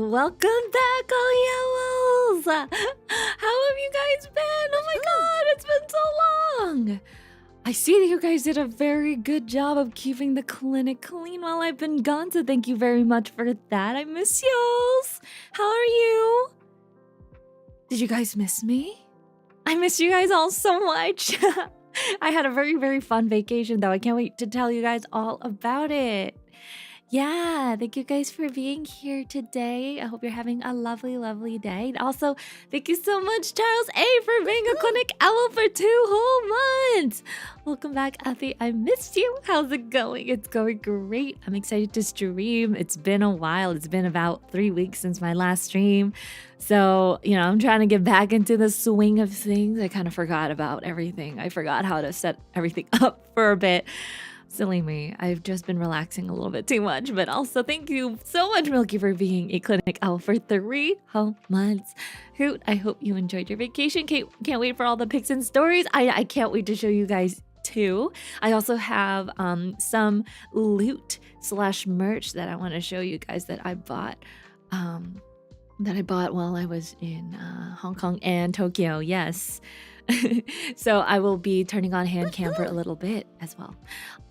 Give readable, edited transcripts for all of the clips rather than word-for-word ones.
Welcome back, all yellows! How have you guys been? Oh my god, it's been so long! I see that you guys did a very good job of keeping the clinic clean while I've been gone, so thank you very much for that. I miss y'alls! How are you? Did you guys miss me? I miss you guys all so much! I had a very, very fun vacation, though. I can't wait to tell you guys all about it. Yeah, thank you guys for being here today. I hope you're having a lovely, lovely day. Also, thank you so much, Charles A, for being a clinic owl for 2 whole months. Welcome back, Athy. I missed you. How's it going? It's going great. I'm excited to stream. It's been a while. It's been about 3 weeks since my last stream. So, I'm trying to get back into the swing of things. I kind of forgot about everything. I forgot how to set everything up for a bit. Silly me. I've just been relaxing a little bit too much, but also thank you so much, Milky, for being a clinic owl for 3 whole months. Hoot, I hope you enjoyed your vacation. Can't wait for all the pics and stories. I can't wait to show you guys too. I also have some loot / merch that I want to show you guys that I bought. While I was in Hong Kong and Tokyo. Yes. So I will be turning on hand cam for a little bit as well.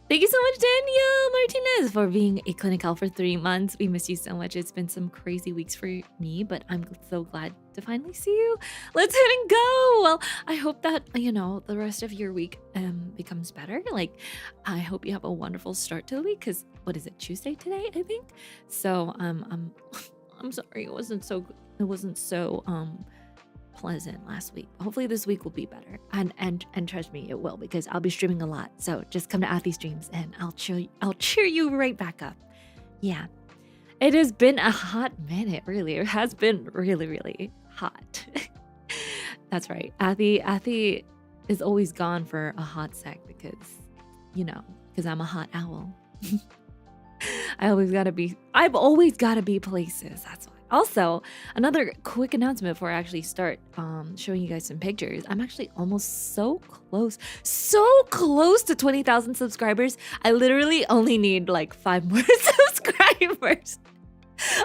Thank you so much, Danielle Martinez, for being a clinic owl for 3 months. We miss you so much. It's been some crazy weeks for me, but I'm so glad to finally see you. Let's hit and go. Well, I hope that, the rest of your week becomes better. I hope you have a wonderful start to the week, because what is it, Tuesday today, I think? So, I'm sorry, it wasn't so pleasant last week. Hopefully this week will be better, and trust me, it will, because I'll be streaming a lot. So just come to Athy's streams and I'll cheer you right back up. Yeah, it has been a hot minute. Really, it has been really, really hot. That's right. Athy is always gone for a hot sec because I'm a hot owl. I've always got to be places. That's why. Also, another quick announcement before I actually start showing you guys some pictures. I'm actually almost so close to 20,000 subscribers. I literally only need 5 more subscribers.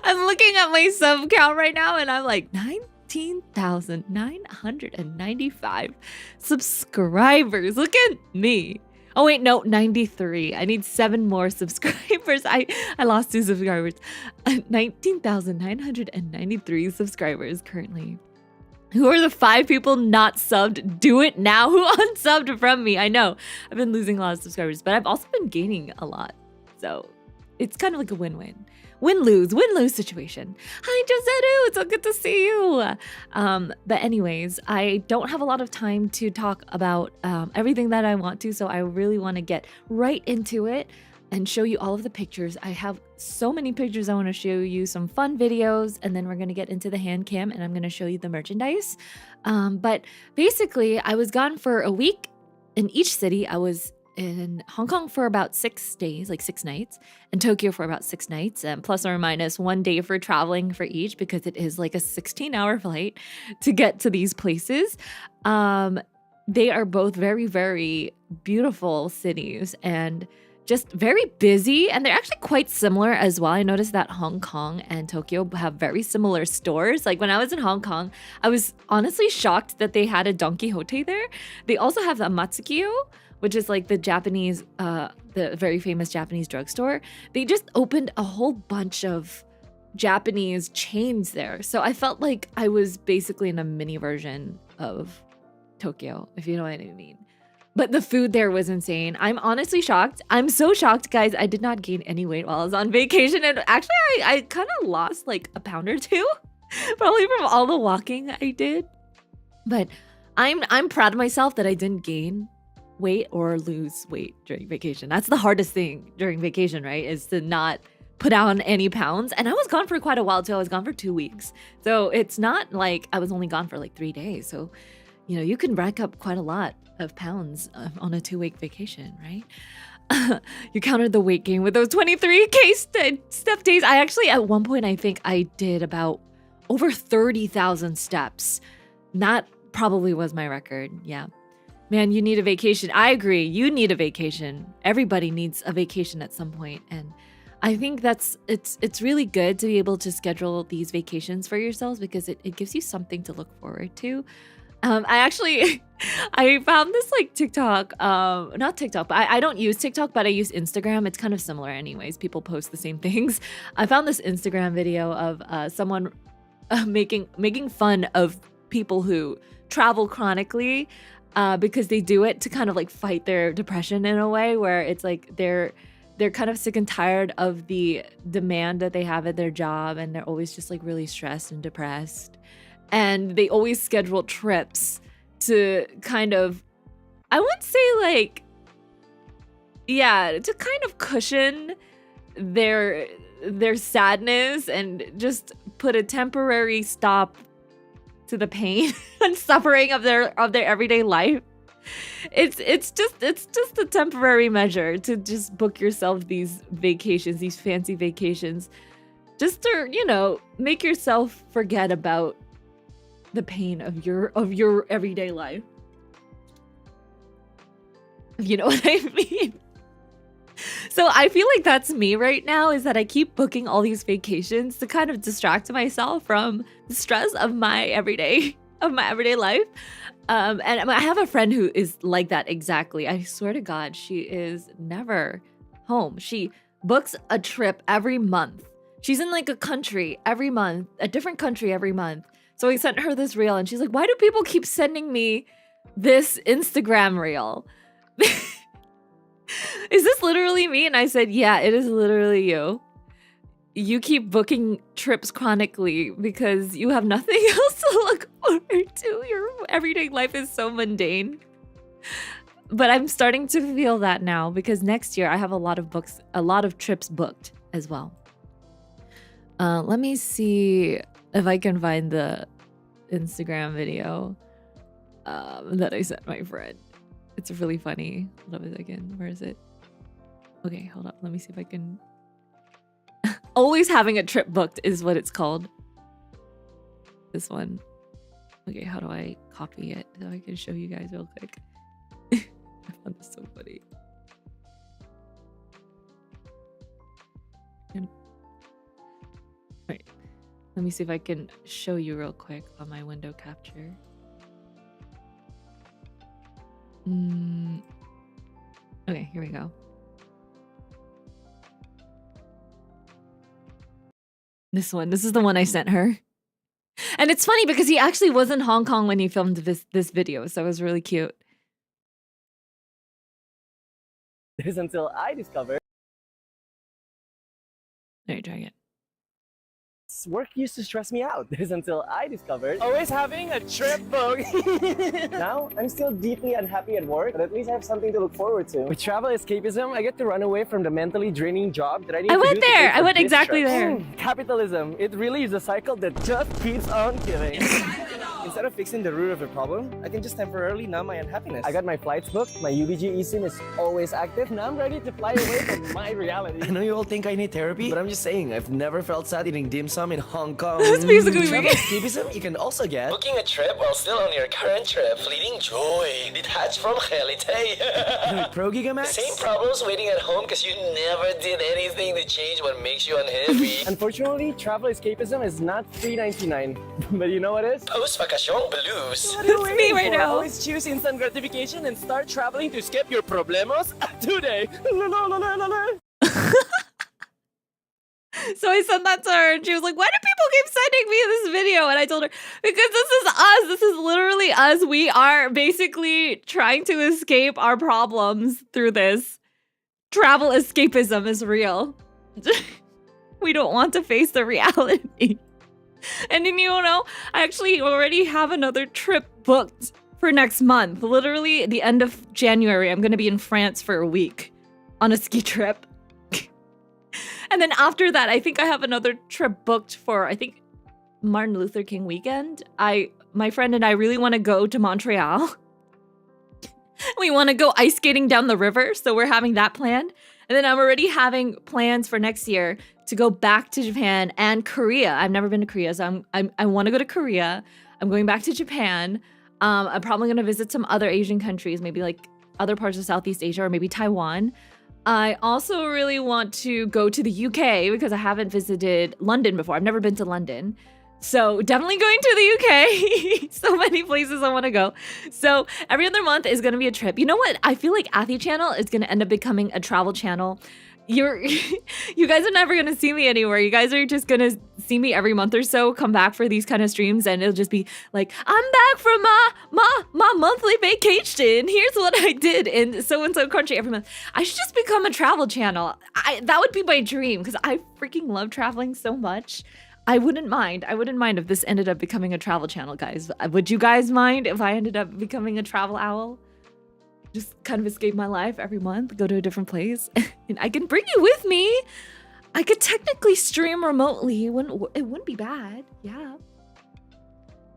I'm looking at my sub count right now and I'm 19,995 subscribers. Look at me. Oh wait, no, 93. I need 7 more subscribers. I lost 2 subscribers. 19,993 subscribers currently. Who are the 5 people not subbed? Do it now. Who unsubbed from me? I know I've been losing a lot of subscribers, but I've also been gaining a lot. So it's kind of like a win-win. Win-lose situation. Hi, Joseru, it's so good to see you. But anyways, I don't have a lot of time to talk about everything that I want to, so I really want to get right into it and show you all of the pictures. I have so many pictures. I want to show you some fun videos, and then we're going to get into the hand cam, and I'm going to show you the merchandise. But basically, I was gone for a week in each city. I was in Hong Kong for about 6 days, 6 nights, and Tokyo for about 6 nights, and plus or minus 1 day for traveling for each, because it is a 16-hour flight to get to these places. They are both very, very beautiful cities and just very busy, and they're actually quite similar as well. I noticed that Hong Kong and Tokyo have very similar stores. When I was in Hong Kong, I was honestly shocked that they had a Don Quixote there. They also have a Matsukio, which is the Japanese, the very famous Japanese drugstore. They just opened a whole bunch of Japanese chains there. So I felt like I was basically in a mini version of Tokyo, if you know what I mean. But the food there was insane. I'm honestly shocked. I'm so shocked, guys. I did not gain any weight while I was on vacation. And actually, I kind of lost a pound or 2, probably from all the walking I did. But I'm proud of myself that I didn't gain weight or lose weight during vacation. That's the hardest thing during vacation, right? Is to not put on any pounds. And I was gone for quite a while too. I was gone for 2 weeks. So it's not like I was only gone for 3 days. So, you can rack up quite a lot of pounds on a 2-week vacation, right? You countered the weight gain with those 23K step days. I actually, at one point, I think I did about over 30,000 steps. That probably was my record. Yeah. Man, you need a vacation. I agree. You need a vacation. Everybody needs a vacation at some point. And I think it's really good to be able to schedule these vacations for yourselves because it gives you something to look forward to. I actually I found this like TikTok, not TikTok, but I don't use TikTok, but I use Instagram. It's kind of similar anyways. People post the same things. I found this Instagram video of someone making fun of people who travel chronically because they do it to kind of like fight their depression in a way where it's like they're kind of sick and tired of the demand that they have at their job and they're always just like really stressed and depressed. And they always schedule trips to kind of, I would say like, yeah, to kind of cushion their sadness and just put a temporary stop to the pain and suffering of their everyday life. It's just a temporary measure to just book yourself these vacations, these fancy vacations, just to, you know, make yourself forget about the pain of your everyday life. You know what I mean? So I feel like that's me right now, is that I keep booking all these vacations to kind of distract myself from the stress of my everyday life. And I have a friend who is like that exactly. I swear to God, she is never home. She books a trip every month. She's in like a country every month, a different country every month. So I sent her this reel and she's like, why do people keep sending me this Instagram reel? Is this literally me? And I said, yeah, it is literally you. You keep booking trips chronically because you have nothing else to look forward to. Your everyday life is so mundane. But I'm starting to feel that now because next year I have a lot of trips booked as well. Let me see if I can find the Instagram video that I sent my friend. It's really funny. Hold on a second. Where is it? Okay, hold up. Let me see if I can... Always having a trip booked is what it's called. This one. Okay, how do I copy it so I can show you guys real quick? I found this so funny. Alright. Let me see if I can show you real quick on my window capture. Okay, here we go. This is the one I sent her. And it's funny because he actually was in Hong Kong when he filmed this video, so it was really cute. This is until I discovered There, try it. work used to stress me out. This is until I discovered always having a trip booked. Now, I'm still deeply unhappy at work, but at least I have something to look forward to. With travel escapism, I get to run away from the mentally draining job that I need to do. I went exactly there. Capitalism. It really is a cycle that just keeps on giving. Instead of fixing the root of the problem, I can just temporarily numb my unhappiness. I got my flights booked, my UBG eSIM is always active, and I'm ready to fly away from my reality. I know you all think I need therapy, but I'm just saying, I've never felt sad eating dim sum in Hong Kong. That's basically Travel me. escapism you can also get. Booking a trip while still on your current trip, fleeting joy, detached from reality. Pro Gigamax? Same problems waiting at home because you never did anything to change what makes you unhappy. Unfortunately, travel escapism is not $3.99. But you know what is? Post-vacation blues. It's me right now. Always choose instant gratification and start traveling to skip your problemos today. So I sent that to her and she was like, why do people keep sending me this video? And I told her, because this is us. This is literally us. We are basically trying to escape our problems through this. Travel escapism is real. We don't want to face the reality. And then, you know, I actually already have another trip booked for next month. Literally the end of January, I'm going to be in France for a week on a ski trip. And then after that, I think I have another trip booked for, I think, Martin Luther King weekend. My friend and I really want to go to Montreal. We want to go ice skating down the river, so we're having that planned. And then I'm already having plans for next year to go back to Japan and Korea. I've never been to Korea, so I want to go to Korea. I'm going back to Japan. I'm probably going to visit some other Asian countries, maybe like other parts of Southeast Asia or maybe Taiwan. I also really want to go to the UK because I haven't visited London before. I've never been to London. So definitely going to the UK. So many places I want to go. So every other month is going to be a trip. You know what? I feel like Athy channel is going to end up becoming a travel channel. You guys are never going to see me anywhere. You guys are just going to see me every month or so come back for these kind of streams, and it'll just be like, I'm back from my monthly vacation. Here's what I did in so-and-so country every month. I should just become a travel channel. That would be my dream because I freaking love traveling so much. I wouldn't mind if this ended up becoming a travel channel, guys. Would you guys mind if I ended up becoming a travel owl? Just kind of escape my life every month, go to a different place. And I can bring you with me. I could technically stream remotely. It wouldn't be bad. Yeah.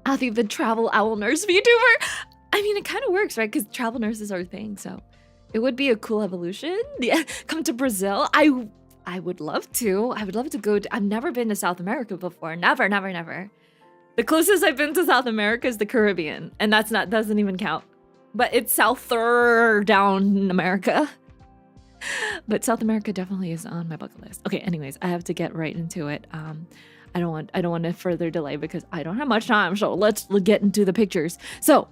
Athy, the travel owl nurse VTuber. I mean, it kind of works, right? Because travel nurses are a thing, so it would be a cool evolution. Yeah, come to Brazil. I would love to. I would love to go to, I've never been to South America before. Never. The closest I've been to South America is the Caribbean, and doesn't even count. But it's souther down in America. But South America definitely is on my bucket list. Okay, anyways, I have to get right into it. I don't want to further delay because I don't have much time. So let's get into the pictures. So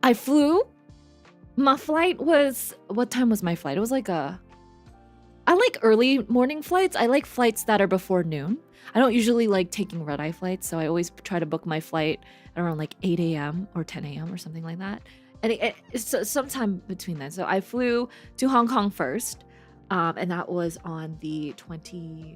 I flew. My flight was, what time was my flight? It was like I like early morning flights. I like flights that are before noon. I don't usually like taking red-eye flights, so I always try to book my flight at around like 8 a.m. or 10 a.m. or something like that. And it's sometime between then. So I flew to Hong Kong first, and that was on the 19th?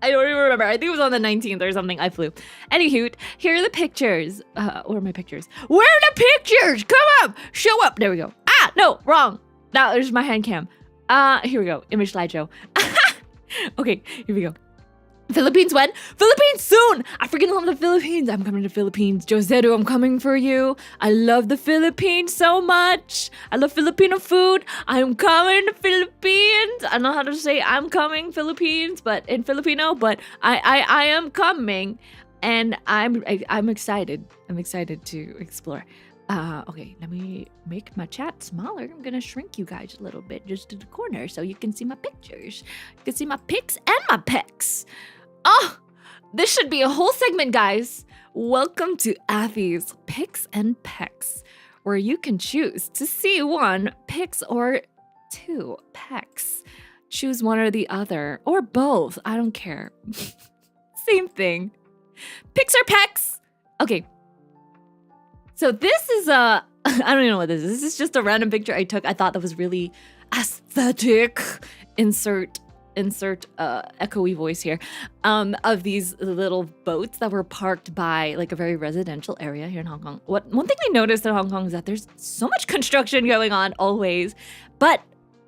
I don't even remember. I think it was on the 19th or something. I flew. Anywho, here are the pictures. Where are my pictures? Where are the pictures? Come up, show up. There we go. Ah, no, wrong. Now there's my hand cam. Here we go. Image slideshow. Okay, here we go. Philippines when? Philippines soon! I freaking love the Philippines. I'm coming to Philippines. Josedo, I'm coming for you. I love the Philippines so much. I love Filipino food. I'm coming to Philippines. I don't know how to say I'm coming Philippines, but in Filipino, but I am coming. And I'm excited. I'm excited to explore. Okay, let me make my chat smaller. I'm gonna shrink you guys a little bit just to the corner so you can see my pictures. You can see my pics and my pecs. Oh, this should be a whole segment, guys. Welcome to Athy's Pics and Pecs, where you can choose to see one pics or two pecs. Choose one or the other, or both. I don't care. Same thing. Pics or pecs? Okay. So this is I don't even know what this is. This is just a random picture I took. I thought that was really aesthetic. Insert echoey voice here, of these little boats that were parked by like a very residential area here in Hong Kong. One thing I noticed in Hong Kong is that there's so much construction going on always, but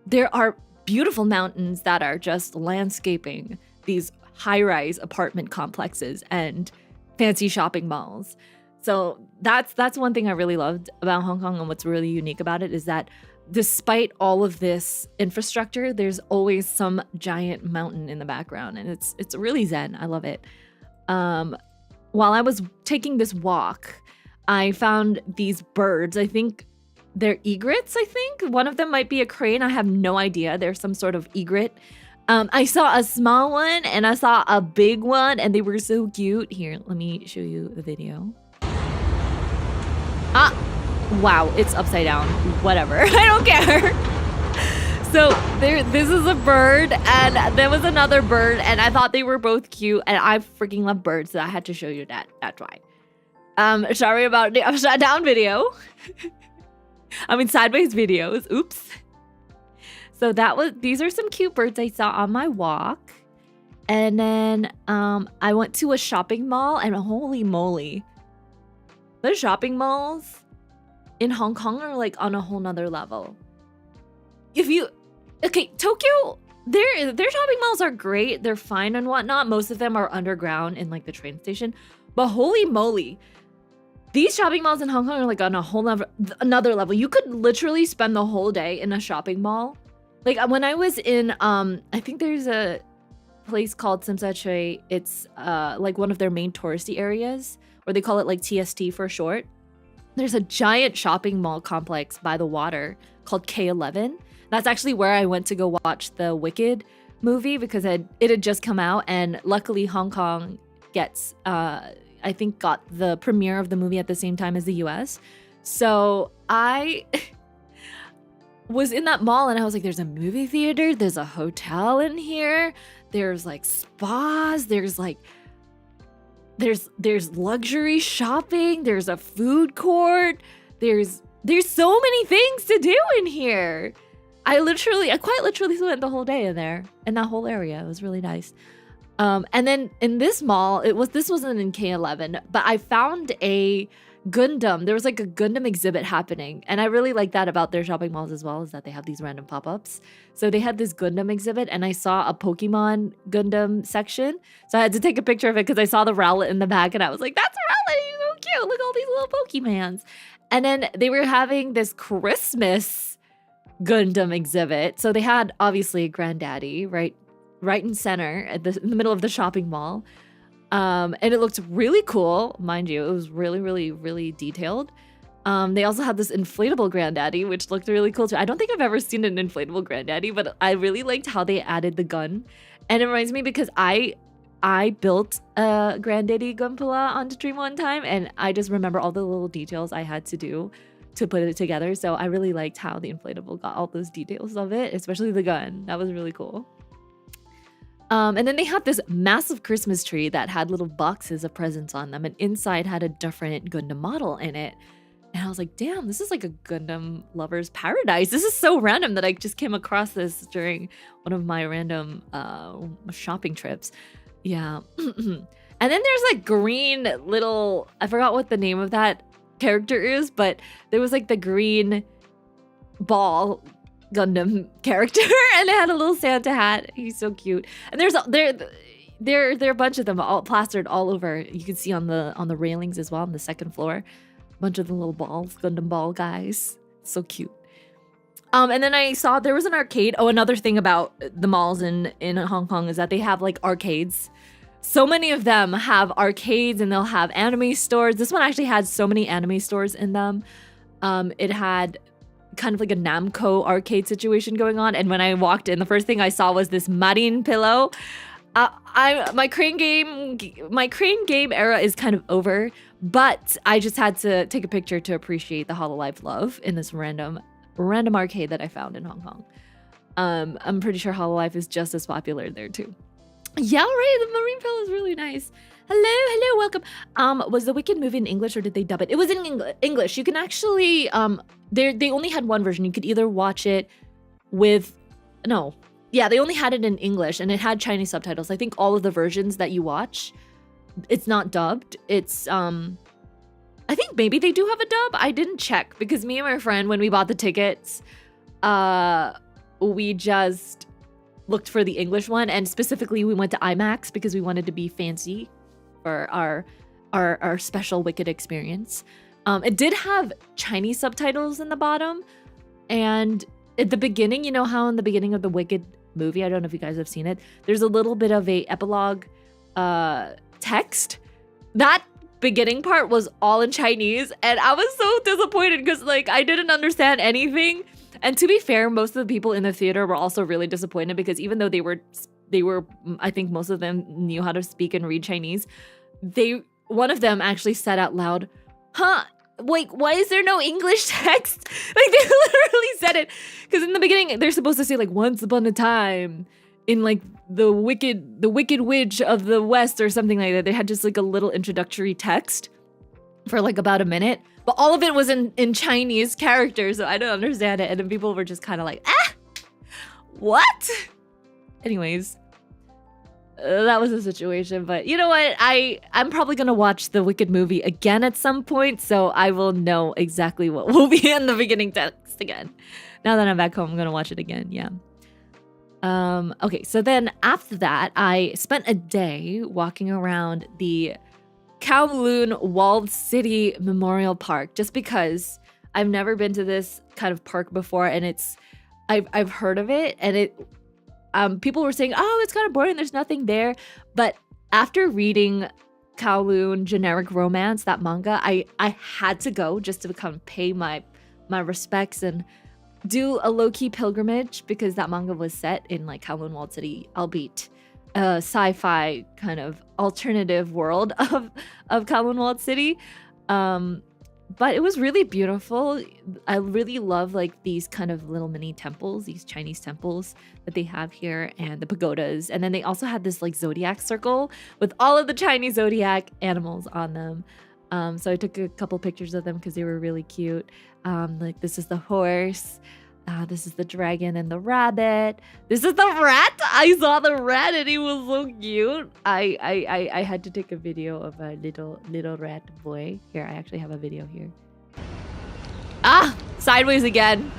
there are beautiful mountains that are just landscaping these high-rise apartment complexes and fancy shopping malls. So that's one thing I really loved about Hong Kong, and what's really unique about it is that despite all of this infrastructure, there's always some giant mountain in the background, and it's really zen. I love it. While I was taking this walk, I found these birds. I think they're egrets, I think. One of them might be a crane. I have no idea. They're some sort of egret. I saw a small one and I saw a big one, and they were so cute. Here, let me show you the video. Wow, it's upside down. Whatever, I don't care. So this is a bird, and there was another bird, and I thought they were both cute, and I freaking love birds, so I had to show you that. That's why. Sorry about the upside down video. I mean sideways videos. Oops. So these are some cute birds I saw on my walk, and then I went to a shopping mall, and holy moly, the shopping malls in Hong Kong are like on a whole nother level. Tokyo, their shopping malls are great. They're fine and whatnot. Most of them are underground in like the train station. But holy moly, these shopping malls in Hong Kong are like on a whole another level. You could literally spend the whole day in a shopping mall. Like when I was in, I think there's a place called Tsim Sha Tsui. It's like one of their main touristy areas, or they call it like TST for short. there's a giant shopping mall complex by the water called K11. That's actually where I went to go watch the Wicked movie because it had just come out, and luckily Hong Kong gets I think got the premiere of the movie at the same time as the US. So I was in that mall and I was like, there's a movie theater, there's a hotel in here, there's like spas, there's luxury shopping, there's a food court, there's so many things to do in here. I quite literally spent the whole day in there, in that whole area. It was really nice. And then in this mall, this wasn't in K11, but I found a Gundam. There was like a Gundam exhibit happening. And I really like that about their shopping malls as well, is that they have these random pop-ups. So they had this Gundam exhibit and I saw a Pokemon Gundam section. So I had to take a picture of it because I saw the Rowlet in the back and I was like, that's Rowlet, he's so cute. Look at all these little Pokemons. And then they were having this Christmas Gundam exhibit. So they had obviously a granddaddy, right in center in the middle of the shopping mall. And it looked really cool, mind you. It was really, really, really detailed. They also had this inflatable granddaddy, which looked really cool too. I don't think I've ever seen an inflatable granddaddy, but I really liked how they added the gun. And it reminds me because I built a granddaddy Gunpla on stream one time, and I just remember all the little details I had to do to put it together. So I really liked how the inflatable got all those details of it, especially the gun. That was really cool. And then they had this massive Christmas tree that had little boxes of presents on them, and inside had a different Gundam model in it. And I was like, damn, this is like a Gundam lover's paradise. This is so random that I just came across this during one of my random shopping trips. Yeah. And then there's like green little, I forgot what the name of that character is, but there was like the green ball Gundam character and it had a little Santa hat. He's so cute. And there are a bunch of them all plastered all over. You can see on the railings as well on the second floor. A bunch of the little balls, Gundam ball guys. So cute. And then I saw there was an arcade. Oh, another thing about the malls in Hong Kong is that they have like arcades. So many of them have arcades and they'll have anime stores. This one actually had so many anime stores in them. It had kind of like a Namco arcade situation going on. And when I walked in, the first thing I saw was this Marin pillow. My crane game era is kind of over, but I just had to take a picture to appreciate the Hololive love in this random arcade that I found in Hong Kong. I'm pretty sure Hololive is just as popular there too. Yeah, right. The Marine pillow is really nice. Hello, welcome. Was the Wicked movie in English or did they dub it? It was in English. You can actually they only had one version. You could either watch it they only had it in English and it had Chinese subtitles. I think all of the versions that you watch, it's not dubbed. It's I think maybe they do have a dub. I didn't check because me and my friend, when we bought the tickets, we just looked for the English one, and specifically we went to IMAX because we wanted to be fancy for our special Wicked experience. It did have Chinese subtitles in the bottom, and at the beginning, you know how in the beginning of the Wicked movie, I don't know if you guys have seen it, there's a little bit of a epilogue text. That beginning part was all in Chinese, and I was so disappointed because like I didn't understand anything. And to be fair, most of the people in the theater were also really disappointed because even though they were I think most of them knew how to speak and read Chinese, one of them actually said out loud, wait, why is there no English text? Like they literally said it because in the beginning they're supposed to say like once upon a time in like the wicked witch of the West or something like that. They had just like a little introductory text for like about a minute, but all of it was in Chinese characters, so I don't understand it. And then people were just kind of like, what? Anyways, that was the situation. But you know what? I'm probably gonna watch the Wicked movie again at some point, so I will know exactly what will be in the beginning text again. Now that I'm back home, I'm gonna watch it again. Yeah. Okay, so then after that, I spent a day walking around the Kowloon Walled City Memorial Park just because I've never been to this kind of park before, and I've heard of it, and people were saying, oh, it's kind of boring, there's nothing there. But after reading Kowloon generic romance, that manga, I had to go just to come pay my respects and do a low-key pilgrimage because that manga was set in like Kowloon Walled City, albeit a sci-fi kind of alternative world of Kowloon Walled City. But it was really beautiful. I really love like these kind of little mini temples, these Chinese temples that they have here, and the pagodas. And then they also had this like zodiac circle with all of the Chinese zodiac animals on them. So I took a couple pictures of them because they were really cute. Like this is the horse. This is the dragon and the rabbit. This is the rat. I saw the rat and he was so cute. I had to take a video of a little rat boy. Here, I actually have a video here. Ah, sideways again.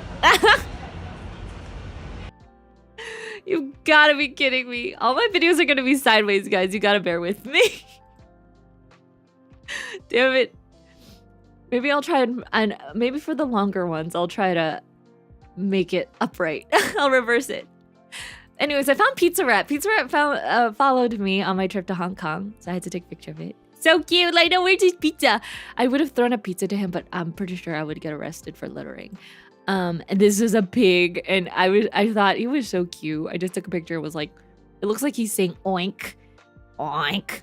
You've gotta be kidding me. All my videos are gonna be sideways, guys. You gotta bear with me. Damn it. Maybe I'll try and maybe for the longer ones, I'll try to make it upright. I'll reverse it. Anyways, I found Pizza Rat. Pizza Rat followed me on my trip to Hong Kong, so I had to take a picture of it. So cute. Like, no, where's his pizza? I would have thrown a pizza to him, but I'm pretty sure I would get arrested for littering. And this is a pig, and I thought he was so cute. I just took a picture. It was like, it looks like he's saying oink, oink,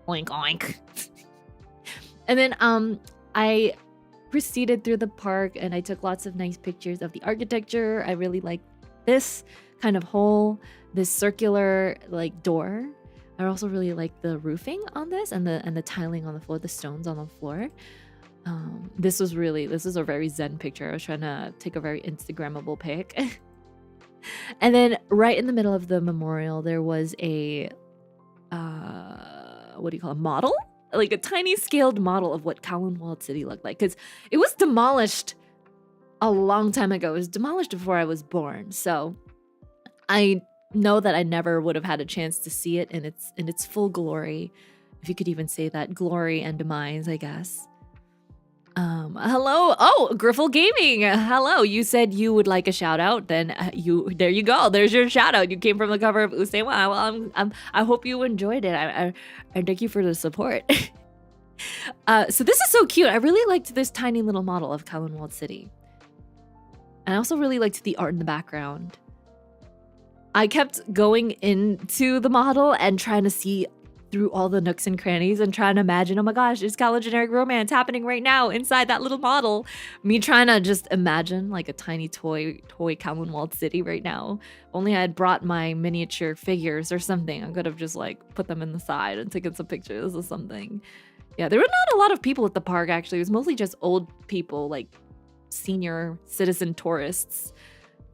oink, oink. And then I proceeded through the park and I took lots of nice pictures of the architecture. I really like this kind of hole, this circular like door. I also really like the roofing on this and the tiling on the floor, the stones on the floor. This is a very zen picture. I was trying to take a very Instagrammable pic. And then right in the middle of the memorial, there was a what do you call it? Model? Like a tiny scaled model of what Kowloon Walled City looked like, because it was demolished a long time ago. It was demolished before I was born, so I know that I never would have had a chance to see it in its full glory, if you could even say that, glory and demise, I guess. Hello. Oh, Griffle Gaming. Hello. You said you would like a shout out. Then there you go. There's your shout out. You came from the cover of Usain. Well, I hope you enjoyed it. I thank you for the support. So this is so cute. I really liked this tiny little model of Kowloon Walled City. And I also really liked the art in the background. I kept going into the model and trying to see through all the nooks and crannies and trying to imagine, oh my gosh, it's Kowloon generic romance happening right now inside that little model. Me trying to just imagine like a tiny toy Kowloon Walled City right now. If only I had brought my miniature figures or something, I could have just like put them in the side and taken some pictures or something. Yeah, there were not a lot of people at the park actually. It was mostly just old people, like senior citizen tourists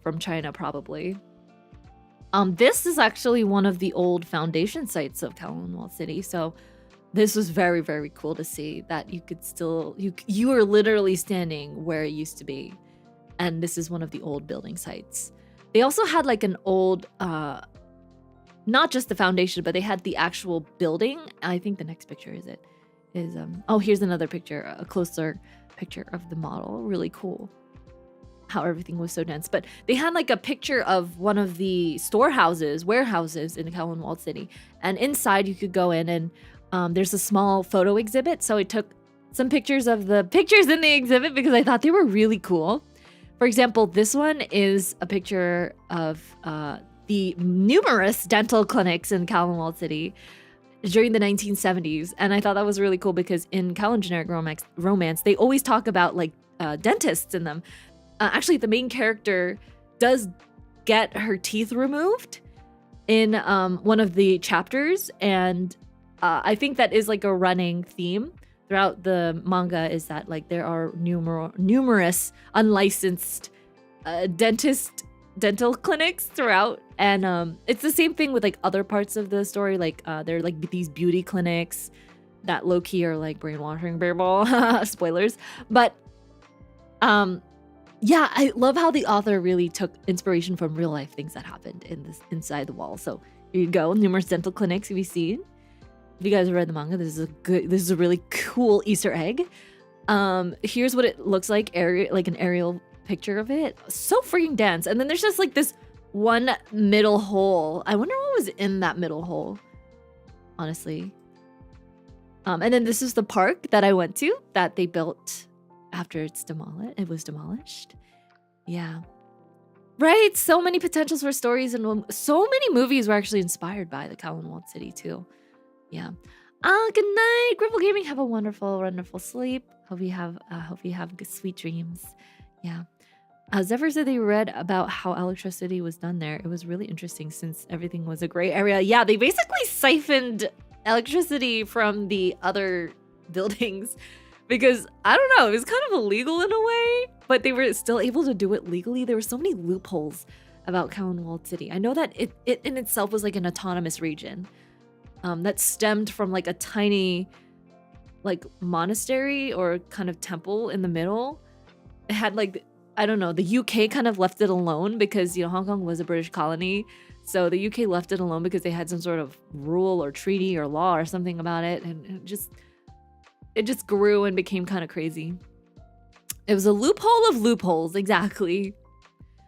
from China probably. This is actually one of the old foundation sites of Kowloon Walled City, so this was very, very cool to see that you could still, you are literally standing where it used to be, and this is one of the old building sites. They also had like an old, not just the foundation, but they had the actual building. I think the next picture is oh, here's another picture, a closer picture of the model. Really cool how everything was so dense. But they had like a picture of one of the warehouses in Kowloon Walled City. And inside you could go in and there's a small photo exhibit. So I took some pictures of the pictures in the exhibit because I thought they were really cool. For example, this one is a picture of the numerous dental clinics in Kowloon Walled City during the 1970s. And I thought that was really cool because in Kowloon generic romance, they always talk about like dentists in them. Actually, the main character does get her teeth removed in one of the chapters, and I think that is like a running theme throughout the manga, is that like there are numerous unlicensed dental clinics throughout, and it's the same thing with like other parts of the story. Like there are like these beauty clinics that low-key are like brainwashing people. Spoilers, but yeah, I love how the author really took inspiration from real life things that happened inside the wall. So here you go, numerous dental clinics. Have you seen? If you guys have read the manga, this is a really cool Easter egg. Here's what it looks like, like an aerial picture of it. So freaking dense. And then there's just like this one middle hole. I wonder what was in that middle hole. honestly. And then this is the park that I went to that they built after it was demolished. Yeah. Right? So many potentials for stories, and so many movies were actually inspired by the Kowloon Walled City too. Yeah. Good night, Gripple Gaming. Have a wonderful, wonderful sleep. Hope you have good, sweet dreams. Yeah. Zephyr said they read about how electricity was done there. It was really interesting since everything was a gray area. Yeah, they basically siphoned electricity from the other buildings because, I don't know, it was kind of illegal in a way, but they were still able to do it legally. There were so many loopholes about Kowloon Walled City. I know that it in itself was like an autonomous region that stemmed from like a tiny like monastery or kind of temple in the middle. It had like, I don't know, the UK kind of left it alone because, you know, Hong Kong was a British colony. So the UK left it alone because they had some sort of rule or treaty or law or something about it. And it just grew and became kind of crazy. It was a loophole of loopholes, exactly.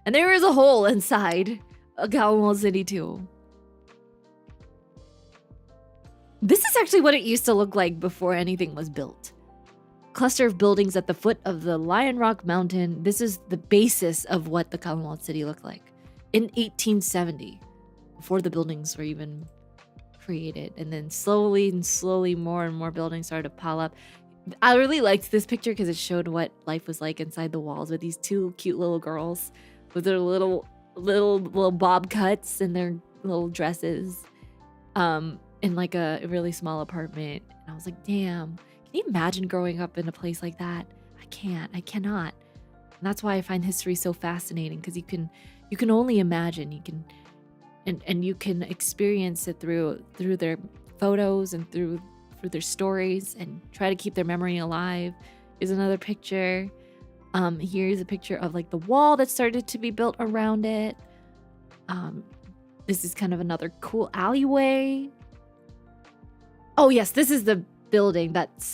And there is a hole inside a Kowloon Walled City too. This is actually what it used to look like before anything was built. Cluster of buildings at the foot of the Lion Rock Mountain. This is the basis of what the Kowloon Walled City looked like in 1870, before the buildings were even created. And then slowly more and more buildings started to pile up. I really liked this picture because it showed what life was like inside the walls with these two cute little girls with their little bob cuts and their little dresses in like a really small apartment. And I was like, damn. Can you imagine growing up in a place like that? I cannot. And that's why I find history so fascinating, because you can only imagine. You can and you can experience it through their photos and through their stories and try to keep their memory alive. Here's another picture. Here's a picture of like the wall that started to be built around it. This is kind of another cool alleyway. Oh yes, this is the building that is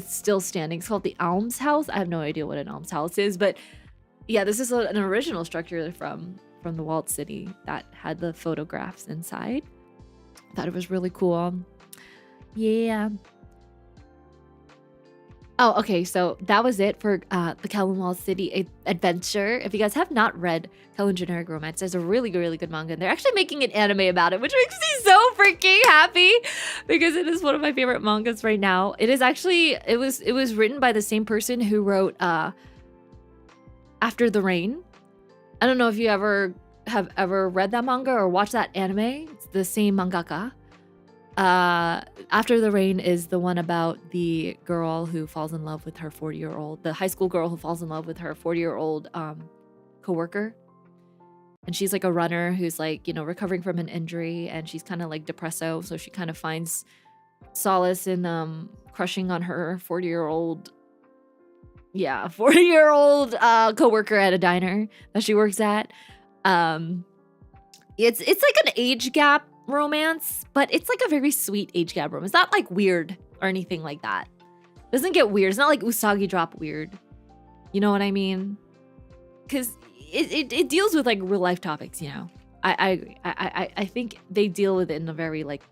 still standing. It's called the Alms House. I have no idea what an alms house is, but yeah, this is an original structure from the Walled City that had the photographs inside. Thought it was really cool. Yeah. Oh, okay, so that was it for the Kowloon Walled City adventure. If you guys have not read Kowloon Generic Romance, there's a really, really good manga, and they're actually making an anime about it, which makes me so freaking happy because it is one of my favorite mangas right now. It is actually, it was written by the same person who wrote After the Rain. I don't know if you have ever read that manga or watched that anime. It's the same mangaka. After the Rain is the one about the girl who falls in love with her 40-year-old, the high school girl who falls in love with her 40-year-old coworker. And she's like a runner who's like, you know, recovering from an injury, and she's kind of like depresso, so she kind of finds solace in crushing on her 40-year-old coworker at a diner that she works at. It's like an age gap romance, but it's like a very sweet age gap romance. It's not like weird or anything like that. It doesn't get weird. It's not like Usagi Drop weird. You know what I mean? Because it deals with like real life topics, you know. I agree. I think they deal with it in a very like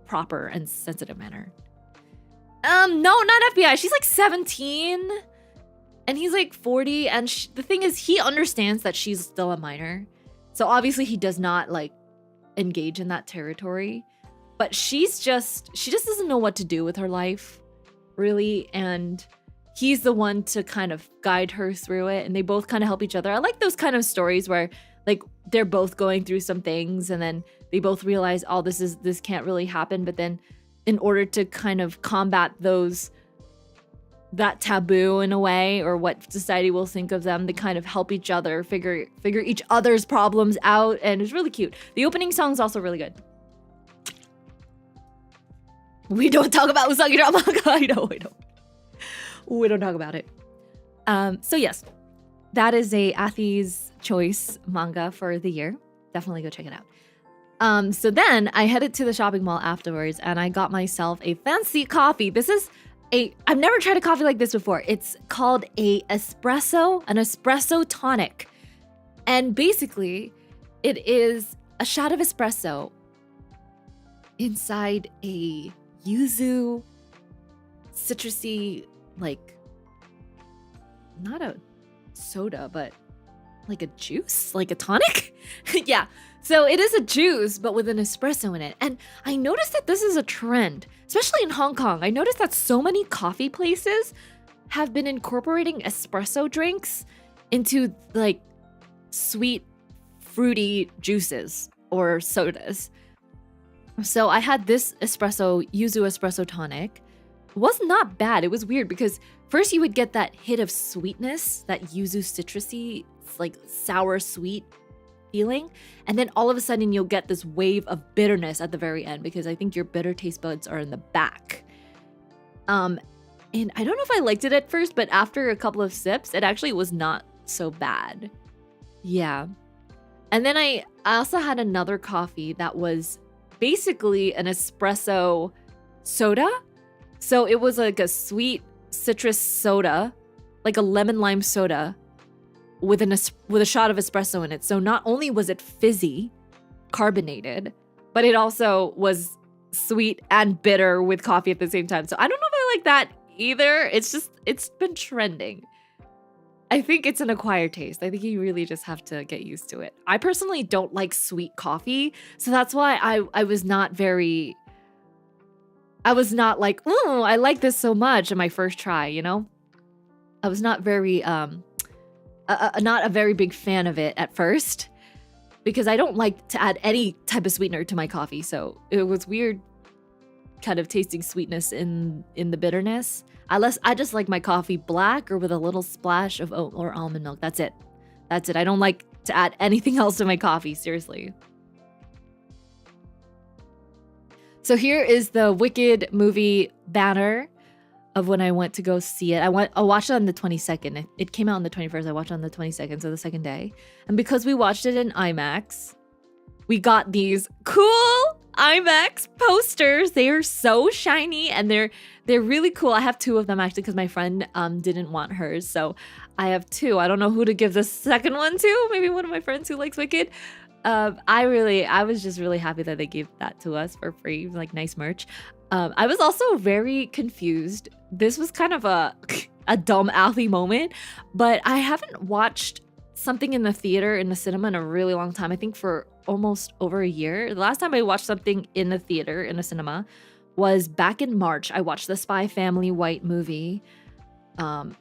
proper and sensitive manner. No, not FBI. She's like 17 and he's like 40, and the thing is, he understands that she's still a minor. So obviously he does not like engage in that territory, but she just doesn't know what to do with her life, really, and he's the one to kind of guide her through it, and they both kind of help each other. I like those kind of stories where like they're both going through some things and then they both realize, oh, this can't really happen, but then in order to kind of combat that taboo in a way, or what society will think of them, they kind of help each other figure each other's problems out, and it's really cute. The opening song is also really good. We don't talk about Usagi Drop manga. I know we don't talk about it. So yes, that is a Athy'S choice manga for the year. Definitely go check it out. So then I headed to the shopping mall afterwards, and I got myself a fancy coffee. I've never tried a coffee like this before. It's called an espresso tonic. And basically, it is a shot of espresso inside a yuzu citrusy, like, not a soda, but like a juice, like a tonic. Yeah, so it is a juice, but with an espresso in it. And I noticed that this is a trend, especially in Hong Kong. I noticed that so many coffee places have been incorporating espresso drinks into like sweet, fruity juices or sodas. So I had this yuzu espresso tonic. It was not bad. It was weird because first you would get that hit of sweetness, that yuzu citrusy, like sour sweet feeling, and then all of a sudden you'll get this wave of bitterness at the very end because I think your bitter taste buds are in the back. And I don't know if I liked it at first, but after a couple of sips, it actually was not so bad. Yeah. And then I also had another coffee that was basically an espresso soda. So it was like a sweet citrus soda, like a lemon lime soda with a shot of espresso in it. So not only was it fizzy, carbonated, but it also was sweet and bitter with coffee at the same time. So I don't know if I like that either. It's been trending. I think it's an acquired taste. I think you really just have to get used to it. I personally don't like sweet coffee, so that's why I was not like, oh, I like this so much in my first try, you know? I was not not a very big fan of it at first because I don't like to add any type of sweetener to my coffee. So it was weird kind of tasting sweetness in the bitterness. I just like my coffee black or with a little splash of oat or almond milk. That's it. I don't like to add anything else to my coffee, seriously. So here is the Wicked movie banner of when I went to go see it. I watched it on the 22nd. It came out on the 21st. I watched it on the 22nd, so the second day. And because we watched it in IMAX, we got these cool IMAX posters. They are so shiny and they're really cool. I have two of them actually because my friend didn't want hers. So I have two. I don't know who to give the second one to. Maybe one of my friends who likes Wicked. I was just really happy that they gave that to us for free, like nice merch. I was also very confused. This was kind of a dumb Athy moment, but I haven't watched something in the theater, in the cinema in a really long time. I think for almost over a year. The last time I watched something in the theater, in a cinema, was back in March. I watched the Spy Family White movie in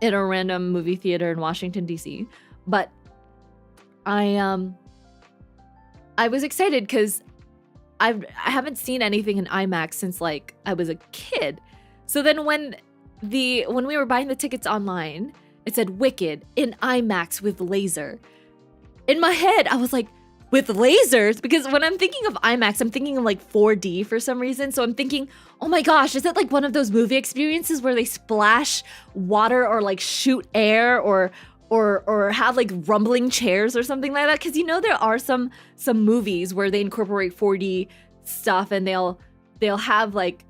a random movie theater in Washington, D.C. But I was excited because I haven't seen anything in IMAX since like I was a kid. So then when we were buying the tickets online, it said Wicked in IMAX with laser. In my head, I was like, with lasers? Because when I'm thinking of IMAX, I'm thinking of like 4D for some reason. So I'm thinking, oh my gosh, is it like one of those movie experiences where they splash water or like shoot air or have like rumbling chairs or something like that? Because you know there are some movies where they incorporate 4D stuff and they'll have like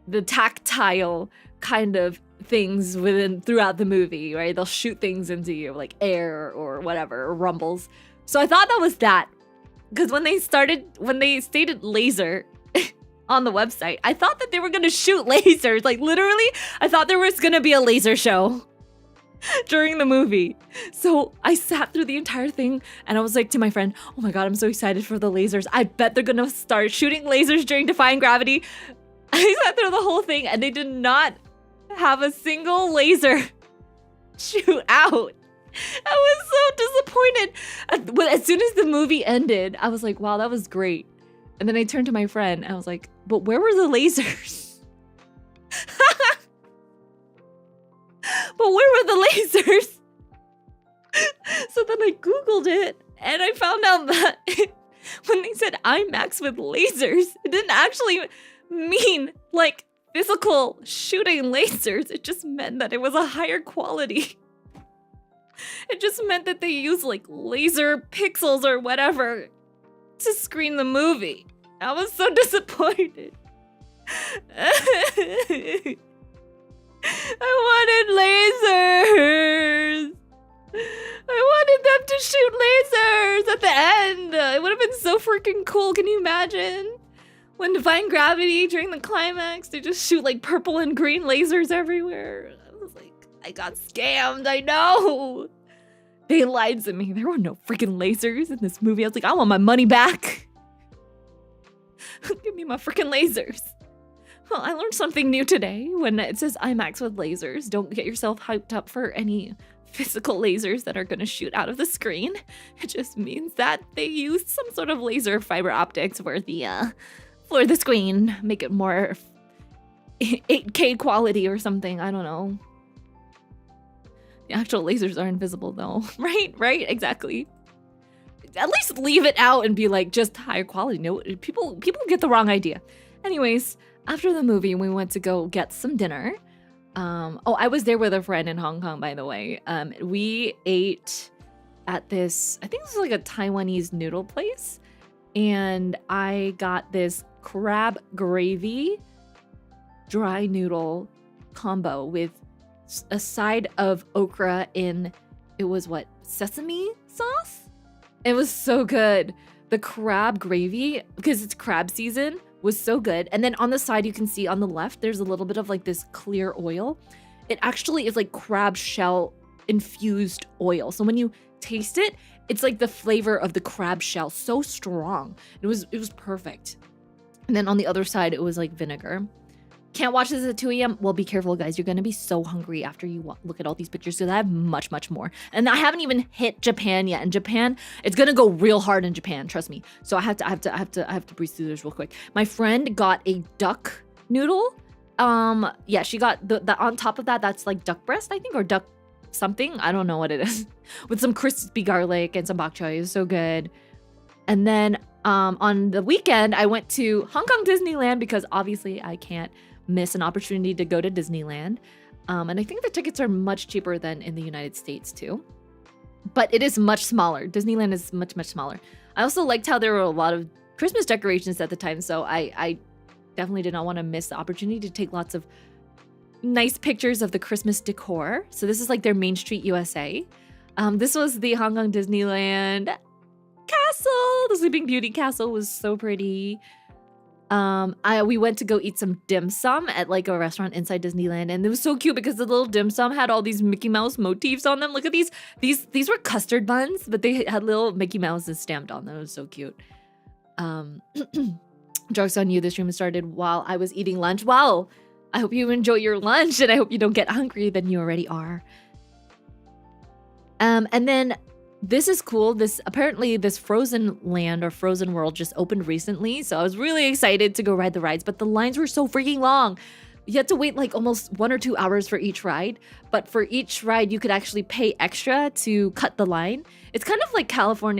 the tactile kind of things throughout the movie, right? They'll shoot things into you like air or whatever, or rumbles. So I thought that was that. Because when they stated laser on the website, I thought that they were gonna shoot lasers. Like literally, I thought there was gonna be a laser show during the movie. So I sat through the entire thing and I was like to my friend, oh my god, I'm so excited for the lasers. I bet they're gonna start shooting lasers during Defying Gravity. I sat through the whole thing and they did not have a single laser shoot out. I was so disappointed. As soon as the movie ended, I was like, wow, that was great. And then I turned to my friend and I was like, but where were the lasers? But where were the lasers? So then I Googled it and I found out that when they said IMAX with lasers, it didn't actually mean like physical shooting lasers. It just meant that it was a higher quality. It just meant that they used like laser pixels or whatever to screen the movie. I was so disappointed. I wanted lasers. I wanted them to shoot lasers at the end. It would have been so freaking cool. Can you imagine? when defying gravity during the climax, they just shoot like purple and green lasers everywhere. I was like, I got scammed, I know. They lied to me. There were no freaking lasers in this movie. I was like, I want my money back. Give me my freaking lasers. Well, I learned something new today when it says IMAX with lasers. Don't get yourself hyped up for any physical lasers that are going to shoot out of the screen. It just means that they used some sort of laser fiber optics for the screen. Make it more 8K quality or something. I don't know. The actual lasers are invisible though. Right? Exactly. At least leave it out and be like just higher quality. No, people get the wrong idea. Anyways, after the movie, we went to go get some dinner. I was there with a friend in Hong Kong, by the way. We ate at this, I think this was like a Taiwanese noodle place. And I got this crab gravy dry noodle combo with a side of okra in, it was what, sesame sauce? It was so good. The crab gravy, because it's crab season, was so good. And then on the side, you can see on the left, there's a little bit of like this clear oil. It actually is like crab shell infused oil. So when you taste it, it's like the flavor of the crab shell, so strong. It was perfect. And then on the other side, it was like vinegar. Can't watch this at 2 a.m. Well, be careful, guys. You're going to be so hungry after you look at all these pictures because I have much, much more. And I haven't even hit Japan yet. In Japan, it's going to go real hard in Japan. Trust me. So I have to breeze through this real quick. My friend got a duck noodle. Yeah, she got the on top of that. That's like duck breast, I think, or duck something. I don't know what it is. With some crispy garlic and some bok choy. It was so good. And then on the weekend, I went to Hong Kong Disneyland because obviously I can't miss an opportunity to go to Disneyland. And I think the tickets are much cheaper than in the United States too. But it is much smaller. Disneyland is much, much smaller. I also liked how there were a lot of Christmas decorations at the time. So I definitely did not want to miss the opportunity to take lots of nice pictures of the Christmas decor. So this is like their Main Street USA. This was the Hong Kong Disneyland castle. The Sleeping Beauty castle was so pretty. We went to go eat some dim sum at like a restaurant inside Disneyland, and it was so cute because the little dim sum had all these Mickey Mouse motifs on them. Look at these. These were custard buns, but they had little Mickey Mouses stamped on them. It was so cute. Jokes on you. The stream started while I was eating lunch. Wow. I hope you enjoy your lunch, and I hope you don't get hungry than you already are. And then this is cool. Apparently this Frozen Land or Frozen World just opened recently. So I was really excited to go ride the rides, but the lines were so freaking long. You had to wait like almost 1 or 2 hours for each ride. But for each ride, you could actually pay extra to cut the line. It's kind of like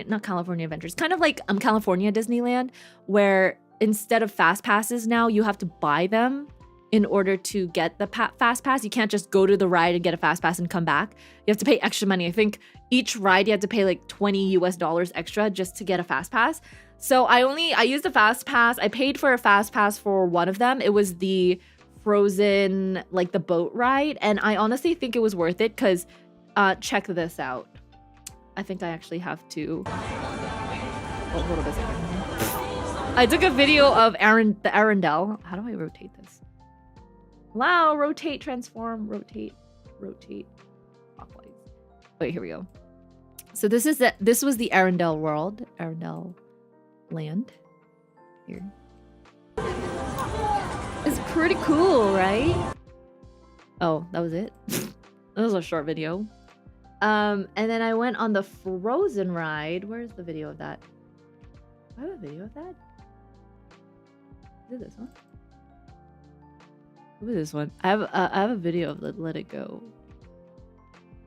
not California Adventures, kind of like California Disneyland, where instead of fast passes now, you have to buy them in order to get the fast pass. You can't just go to the ride and get a fast pass and come back. You have to pay extra money. I think each ride you had to pay like $20 US extra just to get a fast pass. So I used a fast pass. I paid for a fast pass for one of them. It was the Frozen, like the boat ride. And I honestly think it was worth it because check this out. I think I actually have to, oh, hold on a second. I took a video of the Arendelle. How do I rotate this? Wow, rotate, transform, rotate, clockwise. Wait, here we go. So this was the Arendelle world, Arendelle land. Here. It's pretty cool, right? Oh, that was it? That was a short video. And then I went on the Frozen ride. Where's the video of that? Do I have a video of that? Is it this one? What is this one? I have a video of Let It Go.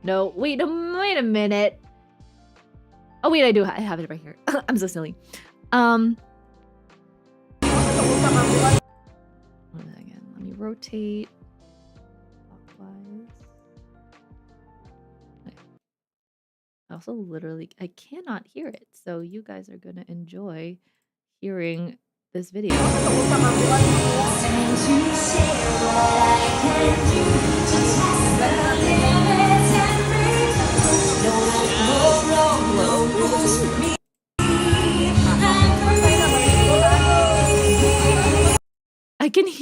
No, wait a minute. Oh wait, I do. I have it right here. I'm so silly. One second. Let me rotate clockwise. Okay. I also literally I cannot hear it, so you guys are gonna enjoy hearing this video.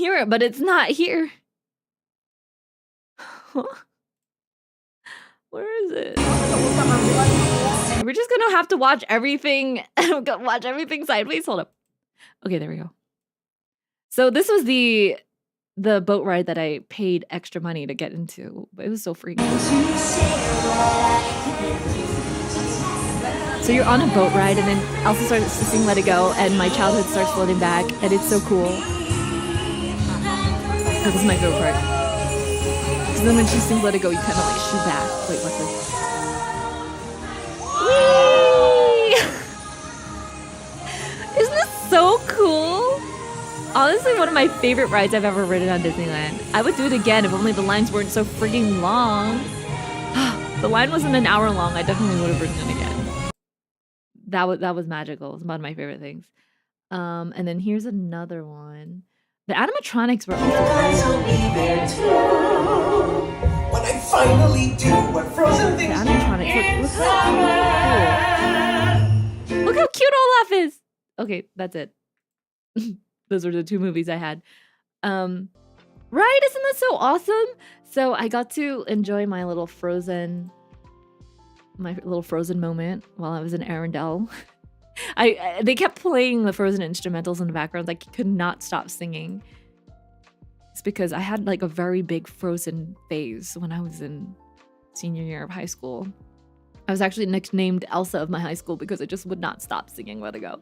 hear it, but it's not here. Where is it? We're just gonna have to watch everything. Watch everything sideways. Hold up. Okay, there we go. So this was the boat ride that I paid extra money to get into. It was so freaking cool. So you're on a boat ride, and then Elsa starts to sing "Let It Go," and my childhood starts floating back, and it's so cool. Oh, this is my favorite part. Because then when she sings "Let It Go," you kind of like shoot back. Wait, what's this? Whee! Isn't this so cool? Honestly, one of my favorite rides I've ever ridden on Disneyland. I would do it again if only the lines weren't so freaking long. The line wasn't an hour long. I definitely would have ridden it again. That was magical. It was one of my favorite things. And then here's another one. The animatronics were also when I finally do what Frozen thinks. The animatronics. Look how cute Olaf is. Okay, that's it. Those were the 2 movies I had. Right? Isn't that so awesome? So I got to enjoy my little Frozen moment while I was in Arendelle. They kept playing the Frozen instrumentals in the background. Like, could not stop singing. It's because I had like a very big Frozen phase when I was in senior year of high school. I was actually nicknamed Elsa of my high school because I just would not stop singing Let It Go.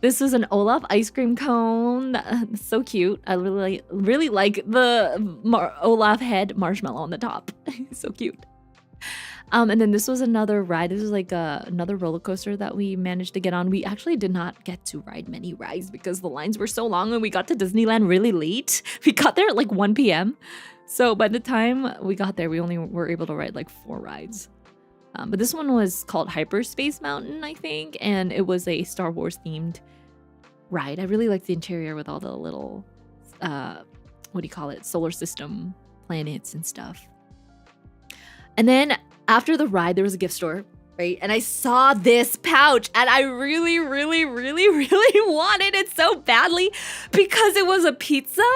This was an Olaf ice cream cone. So cute. I really like the Olaf head marshmallow on the top. So cute. And then this was another ride. This was like another roller coaster that we managed to get on. We actually did not get to ride many rides because the lines were so long and we got to Disneyland really late. We got there at like 1 p.m. So by the time we got there, we only were able to ride like 4 rides. But this one was called Hyperspace Mountain, I think. And it was a Star Wars themed ride. I really liked the interior with all the little, solar system planets and stuff. And then after the ride, there was a gift store, right? And I saw this pouch and I really, really, really, really wanted it so badly because it was a pizza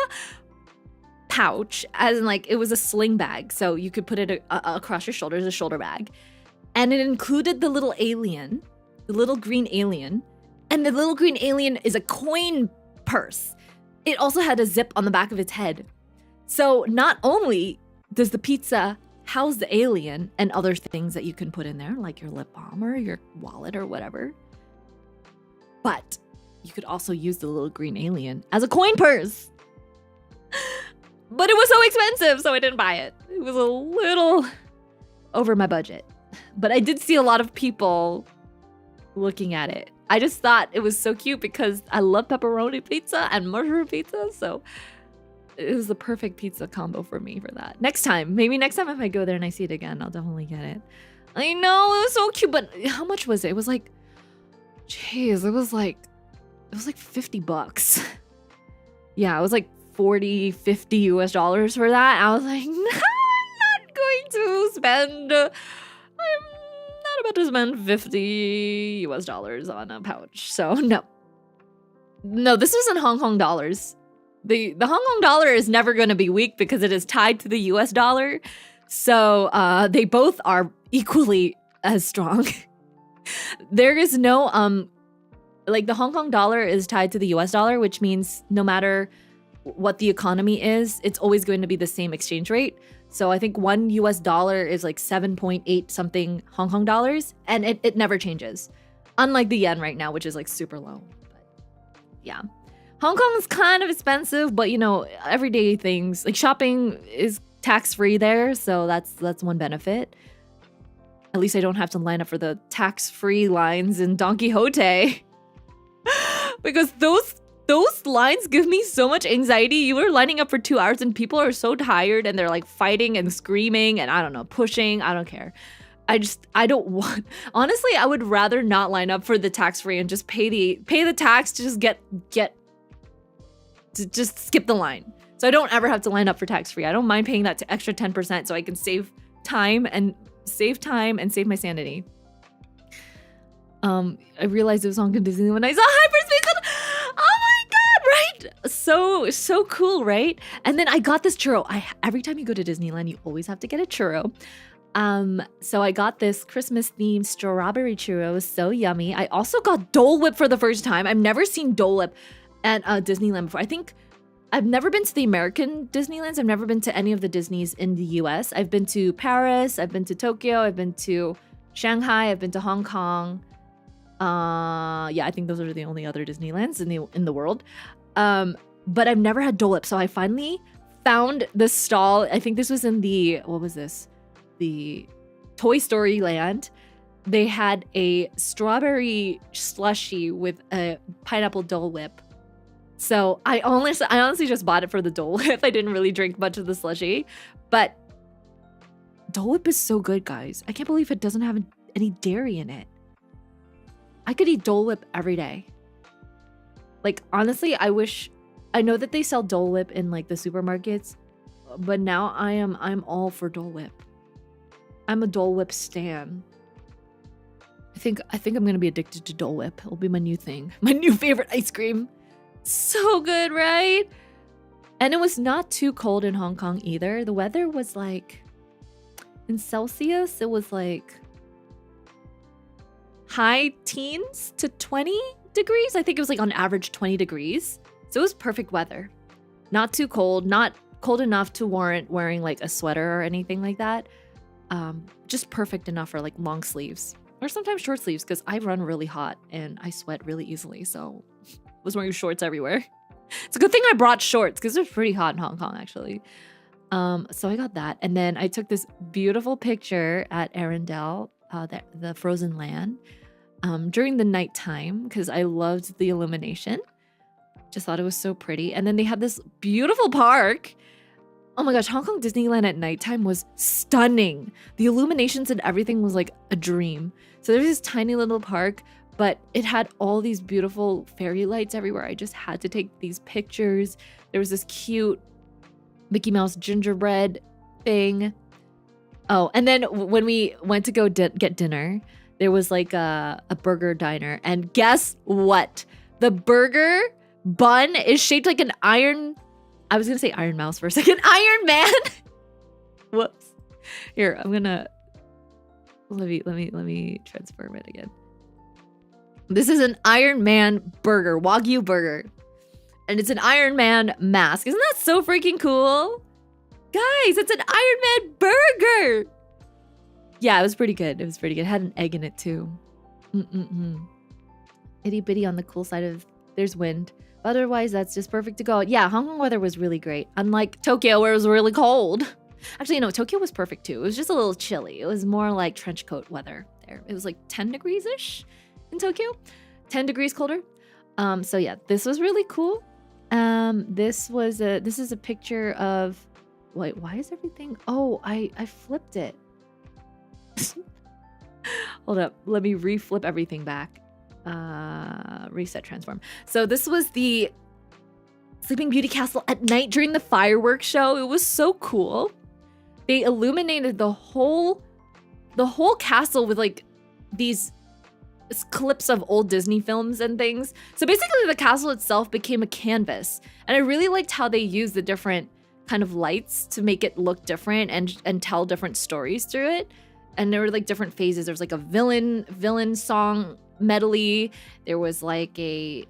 pouch, as in like it was a sling bag. So you could put it across your shoulders, a shoulder bag. And it included the little alien, the little green alien. And the little green alien is a coin purse. It also had a zip on the back of its head. So not only does the pizza house the alien and other things that you can put in there, like your lip balm or your wallet or whatever, but you could also use the little green alien as a coin purse. But it was so expensive, so I didn't buy it. It was a little over my budget. But I did see a lot of people looking at it. I just thought it was so cute because I love pepperoni pizza and mushroom pizza, so it was the perfect pizza combo for me for that. Maybe next time if I go there and I see it again, I'll definitely get it. I know, it was so cute, but how much was it? It was like, jeez, it was like $50. Yeah, it was like 40, 50 US dollars for that. I was like, no, I'm not going to spend, I'm not about to spend 50 US dollars on a pouch. So no, this was in Hong Kong dollars. The Hong Kong dollar is never going to be weak because it is tied to the US dollar. So they both are equally as strong. There is no, like the Hong Kong dollar is tied to the US dollar, which means no matter what the economy is, it's always going to be the same exchange rate. So I think $1 US is like 7.8 something Hong Kong dollars, and it never changes. Unlike the yen right now, which is like super low. But yeah. Hong Kong is kind of expensive, but you know, everyday things like shopping is tax-free there, so that's one benefit. At least I don't have to line up for the tax-free lines in Don Quixote. Because those lines give me so much anxiety. You were lining up for 2 hours and people are so tired and they're like fighting and screaming and I don't know, pushing. I don't care. I don't want, honestly, I would rather not line up for the tax-free and just pay the tax to just just skip the line. So I don't ever have to line up for tax-free. I don't mind paying that extra 10% so I can save time and save my sanity. I realized it was on Disney when I saw Hyperspace. Oh my god, right? so cool, right? And then I got this churro. Every time you go to Disneyland, you always have to get a churro. So I got this Christmas themed strawberry churro. It was so yummy. I also got Dole Whip for the first time. I've never seen Dole Whip at Disneyland before. I think I've never been to the American Disneylands. I've never been to any of the Disneys in the US. I've been to Paris, I've been to Tokyo, I've been to Shanghai, I've been to Hong Kong. Yeah, I think those are the only other Disneylands in the world. But I've never had Dole Whip. So I finally found this stall. I think this was in the Toy Story Land. They had a strawberry slushie with a pineapple Dole Whip. So I honestly just bought it for the Dole Whip. I didn't really drink much of the slushie, but Dole Whip is so good, guys. I can't believe it doesn't have any dairy in it. I could eat Dole Whip every day. Like, honestly, I know that they sell Dole Whip in like the supermarkets, but now I'm all for Dole Whip. I'm a Dole Whip stan. I think I'm gonna be addicted to Dole Whip. It'll be my new thing. My new favorite ice cream. So good, right? And it was not too cold in Hong Kong either. The weather was like, in Celsius, it was like high teens to 20 degrees. I think it was like on average 20 degrees. So it was perfect weather. Not too cold, not cold enough to warrant wearing like a sweater or anything like that. Just perfect enough for like long sleeves or sometimes short sleeves because I run really hot and I sweat really easily. So I was wearing shorts everywhere. It's a good thing I brought shorts because it was pretty hot in Hong Kong actually. So I got that. And then I took this beautiful picture at Arendelle, the frozen land, during the nighttime because I loved the illumination. Just thought it was so pretty. And then they had this beautiful park. Oh my gosh, Hong Kong Disneyland at nighttime was stunning. The illuminations and everything was like a dream. So there's this tiny little park, but it had all these beautiful fairy lights everywhere. I just had to take these pictures. There was this cute Mickey Mouse gingerbread thing. Oh, and then when we went to go get dinner, there was like a burger diner. And guess what? The burger bun is shaped like an iron... I was gonna say Iron Mouse for a second. Iron Man. Whoops. Here, I'm gonna let me transform it again. This is an Iron Man burger, Wagyu burger, and it's an Iron Man mask. Isn't that so freaking cool, guys? It's an Iron Man burger. Yeah, it was pretty good. It was pretty good. It had an egg in it too. Itty bitty on the cool side of there's wind. Otherwise, that's just perfect to go. Yeah, Hong Kong weather was really great. Unlike Tokyo, where it was really cold. Actually, no, Tokyo was perfect too. It was just a little chilly. It was more like trench coat weather there. It was like 10 degrees-ish in Tokyo. 10 degrees colder. So yeah, this was really cool. This is a picture of... Wait, why is everything... Oh, I flipped it. Hold up. Let me reflip everything back. Reset transform. So this was the Sleeping Beauty Castle at night during the fireworks show. It was so cool. They illuminated the whole castle with like these clips of old Disney films and things. So basically the castle itself became a canvas. And I really liked how they used the different kind of lights to make it look different and tell different stories through it. And there were like different phases. There was like a villain song medley. There was like a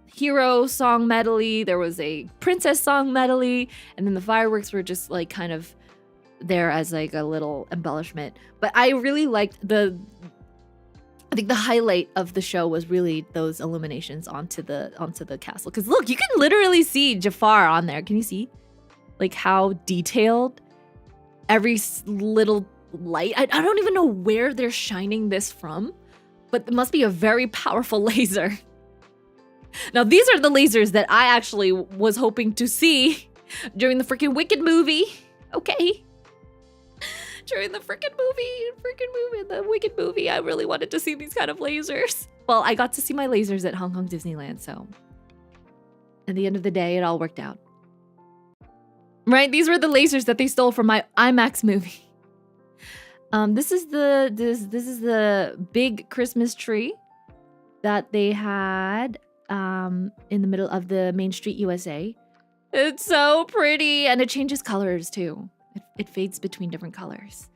hero song medley. There was a princess song medley. And then the fireworks were just like kind of there as like a little embellishment. But I really liked I think the highlight of the show was really those illuminations onto the castle. Because look, you can literally see Jafar on there. Can you see like how detailed every little light? I don't even know where they're shining this from, but it must be a very powerful laser. Now, these are the lasers that I actually was hoping to see during the freaking Wicked movie. Okay. During the freaking movie, the Wicked movie, I really wanted to see these kind of lasers. Well, I got to see my lasers at Hong Kong Disneyland, so at the end of the day, it all worked out. Right? These were the lasers that they stole from my IMAX movie. This is the big Christmas tree that they had in the middle of the Main Street, USA. It's so pretty, and it changes colors too. It fades between different colors.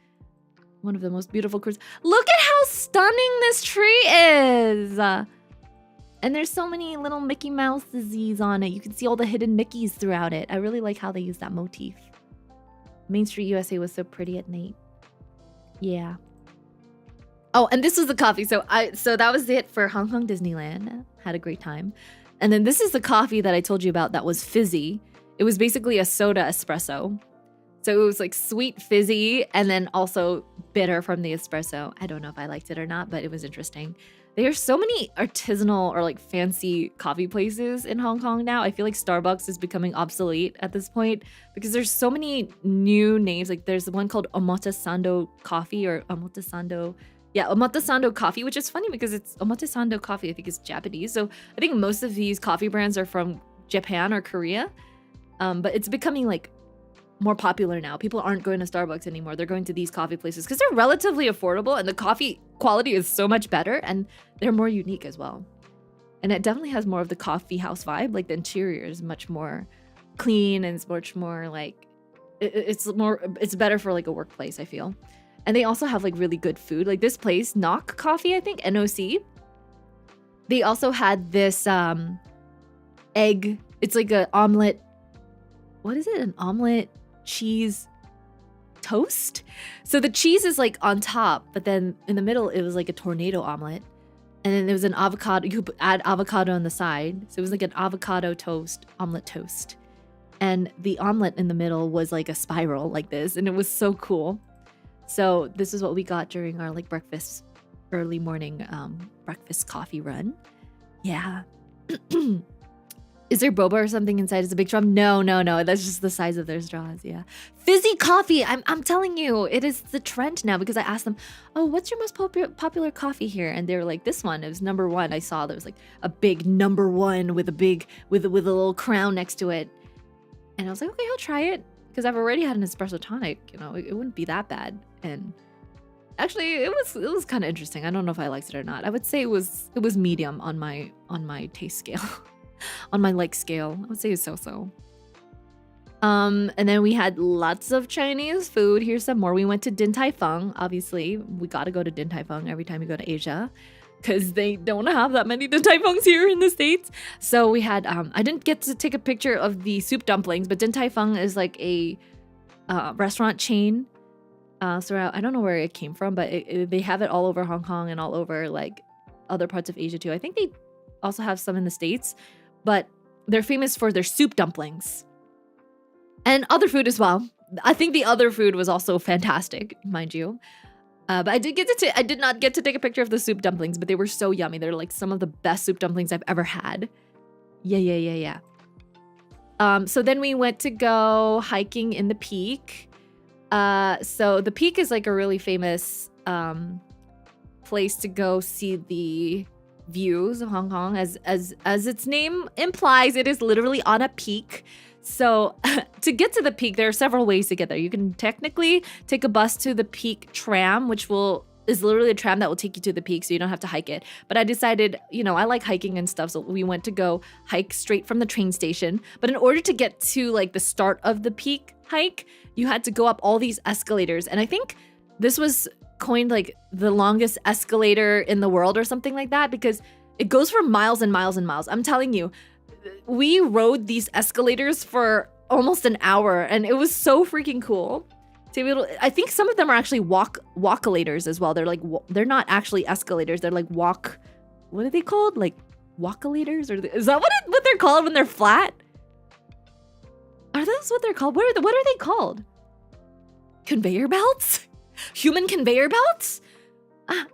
One of the most beautiful cruises. Look at how stunning this tree is! And there's so many little Mickey Mouse-sies on it. You can see all the hidden Mickeys throughout it. I really like how they use that motif. Main Street, USA was so pretty at night. Yeah. Oh, and this was the coffee. So that was it for Hong Kong Disneyland. Had a great time. And then this is the coffee that I told you about that was fizzy. It was basically a soda espresso. So it was like sweet fizzy and then also bitter from the espresso. I don't know if I liked it or not, but it was interesting. There are so many artisanal or like fancy coffee places in Hong Kong now. I feel like Starbucks is becoming obsolete at this point because there's so many new names. Like there's the one called Omotesando Coffee or Omotesando. Yeah, Omotesando Coffee, which is funny because it's Omotesando Coffee, I think is Japanese. So I think most of these coffee brands are from Japan or Korea. But it's becoming like more popular now. People aren't going to Starbucks anymore. They're going to these coffee places because they're relatively affordable and the coffee quality is so much better and they're more unique as well. And it definitely has more of the coffee house vibe. Like the interior is much more clean and it's much more like, it's better for like a workplace, I feel. And they also have like really good food. Like this place, Knock Coffee, I think, NOC. They also had this egg. It's like an omelet. What is it? An omelet cheese toast? So the cheese is like on top, but then in the middle, it was like a tornado omelet. And then there was an avocado. You could add avocado on the side. So it was like an avocado toast, omelet toast. And the omelet in the middle was like a spiral like this. And it was so cool. So this is what we got during our like breakfast, early morning breakfast coffee run. Yeah. Is there boba or something inside? Is a big straw? No. That's just the size of their straws. Yeah. Fizzy coffee. I'm telling you, it is the trend now because I asked them, oh, what's your most popular coffee here? And they were like, this one. It was number one. I saw there was like a big number one with a little crown next to it. And I was like, okay, I'll try it. Because I've already had an espresso tonic, you know, it wouldn't be that bad. And actually, it was kind of interesting. I don't know if I liked it or not. I would say it was medium on my taste scale, on my like scale. I would say it's so. And then we had lots of Chinese food. Here's some more. We went to Din Tai Fung. Obviously, we got to go to Din Tai Fung every time we go to Asia, because they don't have that many Din Tai Fungs here in the States. So we had, I didn't get to take a picture of the soup dumplings, but Din Tai Fung is like a restaurant chain. So I don't know where it came from, but they have it all over Hong Kong and all over like other parts of Asia too. I think they also have some in the States, but they're famous for their soup dumplings and other food as well. I think the other food was also fantastic, mind you. But I did not get to take a picture of the soup dumplings, but they were so yummy. They're like some of the best soup dumplings I've ever had. Yeah. So then we went to go hiking in the Peak. So the Peak is like a really famous place to go see the views of Hong Kong. As its name implies, it is literally on a peak. So to get to the Peak, there are several ways to get there. You can technically take a bus to the Peak tram, which is literally a tram that will take you to the Peak, so you don't have to hike it. But I decided, you know, I like hiking and stuff, so we went to go hike straight from the train station. But in order to get to like the start of the Peak hike, you had to go up all these escalators. And I think this was coined like the longest escalator in the world or something like that, because it goes for miles and miles and miles. I'm telling you, we rode these escalators for almost an hour and it was so freaking cool. I think some of them are actually walkalators as well. They're like, they're not actually escalators. They're like what are they called? Like walkalators? Or is that what they're called when they're flat? Are those what they're called? What are they called? Conveyor belts? Human conveyor belts? I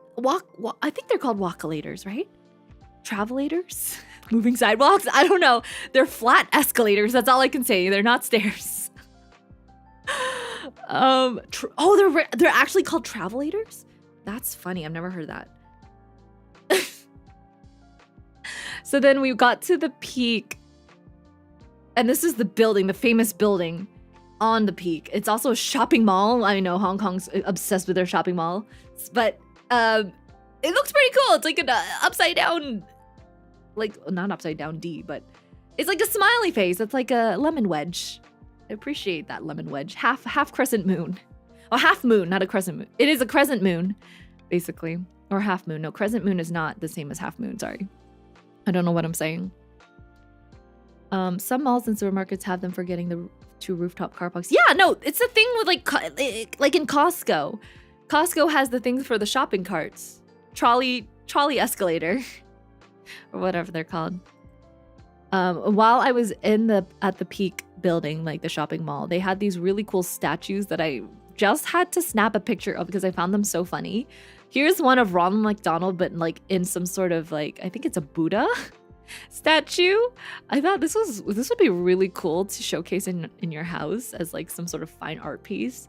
think they're called walkalators, right? Travelators? Moving sidewalks? I don't know. They're flat escalators. That's all I can say. They're not stairs. They're actually called travelators? That's funny. I've never heard that. So then we got to the Peak. And this is the building, the famous building on the Peak. It's also a shopping mall. I know Hong Kong's obsessed with their shopping mall. But it looks pretty cool. It's like an upside down like not upside down D, but it's like a smiley face. It's like a lemon wedge. I appreciate that lemon wedge. Half crescent moon. Oh, half moon, not a crescent moon. It is a crescent moon, basically. Or half moon. No, crescent moon is not the same as half moon. Sorry. I don't know what I'm saying. Some malls and supermarkets have them for getting the 2 rooftop car parks. Yeah, no, it's the thing with like in Costco. Costco has the things for the shopping carts. Trolley escalator. Or whatever they're called. While I was at the Peak building, like the shopping mall, they had these really cool statues that I just had to snap a picture of because I found them so funny. Here's one of Ronald McDonald, but like in some sort of like, I think it's a Buddha statue. I thought this would be really cool to showcase in your house as like some sort of fine art piece.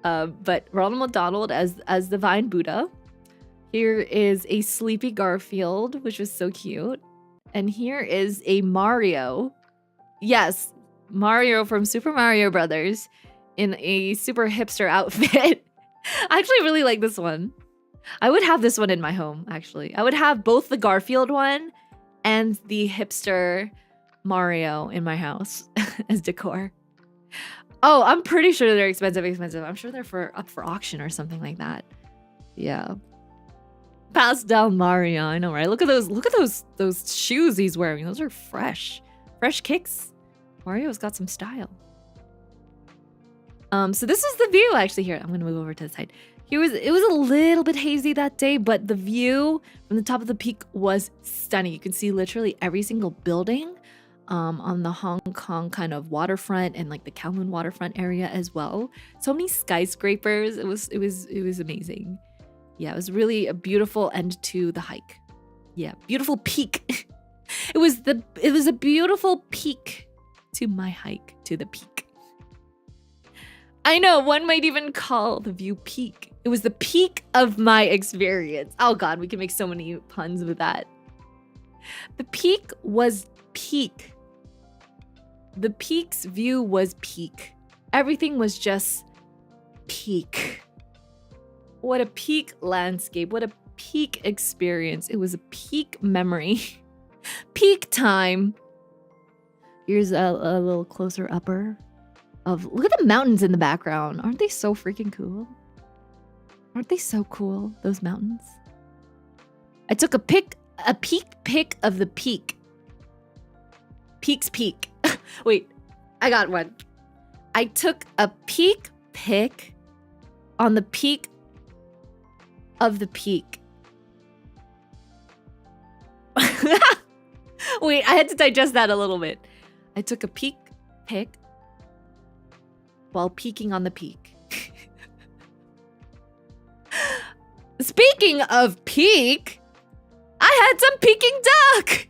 But Ronald McDonald as the Vine Buddha. Here is a sleepy Garfield, which was so cute. And here is a Mario. Yes, Mario from Super Mario Brothers in a super hipster outfit. I actually really like this one. I would have this one in my home, actually. I would have both the Garfield one and the hipster Mario in my house as decor. Oh, I'm pretty sure they're expensive. I'm sure they're up for auction or something like that. Yeah. Pass down Mario, I know, right? Look at those shoes he's wearing. Those are fresh kicks. Mario's got some style. So this is the view actually here. I'm gonna move over to the side. It was a little bit hazy that day, but the view from the top of the Peak was stunning. You can see literally every single building on the Hong Kong kind of waterfront and like the Kowloon waterfront area as well. So many skyscrapers. It was amazing. Yeah, it was really a beautiful end to the hike. Yeah, beautiful peak. It was a beautiful peak to my hike to the Peak. I know, one might even call the view peak. It was the peak of my experience. Oh God, we can make so many puns with that. The Peak was peak. The Peak's view was peak. Everything was just peak. What a peak landscape. What a peak experience. It was a peak memory. Peak time. Here's a little closer upper of, look at the mountains in the background. Aren't they so freaking cool? Aren't they so cool, those mountains? I took a peek pic of the Peak. Peak's Peak. Wait, I got one. I took a peek pic on the peak of the Peak. Wait, I had to digest that a little bit. I took a peek pic while peeking on the Peak. Speaking of peak, I had some peking duck.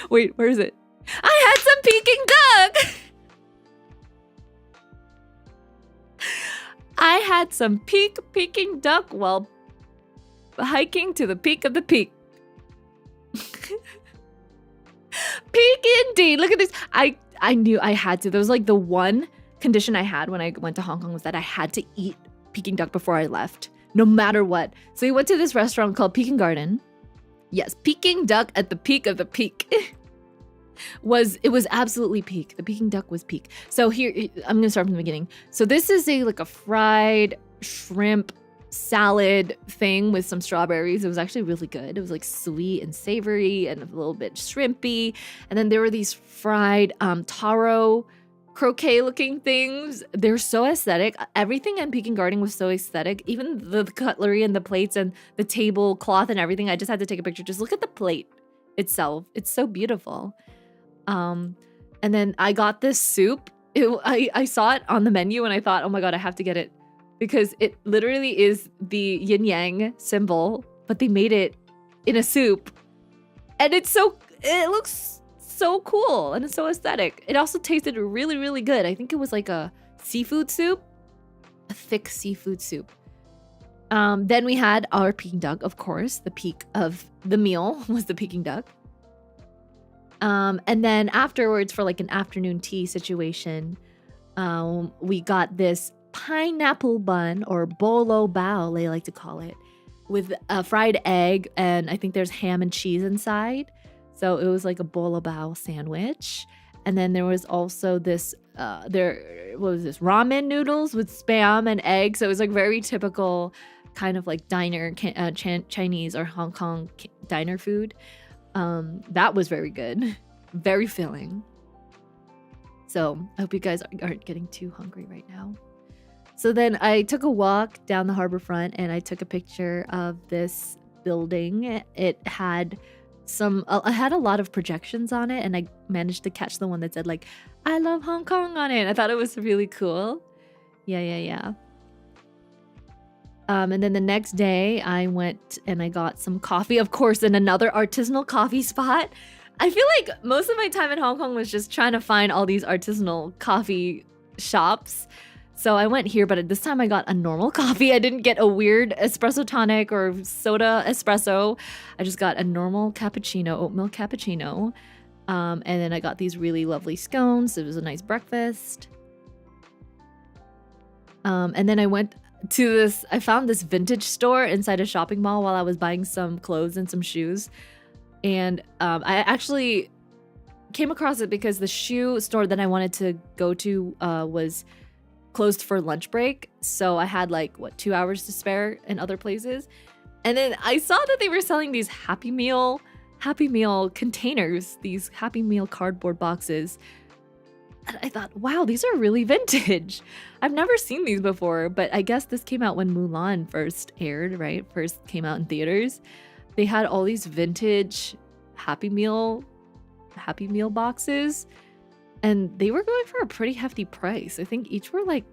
Wait, where is it? I had some peking duck. I had some peking duck while hiking to the peak of the Peak. Peak indeed. Look at this. I knew I had to. There was like the one condition I had when I went to Hong Kong was that I had to eat Peking duck before I left, no matter what. So we went to this restaurant called Peking Garden. Yes, Peking duck at the peak of the Peak. It was absolutely peak. The Peking duck was peak. So here, I'm gonna start from the beginning. So this is like a fried shrimp salad thing with some strawberries. It was actually really good. It was like sweet and savory and a little bit shrimpy. And then there were these fried taro croquet looking things. They're so aesthetic. Everything in Peking Garden was so aesthetic. Even the cutlery and the plates and the tablecloth and everything. I just had to take a picture. Just look at the plate itself. It's so beautiful. And then I got this soup. I saw it on the menu and I thought, oh my God, I have to get it. Because it literally is the yin yang symbol, but they made it in a soup. And it looks so cool and it's so aesthetic. It also tasted really, really good. I think it was like a seafood soup, a thick seafood soup. Then we had our Peking duck, of course. The peak of the meal was the Peking duck. And then afterwards, for like an afternoon tea situation, we got this pineapple bun, or bolo bao, they like to call it, with a fried egg, and I think there's ham and cheese inside. So it was like a bola bao sandwich. And then there was also this, what was this? Ramen noodles with spam and egg. So it was like very typical kind of like diner, Chinese or Hong Kong diner food. That was very good. Very filling. So I hope you guys aren't getting too hungry right now. So then I took a walk down the harbor front and I took a picture of this building. It had I had a lot of projections on it, and I managed to catch the one that said like, I love Hong Kong on it. I thought it was really cool. Yeah. And then the next day I went and I got some coffee, of course, in another artisanal coffee spot. I feel like most of my time in Hong Kong was just trying to find all these artisanal coffee shops. So I went here, but this time I got a normal coffee. I didn't get a weird espresso tonic or soda espresso. I just got a normal cappuccino, oat milk cappuccino. And then I got these really lovely scones. It was a nice breakfast. And then I went to I found this vintage store inside a shopping mall while I was buying some clothes and some shoes. And I actually came across it because the shoe store that I wanted to go to was closed for lunch break. So I had 2 hours to spare in other places. And then I saw that they were selling these Happy Meal containers, these Happy Meal cardboard boxes. And I thought, wow, these are really vintage. I've never seen these before, but I guess this came out when Mulan first aired, right? First came out in theaters. They had all these vintage Happy Meal boxes. And they were going for a pretty hefty price. I think each were like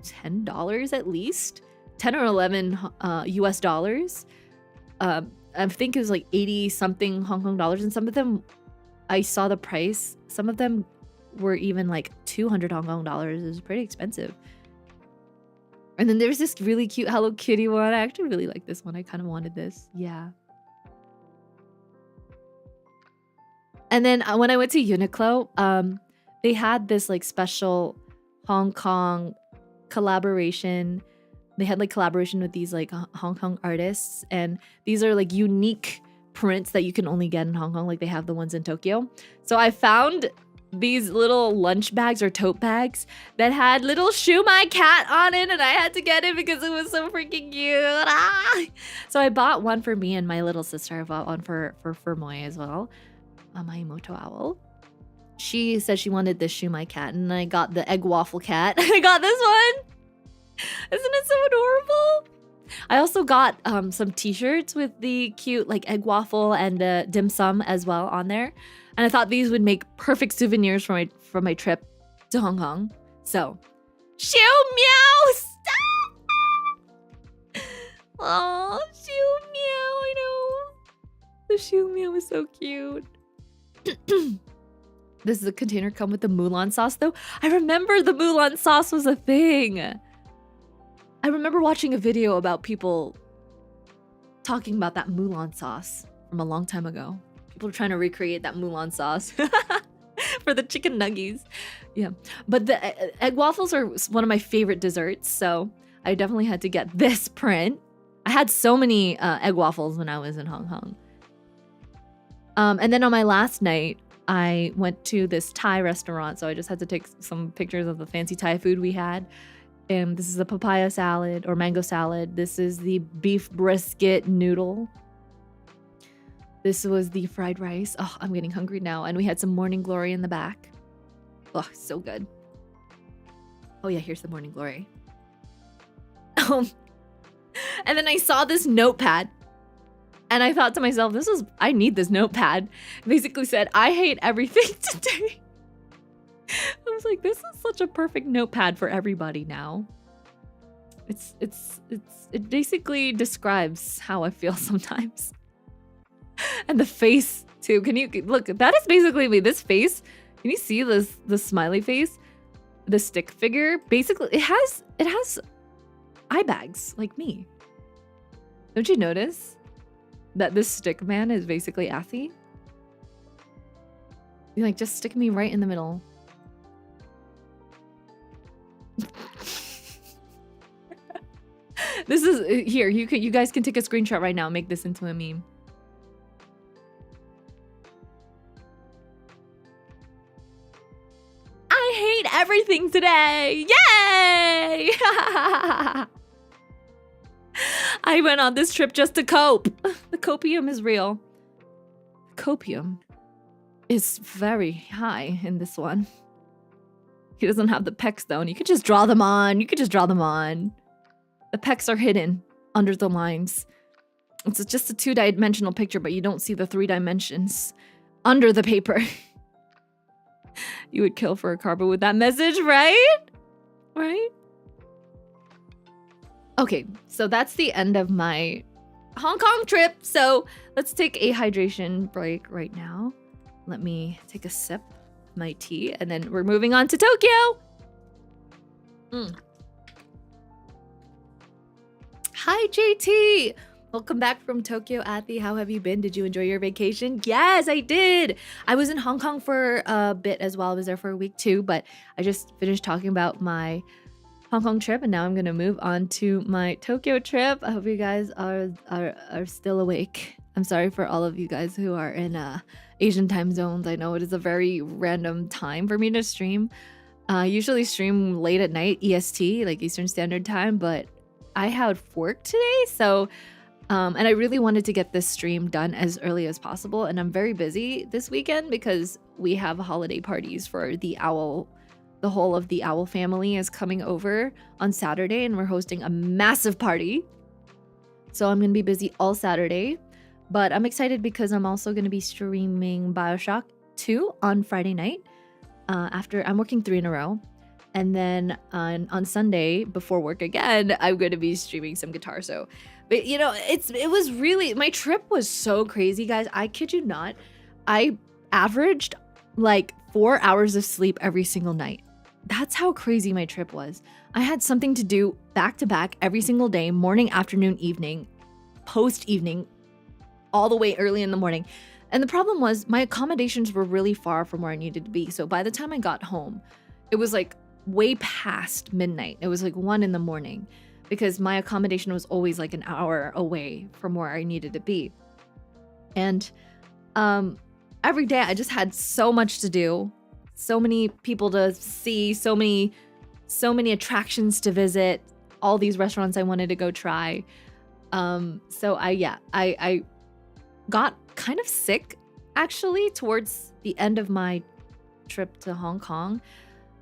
$10 at least, 10 or 11 US dollars. I think it was like 80 something Hong Kong dollars. And some of them, I saw the price. Some of them were even like 200 Hong Kong dollars. It was pretty expensive. And then there's this really cute Hello Kitty one. I actually really like this one. I kind of wanted this. Yeah. And then when I went to Uniqlo, they had this like special Hong Kong collaboration. They had like collaboration with these like Hong Kong artists, and these are like unique prints that you can only get in Hong Kong. Like they have the ones in Tokyo. So I found these little lunch bags or tote bags that had little Shoo My Cat on it, and I had to get it because it was so freaking cute. So I bought one for me and my little sister. I bought one for Moy as well, my Emoto owl. She said she wanted this Shoo My Cat, and I got the egg waffle cat. I got this one. Isn't it so adorable? I also got some t-shirts with the cute like egg waffle and dim sum as well on there. And I thought these would make perfect souvenirs for my trip to Hong Kong. So, Shoo Meow, stop! Oh, Shoo Meow, I know. The Shoo Meow is so cute. Does the container come with the Mulan sauce though? I remember the Mulan sauce was a thing. I remember watching a video about people talking about that Mulan sauce from a long time ago. People are trying to recreate that Mulan sauce for the chicken nuggies. Yeah, but the egg waffles are one of my favorite desserts, so I definitely had to get this print. I had so many egg waffles when I was in Hong Kong. And then on my last night, I went to this Thai restaurant, so I just had to take some pictures of the fancy Thai food we had. And this is a papaya salad or mango salad. This is the beef brisket noodle. This was the fried rice. Oh, I'm getting hungry now. And we had some morning glory in the back. Oh, so good. Oh yeah, here's the morning glory. And then I saw this notepad. And I thought to myself, I need this notepad. It basically said, I hate everything today. I was like, this is such a perfect notepad for everybody now. It basically describes how I feel sometimes. And the face too. Can you look? That is basically me. This face. Can you see the smiley face? The stick figure. Basically, it has eye bags like me. Don't you notice that this stick man is basically Athy? You like just stick me right in the middle. This is here. You guys can take a screenshot right now and make this into a meme. I hate everything today. Yay! I went on this trip just to cope. The copium is real. Copium is very high in this one. He doesn't have the pecs though, and you could just draw them on. You could just draw them on. The pecs are hidden under the lines. It's just a 2-dimensional picture, but you don't see the 3 dimensions under the paper. You would kill for a carpet with that message, right? Right? Okay, so that's the end of my Hong Kong trip. So let's take a hydration break right now. Let me take a sip of my tea, and then we're moving on to Tokyo. Hi, JT. Welcome back from Tokyo, Athy. How have you been? Did you enjoy your vacation? Yes, I did. I was in Hong Kong for a bit as well. I was there for a week too, but I just finished talking about my Hong Kong trip, and now I'm gonna move on to my Tokyo trip. I hope you guys are still awake. I'm sorry for all of you guys who are in Asian time zones. I know it is a very random time for me to stream. I usually stream late at night, EST, like Eastern Standard Time, but I had work today, so and I really wanted to get this stream done as early as possible, and I'm very busy this weekend because we have holiday parties for the owl. The whole of the owl family is coming over on Saturday, and we're hosting a massive party. So I'm gonna be busy all Saturday, but I'm excited because I'm also gonna be streaming BioShock 2 on Friday night. After I'm working 3 in a row. And then on Sunday, before work again, I'm going to be streaming some guitar. So, but you know, it was really, my trip was so crazy, guys. I kid you not. I averaged like 4 hours of sleep every single night. That's how crazy my trip was. I had something to do back to back every single day, morning, afternoon, evening, post-evening, all the way early in the morning. And the problem was my accommodations were really far from where I needed to be. So by the time I got home, it was like way past midnight. It was like 1 in the morning because my accommodation was always like an hour away from where I needed to be. And every day I just had so much to do, so many people to see, so many attractions to visit, all these restaurants I wanted to go try. So I got kind of sick actually towards the end of my trip to Hong Kong.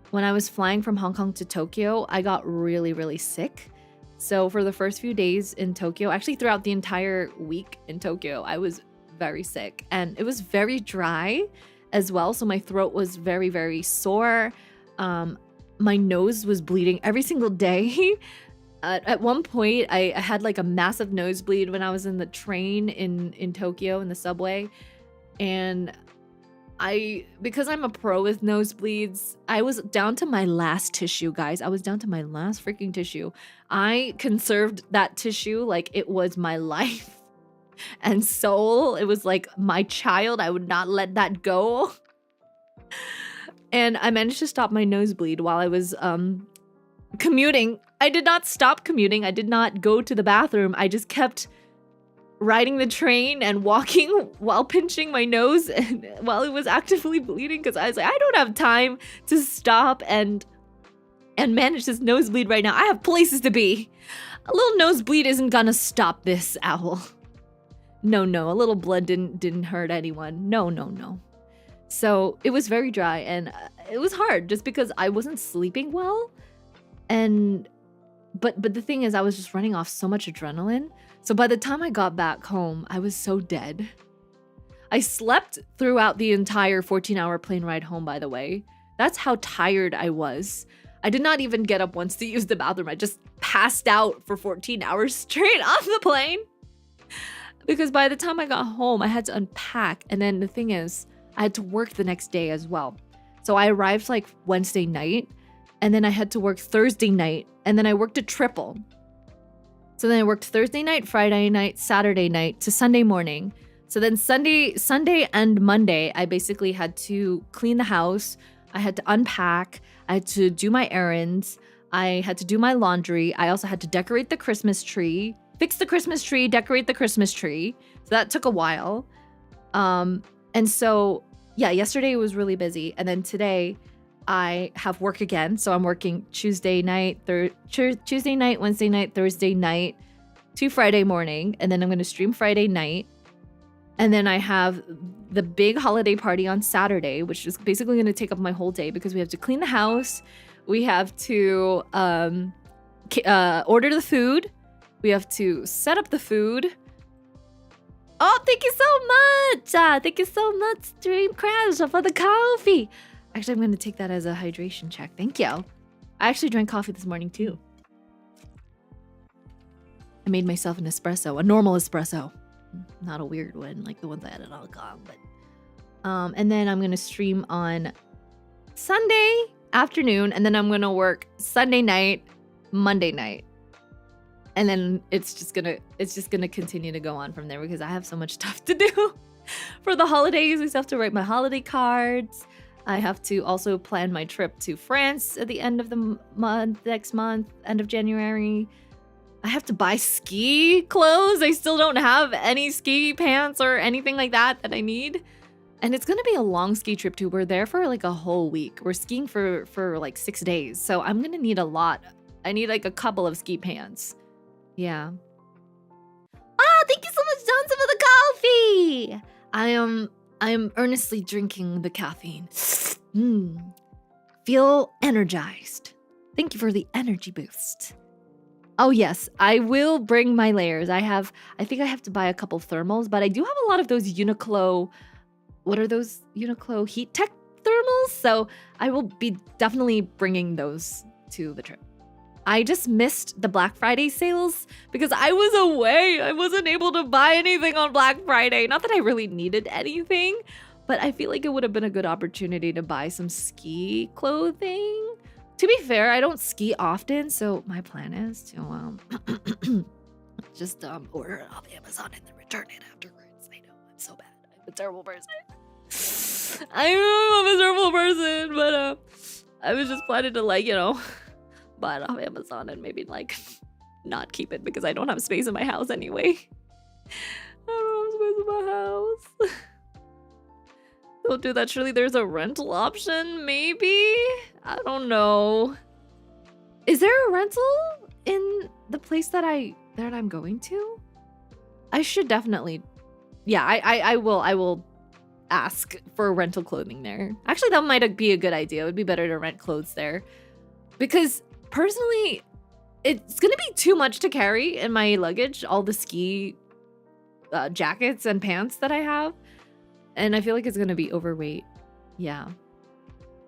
When I was flying from Hong Kong to Tokyo, I got really, really sick. So for the first few days in Tokyo, actually throughout the entire week in Tokyo, I was very sick. And it was very dry as well. So my throat was very, very sore. My nose was bleeding every single day. At one point, I had like a massive nosebleed when I was in the train in Tokyo, in the subway. And because I'm a pro with nosebleeds, I was down to my last tissue, guys. I was down to my last freaking tissue. I conserved that tissue like it was my life and soul. It was like my child. I would not let that go. And I managed to stop my nosebleed while I was commuting. I did not stop commuting. I did not go to the bathroom. I just kept riding the train and walking while pinching my nose and while it was actively bleeding because I was like, I don't have time to stop and manage this nosebleed right now. I have places to be. A little nosebleed isn't gonna stop this, owl. No, a little blood didn't hurt anyone. No. So it was very dry and it was hard just because I wasn't sleeping well. But the thing is, I was just running off so much adrenaline. So by the time I got back home, I was so dead. I slept throughout the entire 14-hour plane ride home, by the way. That's how tired I was. I did not even get up once to use the bathroom. I just passed out for 14 hours straight off the plane. Because by the time I got home, I had to unpack. And then the thing is, I had to work the next day as well. So I arrived like Wednesday night. And then I had to work Thursday night. And then I worked a triple. So then I worked Thursday night, Friday night, Saturday night to Sunday morning. So then Sunday and Monday, I basically had to clean the house. I had to unpack. I had to do my errands. I had to do my laundry. I also had to decorate the Christmas tree, fix the Christmas tree, decorate the Christmas tree. So that took a while. And so, yeah, yesterday was really busy. And then today I have work again. So I'm working Tuesday night, Wednesday night, Thursday night to Friday morning. And then I'm going to stream Friday night. And then I have the big holiday party on Saturday, which is basically going to take up my whole day because we have to clean the house. We have to order the food. We have to set up the food. Oh, thank you so much. Thank you so much, Stream Crash, for the coffee. Actually, I'm going to take that as a hydration check. Thank you. I actually drank coffee this morning, too. I made myself an espresso, a normal espresso. Not a weird one, like the ones I had at alcohol. But, and then I'm going to stream on Sunday afternoon, and then I'm going to work Sunday night, Monday night. And then it's just gonna continue to go on from there because I have so much stuff to do for the holidays. I have to write my holiday cards. I have to also plan my trip to France at the end of the month, next month, end of January. I have to buy ski clothes. I still don't have any ski pants or anything like that I need. And it's gonna be a long ski trip too. We're there for like a whole week. We're skiing for like 6 days. So I'm gonna need a lot. I need like a couple of ski pants. Yeah. Thank you so much, Johnson, for the coffee. I am earnestly drinking the caffeine. Feel energized. Thank you for the energy boost. Oh yes, I will bring my layers. I think I have to buy a couple thermals, but I do have a lot of those Uniqlo. What are those Uniqlo Heat Tech thermals? So I will be definitely bringing those to the trip. I just missed the Black Friday sales because I was away. I wasn't able to buy anything on Black Friday. Not that I really needed anything, but I feel like it would have been a good opportunity to buy some ski clothing. To be fair, I don't ski often, so my plan is to just order it off Amazon and then return it afterwards. I know, I'm so bad. I'm a terrible person. I'm a terrible person, but I was just planning to buy it off Amazon and maybe not keep it because I don't have space in my house anyway. I don't have space in my house. Don't do that. Surely there's a rental option, maybe? I don't know. Is there a rental in the place that I'm going to? I should definitely. Yeah, I will ask for rental clothing there. Actually, that might be a good idea. It would be better to rent clothes there. Because personally, it's going to be too much to carry in my luggage, all the ski jackets and pants that I have. And I feel like it's going to be overweight. Yeah.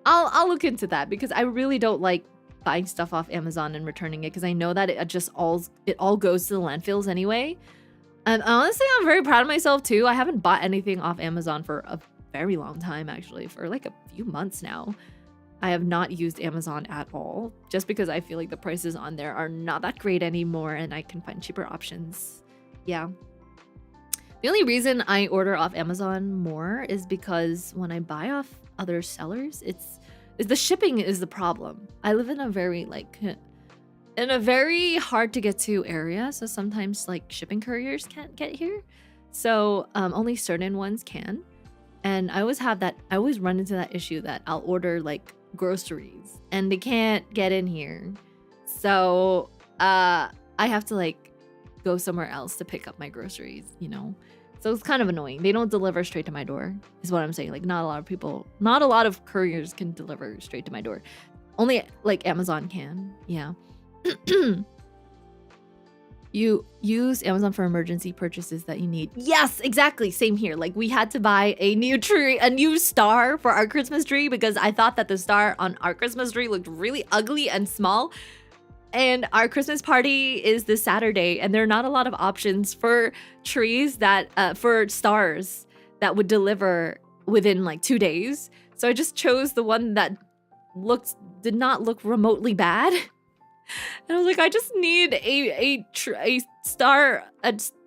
I'll look into that because I really don't like buying stuff off Amazon and returning it because I know that it all goes to the landfills anyway. And honestly, I'm very proud of myself too. I haven't bought anything off Amazon for a very long time, actually, for like a few months now. I have not used Amazon at all just because I feel like the prices on there are not that great anymore and I can find cheaper options. Yeah. The only reason I order off Amazon more is because when I buy off other sellers, the shipping is the problem. I live in a very hard to get to area, so sometimes shipping couriers can't get here. So only certain ones can. And I always run into that issue that I'll order groceries and they can't get in here. So I have to go somewhere else to pick up my groceries, So it's kind of annoying. They don't deliver straight to my door, is what I'm saying. Not a lot of couriers can deliver straight to my door. Only Amazon can. Yeah. You use Amazon for emergency purchases that you need. Yes, exactly. Same here. We had to buy a new star for our Christmas tree because I thought that the star on our Christmas tree looked really ugly and small. And our Christmas party is this Saturday, and there are not a lot of options for trees for stars that would deliver within 2 days. So I just chose the one that did not look remotely bad. And I was like, I just need a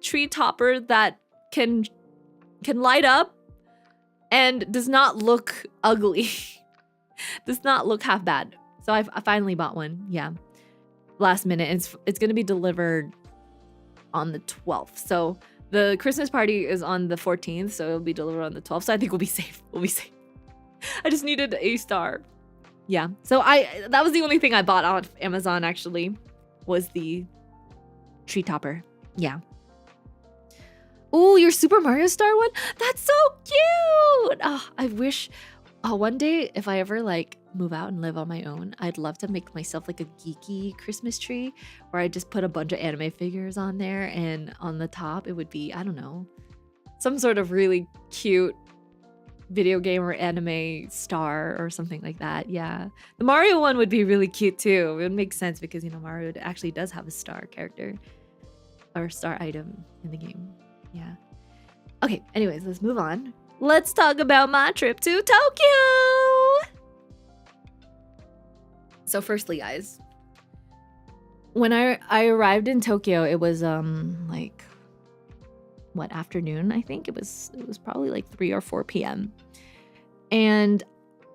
tree topper that can light up and does not look ugly, does not look half bad. So I finally bought one. Yeah. last minute. And it's going to be delivered on the 12th. So the Christmas party is on the 14th, so it'll be delivered on the 12th. So I think we'll be safe. We'll be safe. I just needed a star. Yeah. So that was the only thing I bought on Amazon actually, was the tree topper. Yeah. Oh, your Super Mario Star one? That's so cute. Oh, I wish one day if I ever like move out and live on my own, I'd love to make myself like a geeky Christmas tree where I just put a bunch of anime figures on there, and on the top it would be, I don't know, some sort of really cute video game or anime star or something like that. Yeah. The Mario one would be really cute too. It would make sense because, you know, Mario actually does have a star character or star item in the game. Yeah. Okay, anyways, let's move on. Let's talk about my trip to Tokyo. So firstly, guys, when I arrived in Tokyo, it was like what, afternoon, I think. It was probably like 3 or 4 p.m. And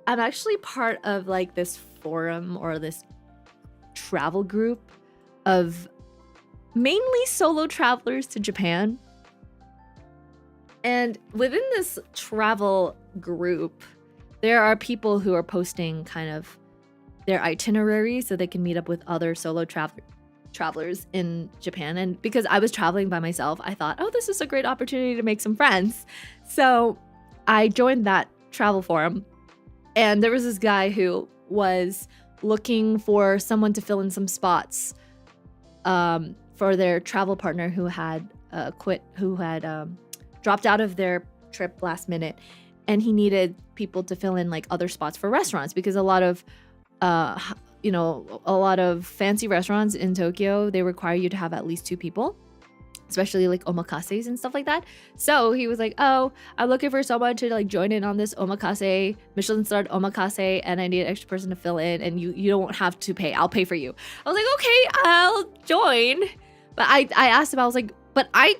I'm actually part of like this forum or this travel group of mainly solo travelers to Japan. And within this travel group, there are people who are posting kind of their itineraries so they can meet up with other solo travelers in Japan. And because I was traveling by myself, I thought, oh, this is a great opportunity to make some friends. So I joined that travel forum. And there was this guy who was looking for someone to fill in some spots for their travel partner who had dropped out of their trip last minute, and he needed people to fill in like other spots for restaurants, because a lot of fancy restaurants in Tokyo, they require you to have at least 2 people, especially like omakases and stuff like that. So he was like, oh, I'm looking for someone to like join in on this omakase, Michelin-starred omakase, and I need an extra person to fill in, and you don't have to pay. I'll pay for you. I was like, okay, I'll join. But I asked him, I was like, but I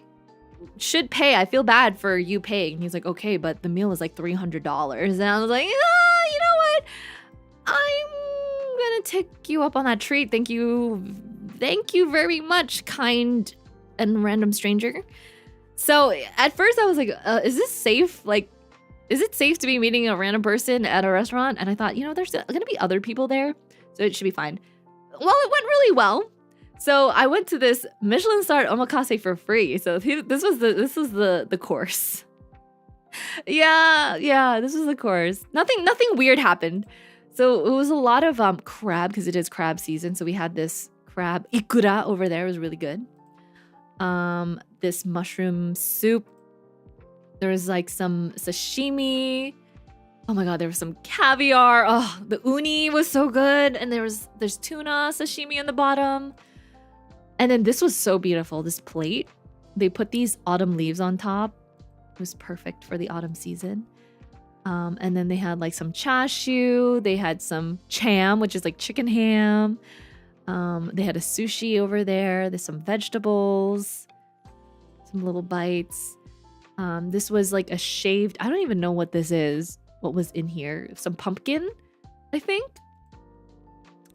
should pay. I feel bad for you paying. He's like, okay, but the meal is like $300. And I was like, you know what? I'm gonna take you up on that treat. Thank you very much, kind and random stranger. So at first I was like, is this safe? Like, is it safe to be meeting a random person at a restaurant? And I thought, you know, there's gonna be other people there, so it should be fine. Well, it went really well. So I went to this Michelin-starred omakase for free. So this was the course. Yeah, this was the course. Nothing weird happened. So it was a lot of crab, because it is crab season. So we had this crab ikura over there. It was really good. This mushroom soup. There was like some sashimi. Oh my god, there was some caviar. Oh, the uni was so good. And there's tuna sashimi on the bottom. And then this was so beautiful, this plate. They put these autumn leaves on top. It was perfect for the autumn season. And then they had like some chashu. They had some cham, which is like chicken ham. They had a sushi over there. There's some vegetables, some little bites. This was like a shaved, I don't even know what this is. What was in here? Some pumpkin, I think.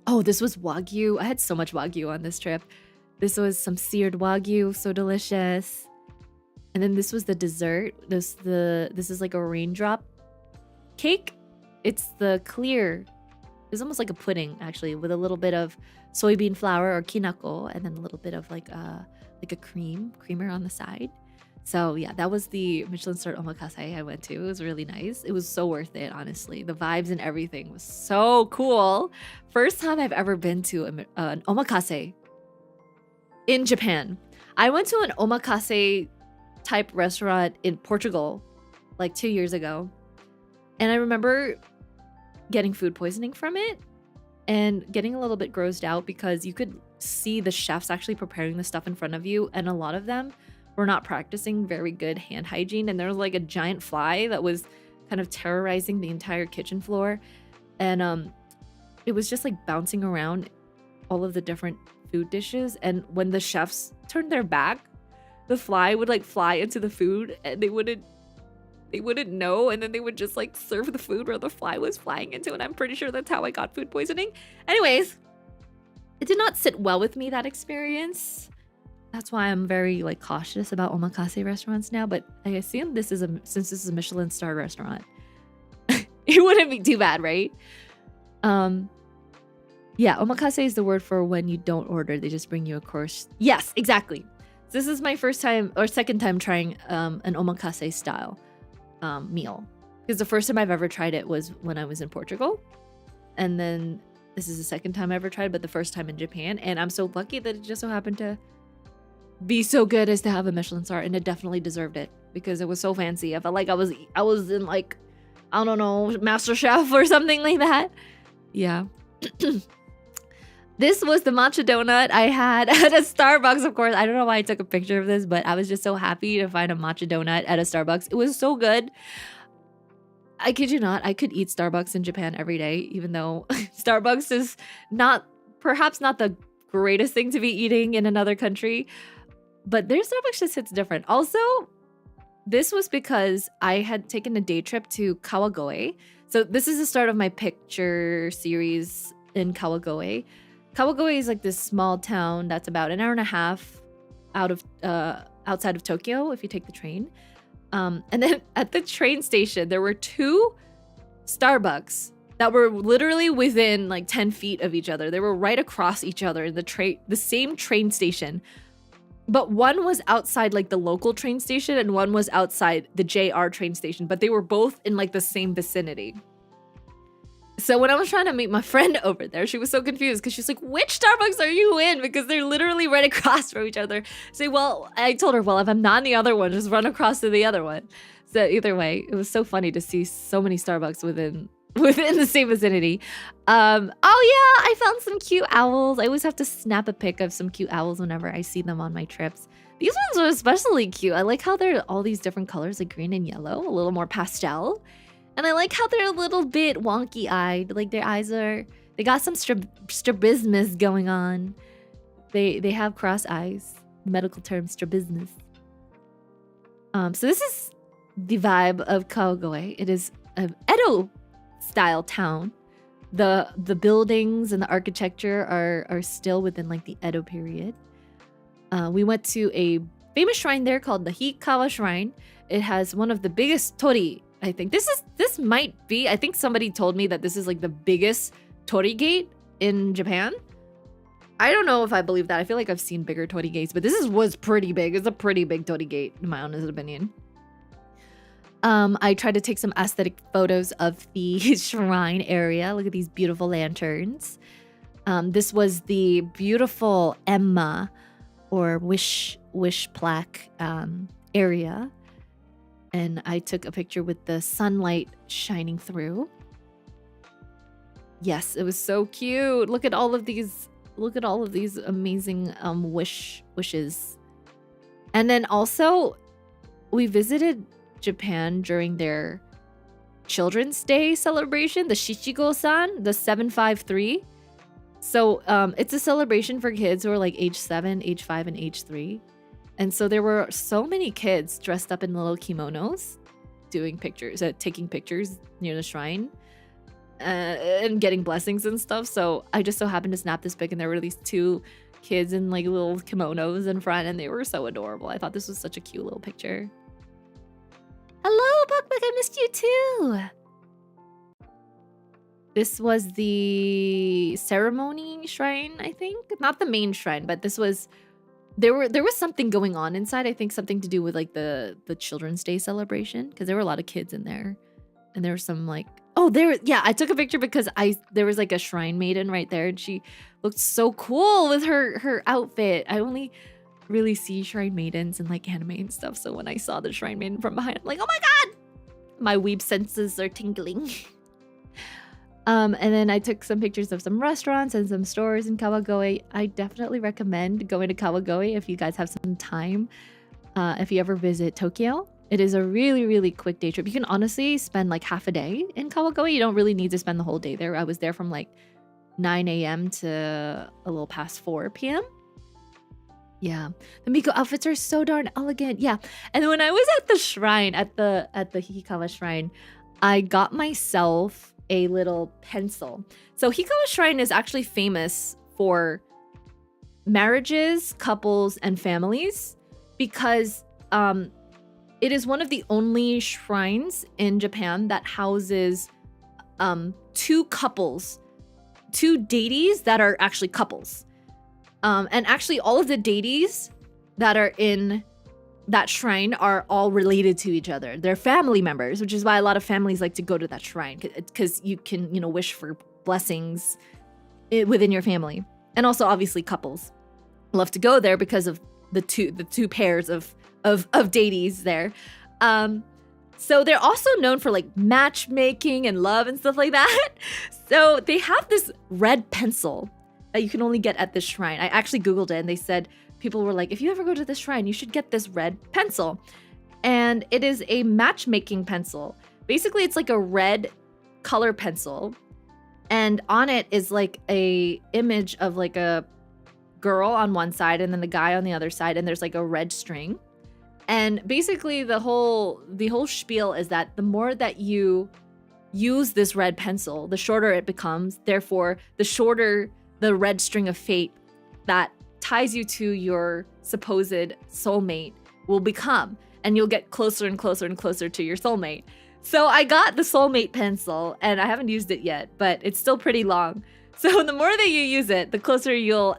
Oh, this was wagyu. I had so much wagyu on this trip. This was some seared wagyu, so delicious. And then this was the dessert. This is like a raindrop cake. It's the clear. It's almost like a pudding actually, with a little bit of soybean flour or kinako, and then a little bit of like a creamer on the side. So yeah, that was the Michelin-starred omakase I went to. It was really nice. It was so worth it, honestly. The vibes and everything was so cool. First time I've ever been to an omakase in Japan. I went to an omakase type restaurant in Portugal like 2 years ago. And I remember getting food poisoning from it and getting a little bit grossed out, because you could see the chefs actually preparing the stuff in front of you, and a lot of them were not practicing very good hand hygiene, and there was like a giant fly that was kind of terrorizing the entire kitchen floor, and it was just like bouncing around all of the different food dishes, and when the chefs turned their back, the fly would like fly into the food, and they wouldn't know, and then they would just like serve the food where the fly was flying into, and I'm pretty sure that's how I got food poisoning. Anyways, it did not sit well with me, that experience. That's why I'm very like cautious about omakase restaurants now. But I assume since this is a Michelin star restaurant, it wouldn't be too bad, right? Yeah, omakase is the word for when you don't order, they just bring you a course. Yes, exactly. So this is my first time or second time trying an omakase style meal. Because the first time I've ever tried it was when I was in Portugal. And then this is the second time I ever tried, but the first time in Japan. And I'm so lucky that it just so happened to be so good as to have a Michelin star, and it definitely deserved it because it was so fancy. I felt like I was in like, I don't know, MasterChef or something like that. Yeah. This was the matcha donut I had at a Starbucks, of course. I don't know why I took a picture of this, but I was just so happy to find a matcha donut at a Starbucks. It was so good. I kid you not, I could eat Starbucks in Japan every day, even though Starbucks is perhaps not the greatest thing to be eating in another country. But their Starbucks just hits different. Also, this was because I had taken a day trip to Kawagoe. So this is the start of my picture series in Kawagoe. Kawagoe is like this small town that's about an hour and a half outside of Tokyo if you take the train. And then at the train station, there were 2 Starbucks that were literally within like 10 feet of each other. They were right across each other in the same train station. But one was outside like the local train station and one was outside the JR train station. But they were both in like the same vicinity. So when I was trying to meet my friend over there, she was so confused because she's like, which Starbucks are you in? Because they're literally right across from each other. So, well, I told her, well, if I'm not in the other one, just run across to the other one. So either way, it was so funny to see so many Starbucks within the same vicinity. Oh yeah, I found some cute owls. I always have to snap a pic of some cute owls whenever I see them on my trips. These ones are especially cute. I like how they're all these different colors, like green and yellow, a little more pastel. And I like how they're a little bit wonky-eyed. Like their eyes they got some strabismus going on. They have cross eyes. Medical term, strabismus. So this is the vibe of Kawagoe. It is an Edo-style town. The buildings and the architecture are still within like the Edo period. We went to a famous shrine there called the Hikawa Shrine. It has one of the biggest tori. I think this might be, I think somebody told me that this is like the biggest tori gate in Japan. I don't know if I believe that. I feel like I've seen bigger tori gates, but this was pretty big. It's a pretty big tori gate, in my honest opinion. I tried to take some aesthetic photos of the shrine area. Look at these beautiful lanterns. This was the beautiful Emma or wish plaque area. And I took a picture with the sunlight shining through. Yes, it was so cute. Look at all of these amazing wishes. And then also we visited Japan during their Children's Day celebration, the Shichigo-san, the 753. So it's a celebration for kids who are like age 7, age 5, and age 3. And so there were so many kids dressed up in little kimonos taking pictures near the shrine and getting blessings and stuff. So I just so happened to snap this pic and there were these 2 kids in like little kimonos in front and they were so adorable. I thought this was such a cute little picture. Hello, Buckbuck, I missed you too. This was the ceremony shrine, I think. Not the main shrine, but this was... There was something going on inside. I think something to do with like the Children's Day celebration because there were a lot of kids in there, and there was some like I took a picture because there was like a shrine maiden right there, and she looked so cool with her outfit. I only really see shrine maidens in like anime and stuff, so when I saw the shrine maiden from behind, I'm like, oh my god, my weeb senses are tingling. And then I took some pictures of some restaurants and some stores in Kawagoe. I definitely recommend going to Kawagoe if you guys have some time. If you ever visit Tokyo, it is a really, really quick day trip. You can honestly spend like half a day in Kawagoe. You don't really need to spend the whole day there. I was there from like 9 a.m. to a little past 4 p.m. Yeah, the Miko outfits are so darn elegant. Yeah, and when I was at the shrine, at the Hikawa Shrine, I got myself a little pencil. So Hikawa Shrine is actually famous for marriages, couples, and families because it is one of the only shrines in Japan that houses two couples, two deities that are actually couples. And actually all of the deities that are in that shrine are all related to each other. They're family members, which is why a lot of families like to go to that shrine because you can, you know, wish for blessings within your family. And also obviously couples love to go there because of the two pairs of deities there. So they're also known for like matchmaking and love and stuff like that. So they have this red pencil that you can only get at this shrine. I actually Googled it and they said, people were like, if you ever go to this shrine, you should get this red pencil. And it is a matchmaking pencil. Basically, it's like a red color pencil. And on it is like a image of like a girl on one side and then the guy on the other side. And there's like a red string. And basically the whole spiel is that the more that you use this red pencil, the shorter it becomes. Therefore, the shorter the red string of fate that ties you to your supposed soulmate will become, and you'll get closer and closer and closer to your soulmate. So I got the soulmate pencil and I haven't used it yet, but it's still pretty long. So the more that you use it, the closer you'll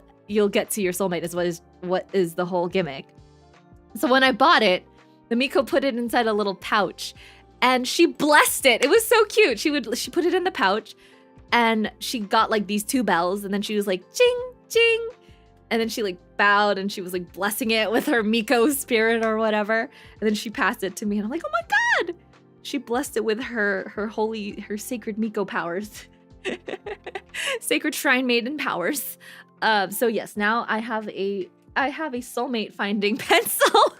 get to your soulmate is what is the whole gimmick. So when I bought it, the Miko put it inside a little pouch and she blessed it. It was so cute. She put it in the pouch and she got like these two bells and then she was like, ching, ching. And then she like bowed and she was like blessing it with her Miko spirit or whatever. And then she passed it to me and I'm like, oh my God. She blessed it with her sacred Miko powers. Sacred shrine maiden powers. So yes, now I have a soulmate finding pencil.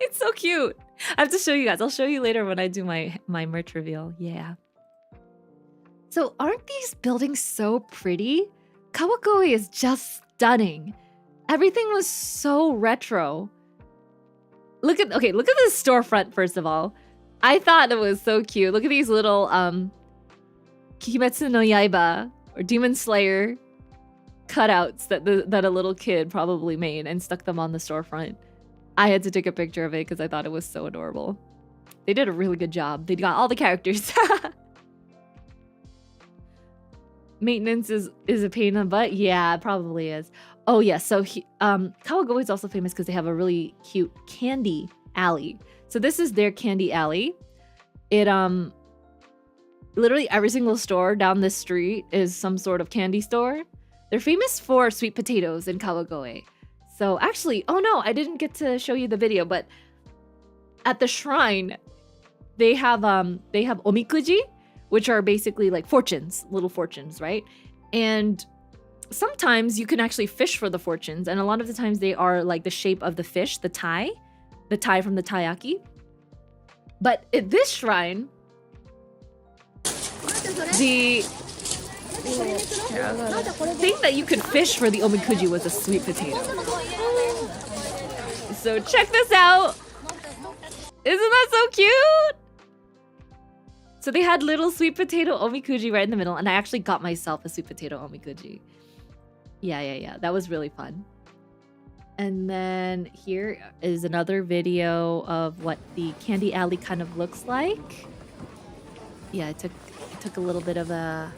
It's so cute. I have to show you guys. I'll show you later when I do my merch reveal. Yeah. So aren't these buildings so pretty? Kawagoe is just stunning. Everything was so retro. Look at the storefront first of all. I thought it was so cute. Look at these little Kimetsu no Yaiba or Demon Slayer cutouts that a little kid probably made and stuck them on the storefront. I had to take a picture of it because I thought it was so adorable. They did a really good job. They got all the characters. Maintenance is a pain in the butt. Yeah, it probably is. Oh yeah, so Kawagoe is also famous because they have a really cute candy alley. So this is their candy alley. It literally every single store down this street is some sort of candy store. They're famous for sweet potatoes in Kawagoe. So actually, oh no, I didn't get to show you the video, but at the shrine, they have omikuji, which are basically like fortunes, little fortunes, right? And sometimes you can actually fish for the fortunes, and a lot of the times they are like the shape of the fish, the tai from the taiyaki. But at this shrine, the thing that you could fish for the omikuji was a sweet potato. So check this out. Isn't that so cute? So they had little sweet potato omikuji right in the middle, and I actually got myself a sweet potato omikuji. Yeah. That was really fun. And then here is another video of what the candy alley kind of looks like. Yeah, I took a little bit of a...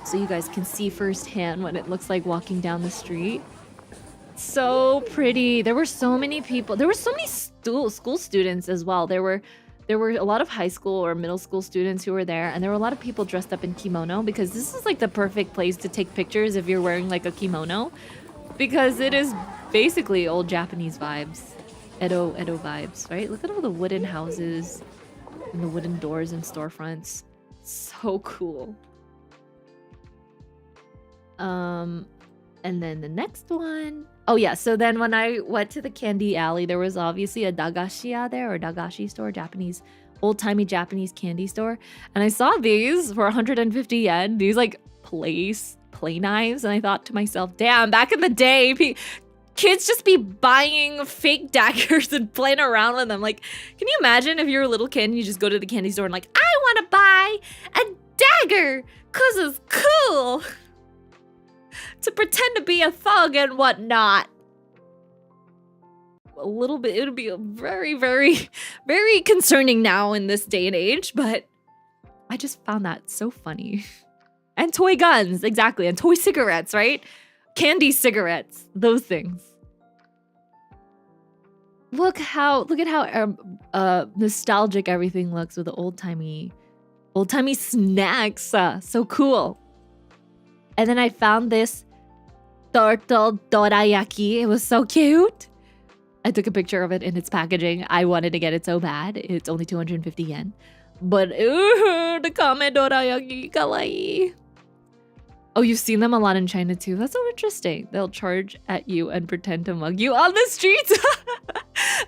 so you guys can see firsthand what it looks like walking down the street. So pretty. There were so many people. There were so many school students as well. There were a lot of high school or middle school students who were there, and there were a lot of people dressed up in kimono because this is like the perfect place to take pictures if you're wearing like a kimono, because it is basically old Japanese vibes, Edo vibes, right? Look at all the wooden houses and the wooden doors and storefronts. So cool. And then the next one. Oh yeah, so then when I went to the candy alley, there was obviously a dagashiya there, or dagashi store, Japanese, old-timey Japanese candy store. And I saw these for 150 yen, these like play knives. And I thought to myself, damn, back in the day, kids just be buying fake daggers and playing around with them. Like, can you imagine if you're a little kid and you just go to the candy store and like, I want to buy a dagger because it's cool. to pretend to be a thug and whatnot. A little bit, it would be very, very, very concerning now in this day and age, but I just found that so funny. And toy guns, exactly, and toy cigarettes, right? Candy cigarettes, those things. Look at how nostalgic everything looks with the old-timey snacks. So cool. And then I found this turtle dorayaki. It was so cute. I took a picture of it in its packaging. I wanted to get it so bad. It's only 250 yen. But the kame dorayaki, kawaii. Oh, you've seen them a lot in China too. That's so interesting. They'll charge at you and pretend to mug you on the streets.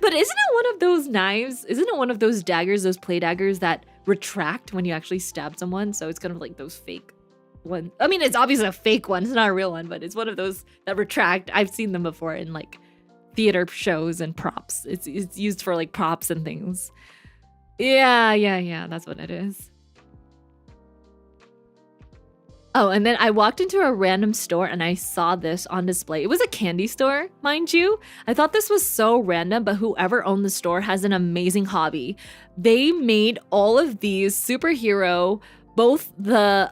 But isn't it one of those knives? Isn't it one of those daggers, those play daggers that retract when you actually stab someone? So it's kind of like those fake ones. I mean, it's obviously a fake one. It's not a real one, but it's one of those that retract. I've seen them before in like theater shows and props. It's used for like props and things. Yeah. That's what it is. Oh, and then I walked into a random store and I saw this on display. It was a candy store, mind you. I thought this was so random, but whoever owned the store has an amazing hobby. They made all of these superhero, both the,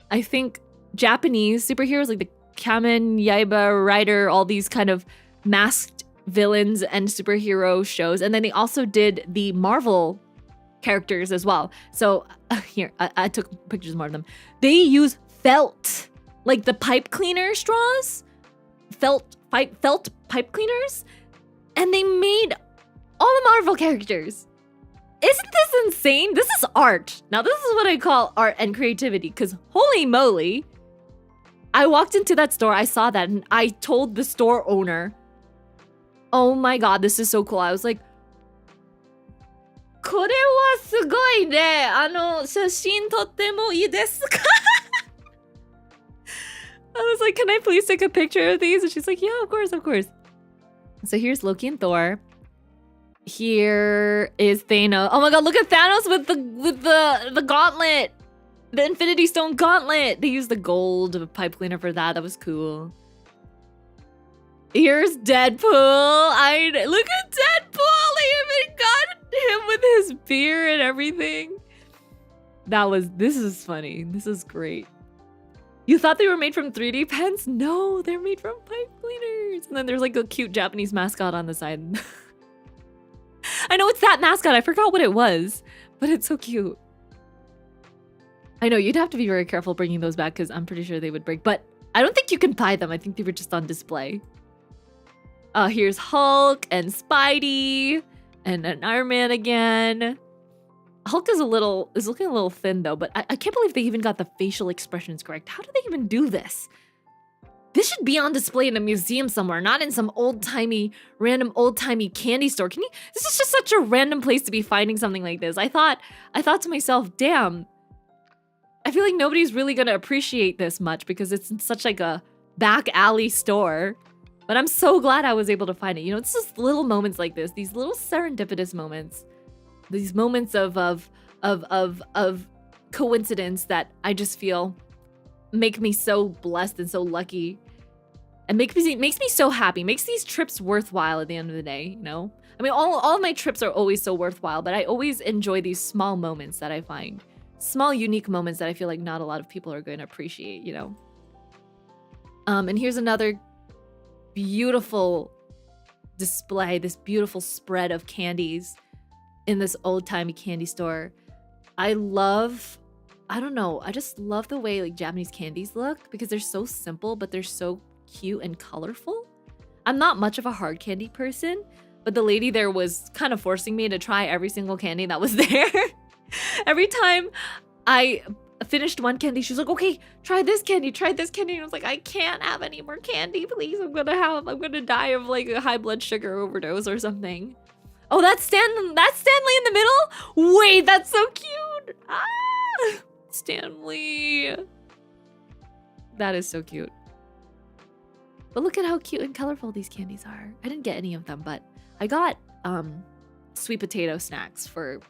I think, Japanese superheroes, like the Kamen Yaiba Rider, all these kind of masked villains and superhero shows. And then they also did the Marvel characters as well. So here, I took pictures of more of them. They use felt, like the pipe cleaner straws, felt pipe cleaners, and they made all the Marvel characters. Isn't this insane? This is art. Now this is what I call art and creativity, because holy moly, I walked into that store, I saw that, and I told the store owner, oh my god, this is so cool. I was like, これはすごいね。写真撮ってもいいですか? I was like, can I please take a picture of these? And she's like, yeah, of course. So here's Loki and Thor. Here is Thanos. Oh my god, look at Thanos with the gauntlet. The Infinity Stone gauntlet. They used the gold pipe cleaner for that. That was cool. Here's Deadpool. Look at Deadpool. They even got him with his beer and everything. This is funny. This is great. You thought they were made from 3D pens? No, they're made from pipe cleaners. And then there's like a cute Japanese mascot on the side. I know it's that mascot. I forgot what it was, but it's so cute. I know you'd have to be very careful bringing those back because I'm pretty sure they would break, but I don't think you can buy them. I think they were just on display. Here's Hulk and Spidey and an Iron Man again. Hulk is looking a little thin though, but I can't believe they even got the facial expressions correct. How do they even do this? This should be on display in a museum somewhere, not in some random old-timey candy store. This is just such a random place to be finding something like this. I thought to myself, damn, I feel like nobody's really gonna appreciate this much because it's in such like a back alley store. But I'm so glad I was able to find it. You know, it's just little moments like this, these little serendipitous moments, these moments of coincidence that I just feel make me so blessed and so lucky, and makes me so happy, makes these trips worthwhile at the end of the day. You know, I mean, all of my trips are always so worthwhile, but I always enjoy these small moments that I find, small unique moments that I feel like not a lot of people are going to appreciate. You know, and here's another beautiful display, this beautiful spread of candies in this old-timey candy store. I don't know, I just love the way like Japanese candies look because they're so simple, but they're so cute and colorful. I'm not much of a hard candy person, but the lady there was kind of forcing me to try every single candy that was there. Every time I finished one candy, she's like, okay, try this candy. And I was like, I can't have any more candy, please. I'm gonna die of like a high blood sugar overdose or something. Oh, that's Stanley in the middle? Wait, that's so cute. Ah, Stanley. That is so cute. But look at how cute and colorful these candies are. I didn't get any of them, but I got sweet potato snacks for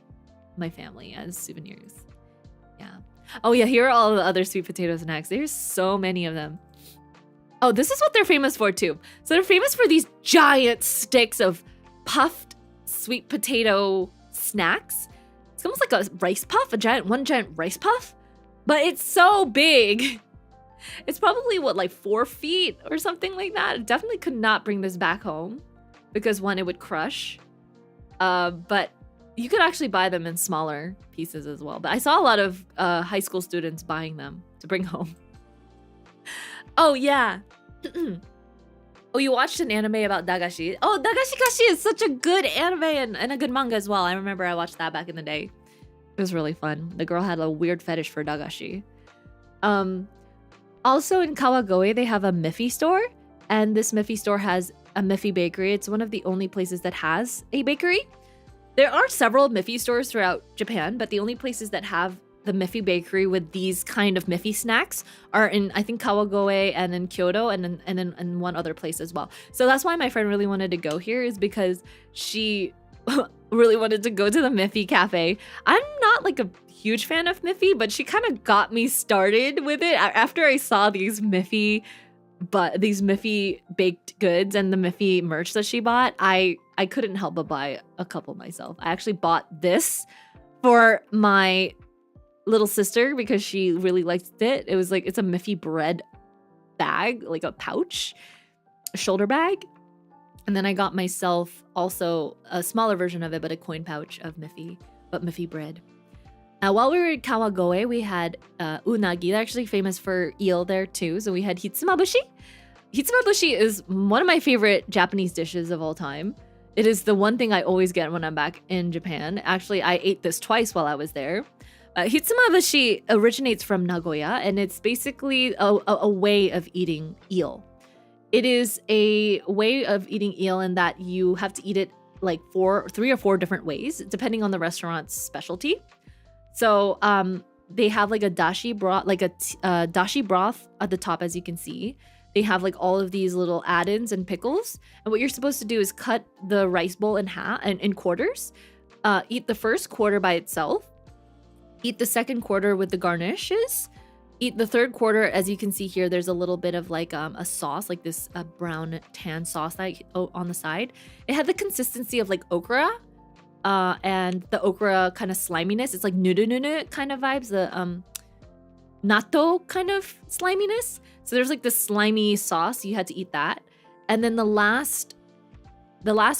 my family as souvenirs. Yeah. Oh yeah, here are all the other sweet potato snacks. There's so many of them. Oh, this is what they're famous for too. So they're famous for these giant sticks of puffed sweet potato snacks. It's almost like a rice puff, one giant rice puff, but it's so big. It's probably what, like 4 feet or something like that. I definitely could not bring this back home because one, it would crush. But you could actually buy them in smaller pieces as well. But I saw a lot of high school students buying them to bring home. Oh, yeah. Oh, you watched an anime about Dagashi? Oh, Dagashi Kashi is such a good anime and a good manga as well. I remember I watched that back in the day. It was really fun. The girl had a weird fetish for Dagashi. Also in Kawagoe, they have a Miffy store. And this Miffy store has a Miffy bakery. It's one of the only places that has a bakery. There are several Miffy stores throughout Japan, but the only places that have the Miffy bakery with these kind of Miffy snacks are in, I think, Kawagoe and in Kyoto and in one other place as well. So that's why my friend really wanted to go here, is because she really wanted to go to the Miffy cafe. I'm not like a huge fan of Miffy, but she kind of got me started with it after I saw these Miffy baked goods and the Miffy merch that she bought. I couldn't help but buy a couple myself. I actually bought this for my little sister because she really liked it. It was like, it's a Miffy bread bag, like a pouch, a shoulder bag. And then I got myself also a smaller version of it, but a coin pouch of Miffy, but Miffy bread. While we were in Kawagoe, we had unagi. They're actually famous for eel there too. So we had hitsumabushi. Hitsumabushi is one of my favorite Japanese dishes of all time. It is the one thing I always get when I'm back in Japan. Actually, I ate this twice while I was there. Hitsumabushi originates from Nagoya, and it's basically a way of eating eel. It is a way of eating eel in that you have to eat it like 3 or 4 different ways, depending on the restaurant's specialty. So they have like a dashi broth, dashi broth at the top, as you can see. They have like all of these little add-ins and pickles. And what you're supposed to do is cut the rice bowl in half and in quarters. Eat the first quarter by itself. Eat the second quarter with the garnishes. Eat the third quarter, as you can see here, there's a little bit of like a sauce, like this brown tan sauce on the side. It had the consistency of like okra. And the okra kind of sliminess. It's like nuru kind of vibes. The natto kind of sliminess. So there's like this slimy sauce. You had to eat that. And then the last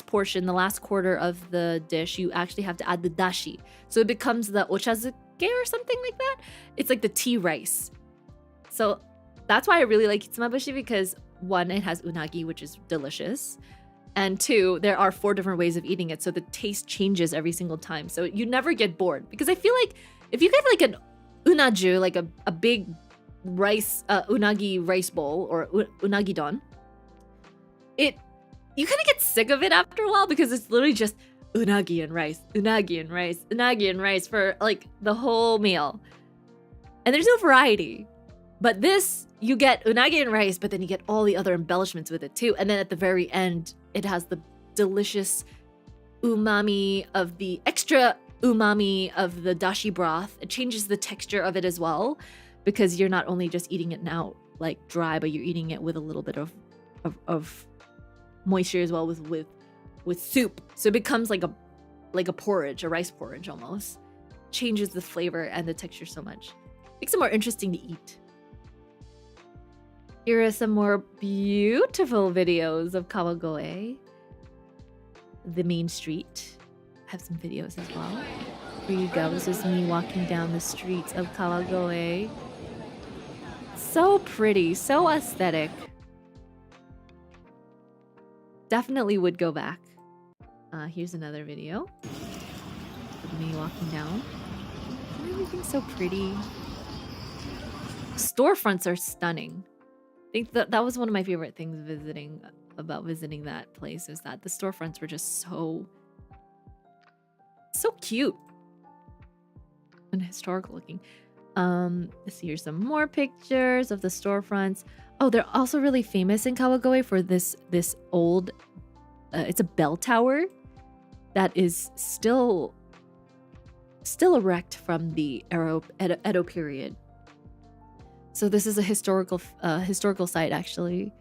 portion, the last quarter of the dish, you actually have to add the dashi. So it becomes the ochazuke or something like that. It's like the tea rice. So that's why I really like hitsumabushi, because 1, it has unagi, which is delicious. And 2, there are 4 different ways of eating it. So the taste changes every single time. So you never get bored. Because I feel like if you get like an unaju, like a big rice, unagi rice bowl or unagi don, you kind of get sick of it after a while, because it's literally just unagi and rice, unagi and rice, unagi and rice for like the whole meal. And there's no variety. But this, you get unagi and rice, but then you get all the other embellishments with it too. And then at the very end, it has the delicious umami of the extra umami of the dashi broth. It changes the texture of it as well, because you're not only just eating it now like dry, but you're eating it with a little bit of moisture as well with soup. So it becomes like a porridge, a rice porridge almost. Changes the flavor and the texture so much. Makes it more interesting to eat. Here are some more beautiful videos of Kawagoe. The main street. I have some videos as well. Here you go. This is me walking down the streets of Kawagoe. So pretty, so aesthetic. Definitely would go back. Here's another video of me walking down. Everything's so pretty. Storefronts are stunning. I think that was one of my favorite things visiting that place, is that the storefronts were just so cute and historical looking. Let's see, here's some more pictures of the storefronts. Oh, they're also really famous in Kawagoe for this old, it's a bell tower that is still erect from the Edo period. So this is a historical site, actually.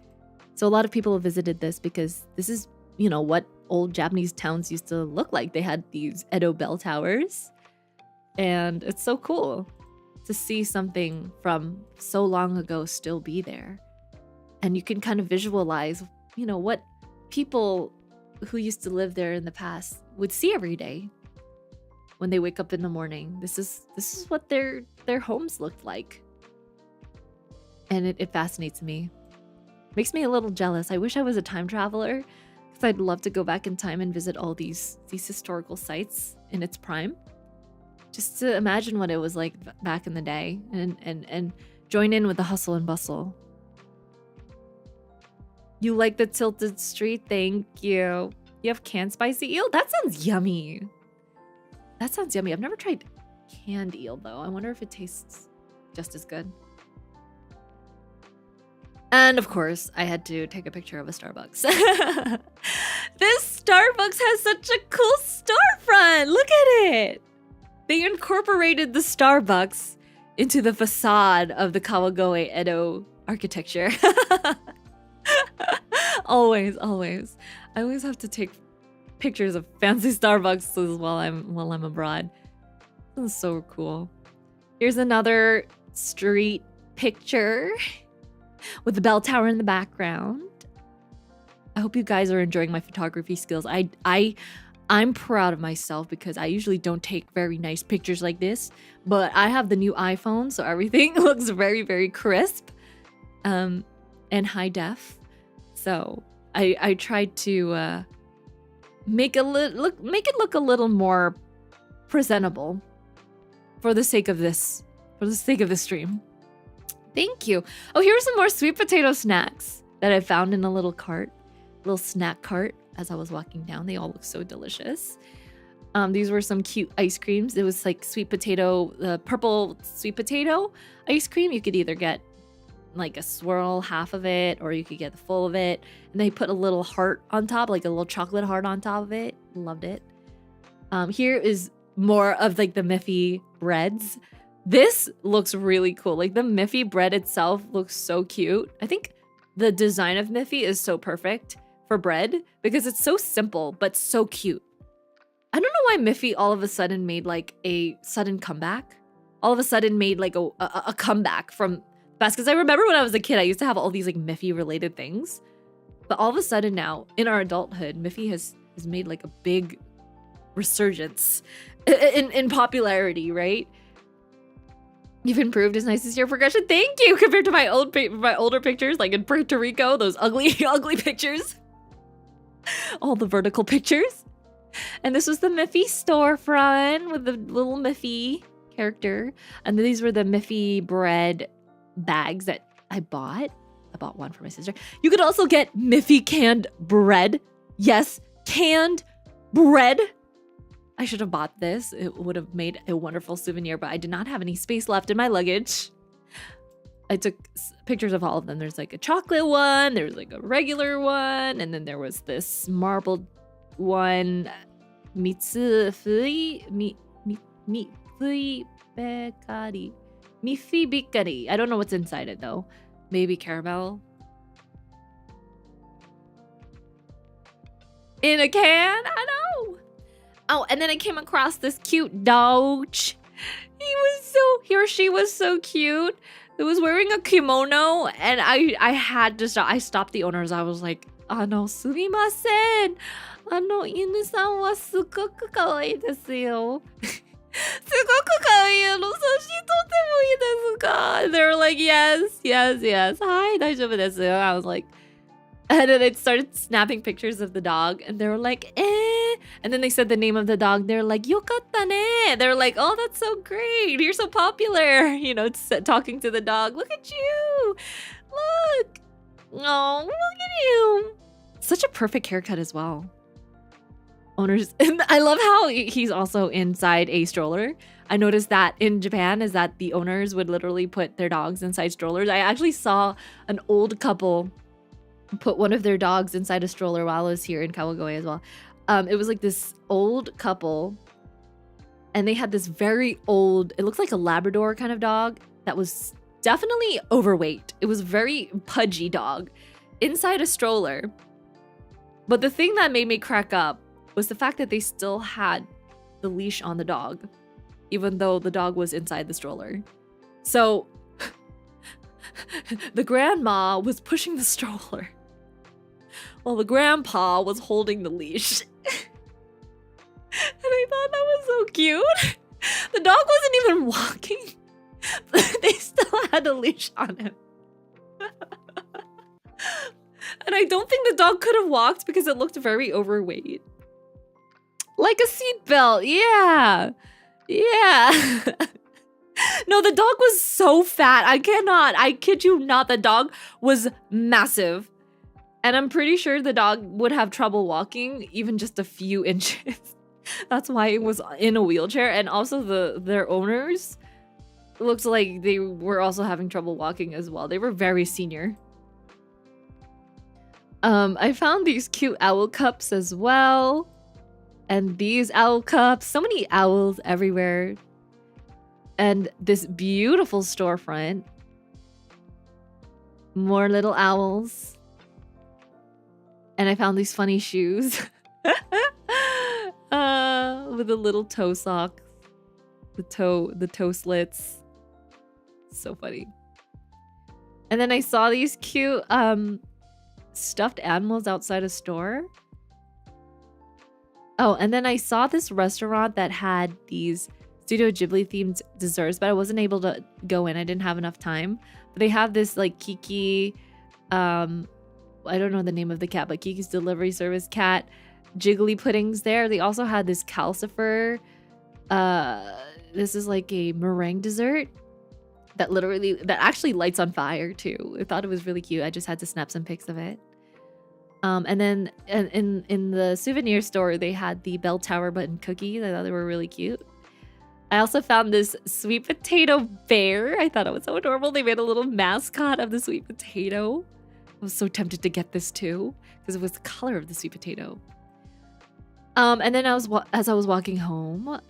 So a lot of people have visited this because this is, you know, what old Japanese towns used to look like. They had these Edo bell towers. And it's so cool to see something from so long ago still be there. And you can kind of visualize, you know, what people who used to live there in the past would see every day when they wake up in the morning. This is what their homes looked like. And it fascinates me. Makes me a little jealous. I wish I was a time traveler because I'd love to go back in time and visit all these historical sites in its prime. Just to imagine what it was like back in the day and join in with the hustle and bustle. You like the tilted street? Thank you. You have canned spicy eel? That sounds yummy. That sounds yummy. I've never tried canned eel though. I wonder if it tastes just as good. And of course, I had to take a picture of a Starbucks. This Starbucks has such a cool storefront. Look at it. They incorporated the Starbucks into the facade of the Kawagoe Edo architecture. Always. I always have to take pictures of fancy Starbucks while I'm abroad. This is so cool. Here's another street picture with the bell tower in the background. I hope you guys are enjoying my photography skills. I'm proud of myself because I usually don't take very nice pictures like this, but I have the new iPhone, so everything looks very, very crisp and high def. So I tried to make it look a little more presentable for the sake of this stream. Thank you. Oh, here are some more sweet potato snacks that I found in a little snack cart as I was walking down. They all look so delicious. These were some cute ice creams. It was like sweet potato, purple sweet potato ice cream. You could either get like a swirl, half of it, or you could get the full of it. And they put a little heart on top, like a little chocolate heart on top of it. Loved it. Here is more of like the Miffy breads. This looks really cool. Like the Miffy bread itself looks so cute. I think the design of Miffy is so perfect for bread because it's so simple but so cute. I don't know why Miffy all of a sudden made like a sudden comeback. All of a sudden made like a comeback from past. Because I remember when I was a kid, I used to have all these like Miffy related things. But all of a sudden now, in our adulthood, Miffy has made like a big resurgence in popularity, right? You've improved as nice as your progression. Thank you. Compared to my older pictures, like in Puerto Rico, those ugly pictures. All the vertical pictures. And this was the Miffy storefront with the little Miffy character. And these were the Miffy bread bags that I bought. I bought one for my sister. You could also get Miffy canned bread. Yes, canned bread. I should have bought this. It would have made a wonderful souvenir, but I did not have any space left in my luggage. I took pictures of all of them. There's like a chocolate one, there's like a regular one, and then there was this marbled one. Miffy Bakery. I don't know what's inside it though. Maybe caramel. In a can? I know. Oh, and then I came across this cute dog. He or she was so cute. It was wearing a kimono, and I had to stop. I stopped the owners. I was like, sumimasen. Inu-san wa sugoku kawaii desu yo. Sugoku kawaii. Sashi totemo ii desu ka? They were like, yes. Hi, daijoubu desu. I was like, and then I started snapping pictures of the dog, and they were like, eh. And then they said the name of the dog. They're like, yokatta ne. They're like, oh, that's so great. You're so popular. You know, talking to the dog. Look at you. Look. Oh, look at you. Such a perfect haircut as well. Owners. And I love how he's also inside a stroller. I noticed that in Japan is that the owners would literally put their dogs inside strollers. I actually saw an old couple put one of their dogs inside a stroller while I was here in Kawagoe as well. It was like this old couple, and they had this very old, it looks like a Labrador kind of dog that was definitely overweight. It was a very pudgy dog inside a stroller. But the thing that made me crack up was the fact that they still had the leash on the dog, even though the dog was inside the stroller. So the grandma was pushing the stroller while the grandpa was holding the leash. And I thought that was so cute. The dog wasn't even walking, but they still had a leash on him. And I don't think the dog could have walked because it looked very overweight. Like a seatbelt, yeah. Yeah. No, the dog was so fat. I kid you not, the dog was massive. And I'm pretty sure the dog would have trouble walking even just a few inches. That's why it was in a wheelchair. And also their owners looked like they were also having trouble walking as well. They were very senior. I found these cute owl cups as well. And these owl cups, so many owls everywhere. And this beautiful storefront. More little owls. And I found these funny shoes. With the little toe socks. The toe slits. So funny. And then I saw these cute stuffed animals outside a store. Oh, and then I saw this restaurant that had these Studio Ghibli themed desserts, but I wasn't able to go in. I didn't have enough time. But they have this like Kiki, I don't know the name of the cat, but Kiki's Delivery Service cat, jiggly puddings there. They also had this calcifer. This is like a meringue dessert that actually lights on fire too. I thought it was really cute. I just had to snap some pics of it. And then in the souvenir store, they had the bell tower button cookies. I thought they were really cute. I also found this sweet potato bear. I thought it was so adorable. They made a little mascot of the sweet potato. I was so tempted to get this too because it was the color of the sweet potato. And then as I was walking home,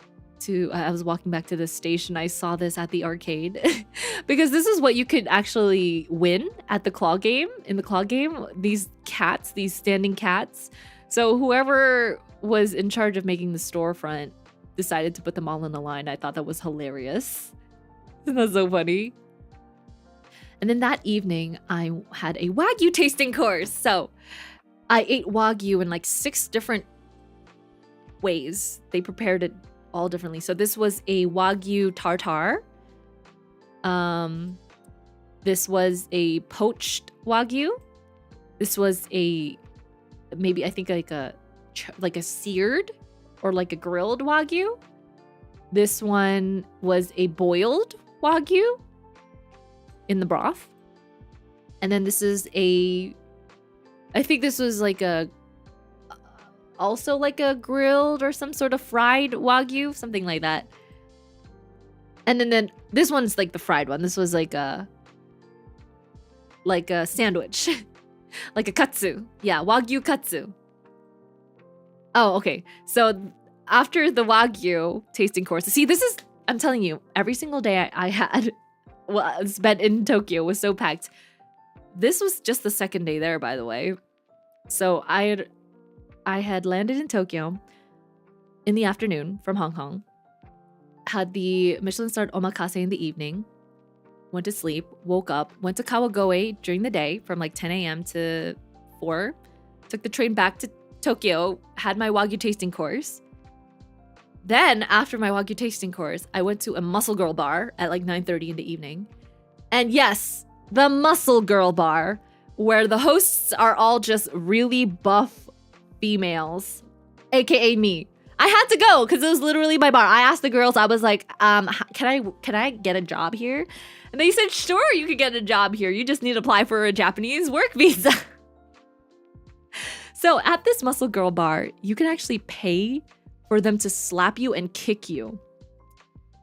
I was walking back to the station, I saw this at the arcade because this is what you could actually win at the claw game. In the claw game, these cats, these standing cats. So whoever was in charge of making the storefront decided to put them all in a line. I thought that was hilarious. Isn't that so funny? And then that evening, I had a Wagyu tasting course. So I ate Wagyu in like 6 different ways. They prepared it all differently. So this was a Wagyu tartare. This was a poached Wagyu. This was I think like a seared or like a grilled Wagyu. This one was a boiled Wagyu in the broth. And then this is I think this was like also like a grilled or some sort of fried Wagyu, something like that. And then this one's like the fried one. This was like a sandwich. Like a katsu. Yeah, Wagyu katsu. Oh, okay. So after the Wagyu tasting course, see, I'm telling you, every single day I had spent in Tokyo was so packed. This was just the second day there, by the way. So I had landed in Tokyo in the afternoon from Hong Kong, had the Michelin-starred omakase in the evening, went to sleep, woke up, went to Kawagoe during the day from like 10 a.m. to 4, took the train back to Tokyo, had my Wagyu tasting course. Then, after my Wagyu tasting course, I went to a Muscle Girl bar at like 9:30 in the evening. And yes, the Muscle Girl bar, where the hosts are all just really buff females, aka me. I had to go because it was literally my bar. I asked the girls, I was like, can I get a job here? And they said, sure, you could get a job here. You just need to apply for a Japanese work visa. So at this Muscle Girl bar, you can actually pay for them to slap you and kick you.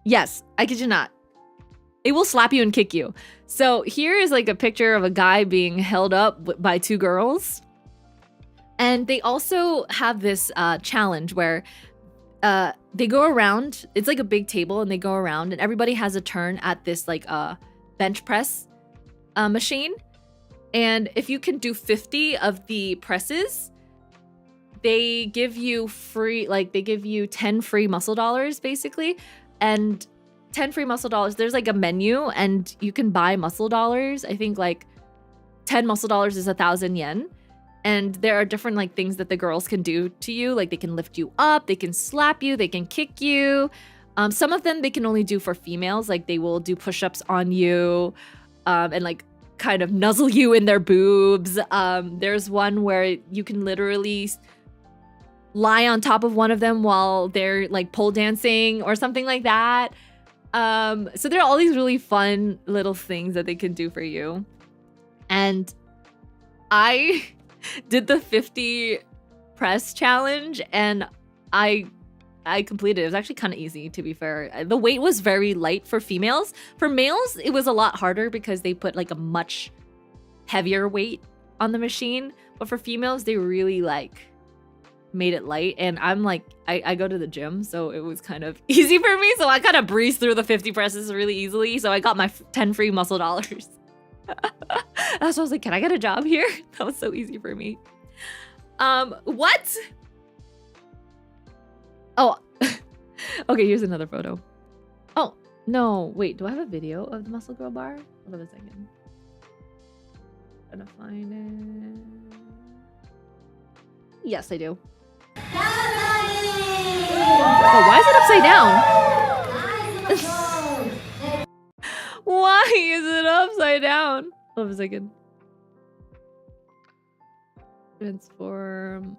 Yes, I kid you not. It will slap you and kick you. So here is like a picture of a guy being held up by 2 girls. And they also have this challenge where they go around. It's like a big table and they go around and everybody has a turn at this like bench press machine. And if you can do 50 of the presses, they give you free, like they give you 10 free muscle dollars basically. And 10 free muscle dollars, there's like a menu and you can buy muscle dollars. I think like 10 muscle dollars is 1,000 yen. And there are different like things that the girls can do to you. Like they can lift you up, they can slap you, they can kick you. Some of them they can only do for females. Like they will do push-ups on you and like kind of nuzzle you in their boobs. There's one where you can literally lie on top of one of them while they're like pole dancing or something like that. So there are all these really fun little things that they can do for you. And I did the 50 press challenge and I completed it. It was actually kind of easy, to be fair. The weight was very light for females. For males, it was a lot harder because they put like a much heavier weight on the machine. But for females, they really like made it light. And I'm like, I go to the gym, so it was kind of easy for me. So I kind of breezed through the 50 presses really easily. So I got my 10 free muscle dollars. That's why I was like, can I get a job here? That was so easy for me. What? Oh, okay, here's another photo. Oh, no, wait, do I have a video of the Muscle Girl bar? Hold on a second. Trying to find it. Yes, I do. Oh, why is it upside down? Why is it upside down? Hold on a second. Transform.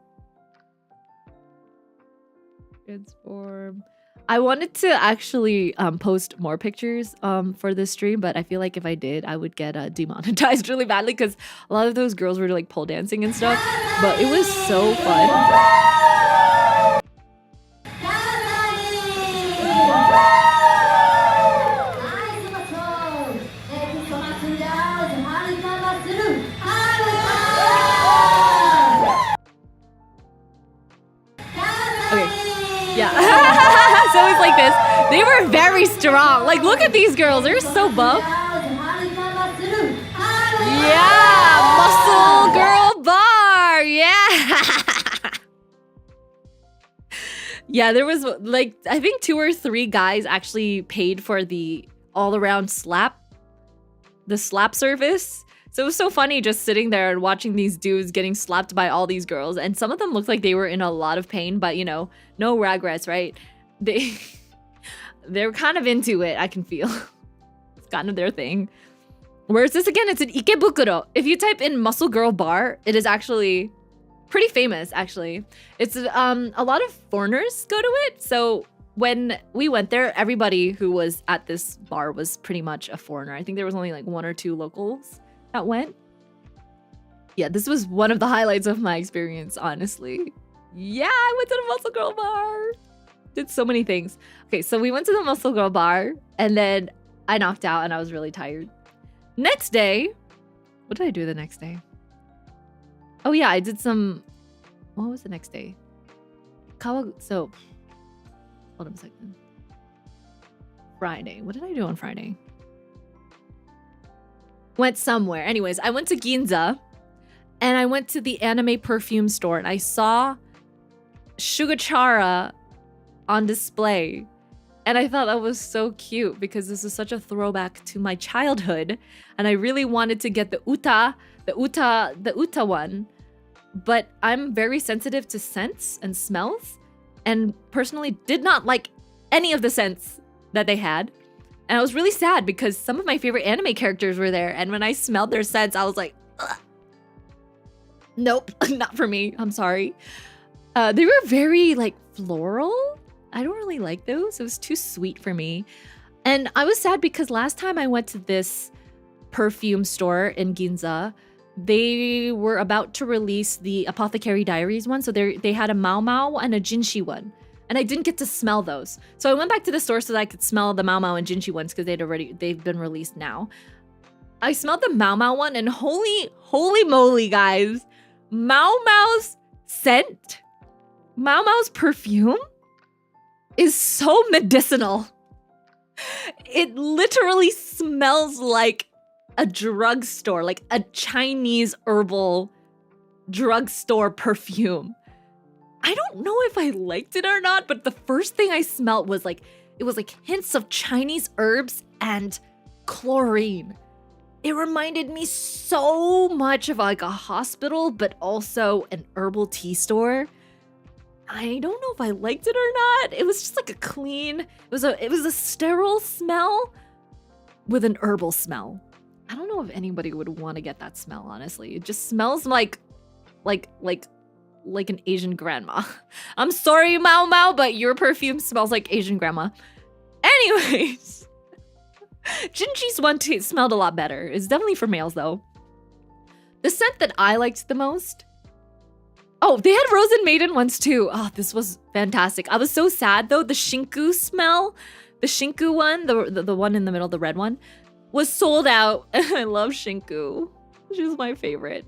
I wanted to actually post more pictures for this stream, but I feel like if I did, I would get demonetized really badly because a lot of those girls were like pole dancing and stuff. But it was so fun. Yeah. So it's like this. They were very strong. Like, look at these girls. They're so buff. Yeah. Muscle girl bar. Yeah. Yeah, there was like, I think 2 or 3 guys actually paid for the all around slap. The slap service. So it was so funny just sitting there and watching these dudes getting slapped by all these girls. And some of them looked like they were in a lot of pain, but you know, no regrets, right? They're kind of into it, I can feel. It's kind of their thing. Where is this again? It's in Ikebukuro. If you type in Muscle Girl Bar, it is actually pretty famous, actually. It's a lot of foreigners go to it. So when we went there, everybody who was at this bar was pretty much a foreigner. I think there was only like 1 or 2 locals that went. Yeah, this was one of the highlights of my experience, honestly. Yeah, I went to the Muscle Girl Bar. Did so many things. Okay, so we went to the Muscle Girl Bar and then I knocked out and I was really tired. Next day, what did I do the next day? Oh yeah, I did some, what was the next day? So, hold on a second. Friday, what did I do on Friday? Went somewhere. Anyways, I went to Ginza and I went to the anime perfume store and I saw Sugachara on display. And I thought that was so cute because this is such a throwback to my childhood. And I really wanted to get the Uta one. But I'm very sensitive to scents and smells and personally did not like any of the scents that they had. And I was really sad because some of my favorite anime characters were there. And when I smelled their scents, I was like, ugh. Nope, not for me. I'm sorry. They were very like floral. I don't really like those. It was too sweet for me. And I was sad because last time I went to this perfume store in Ginza, they were about to release the Apothecary Diaries one. So they had a Mau Mau and a Jinshi one. And I didn't get to smell those. So I went back to the store so that I could smell the Mau Mau and Jinshi ones because they've been released now. I smelled the Mau Mau one and holy moly, guys. Mau Mau's scent, Mau Mau's perfume is so medicinal. It literally smells like a drugstore, like a Chinese herbal drugstore perfume. I don't know if I liked it or not, but the first thing I smelled was like, it was like hints of Chinese herbs and chlorine. It reminded me so much of like a hospital, but also an herbal tea store. I don't know if I liked it or not. It was just like a clean, it was a sterile smell with an herbal smell. I don't know if anybody would want to get that smell, honestly. It just smells like an Asian grandma. I'm sorry, Mao Mao, but your perfume smells like Asian grandma. Anyways, Jinji's one smelled a lot better. It's definitely for males though. The scent that I liked the most. Oh, they had Rose and Maiden ones too. Oh, this was fantastic. I was so sad though. The Shinku smell, the Shinku one, the one in the middle, the red one, was sold out. I love Shinku. She's my favorite.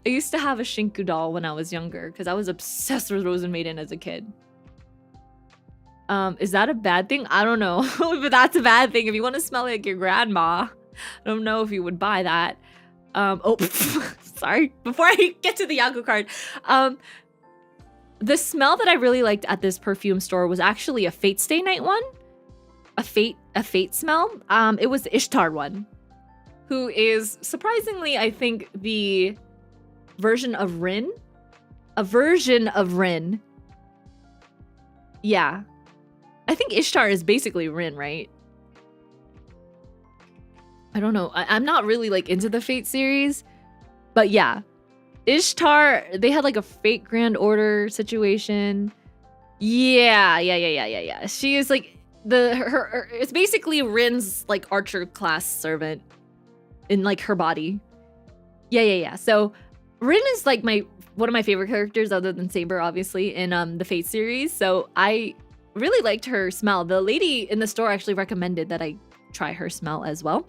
I used to have a Shinku doll when I was younger because I was obsessed with Rose and Maiden as a kid. Is that a bad thing? I don't know, but that's a bad thing. If you want to smell like your grandma, I don't know if you would buy that. Oh, sorry. Before I get to the Yaku card, the smell that I really liked at this perfume store was actually a Fate Stay Night one. A fate smell. It was the Ishtar one, who is surprisingly, I think, the version of Rin. A version of Rin. Yeah. I think Ishtar is basically Rin, right? I don't know. I'm not really like into the Fate series, but yeah. Ishtar, they had like a Fate Grand Order situation. Yeah. She is like her it's basically Rin's like archer class servant in like her body. Yeah. So Rin is like one of my favorite characters other than Saber, obviously, in the Fate series. So I really liked her smell. The lady in the store actually recommended that I try her smell as well.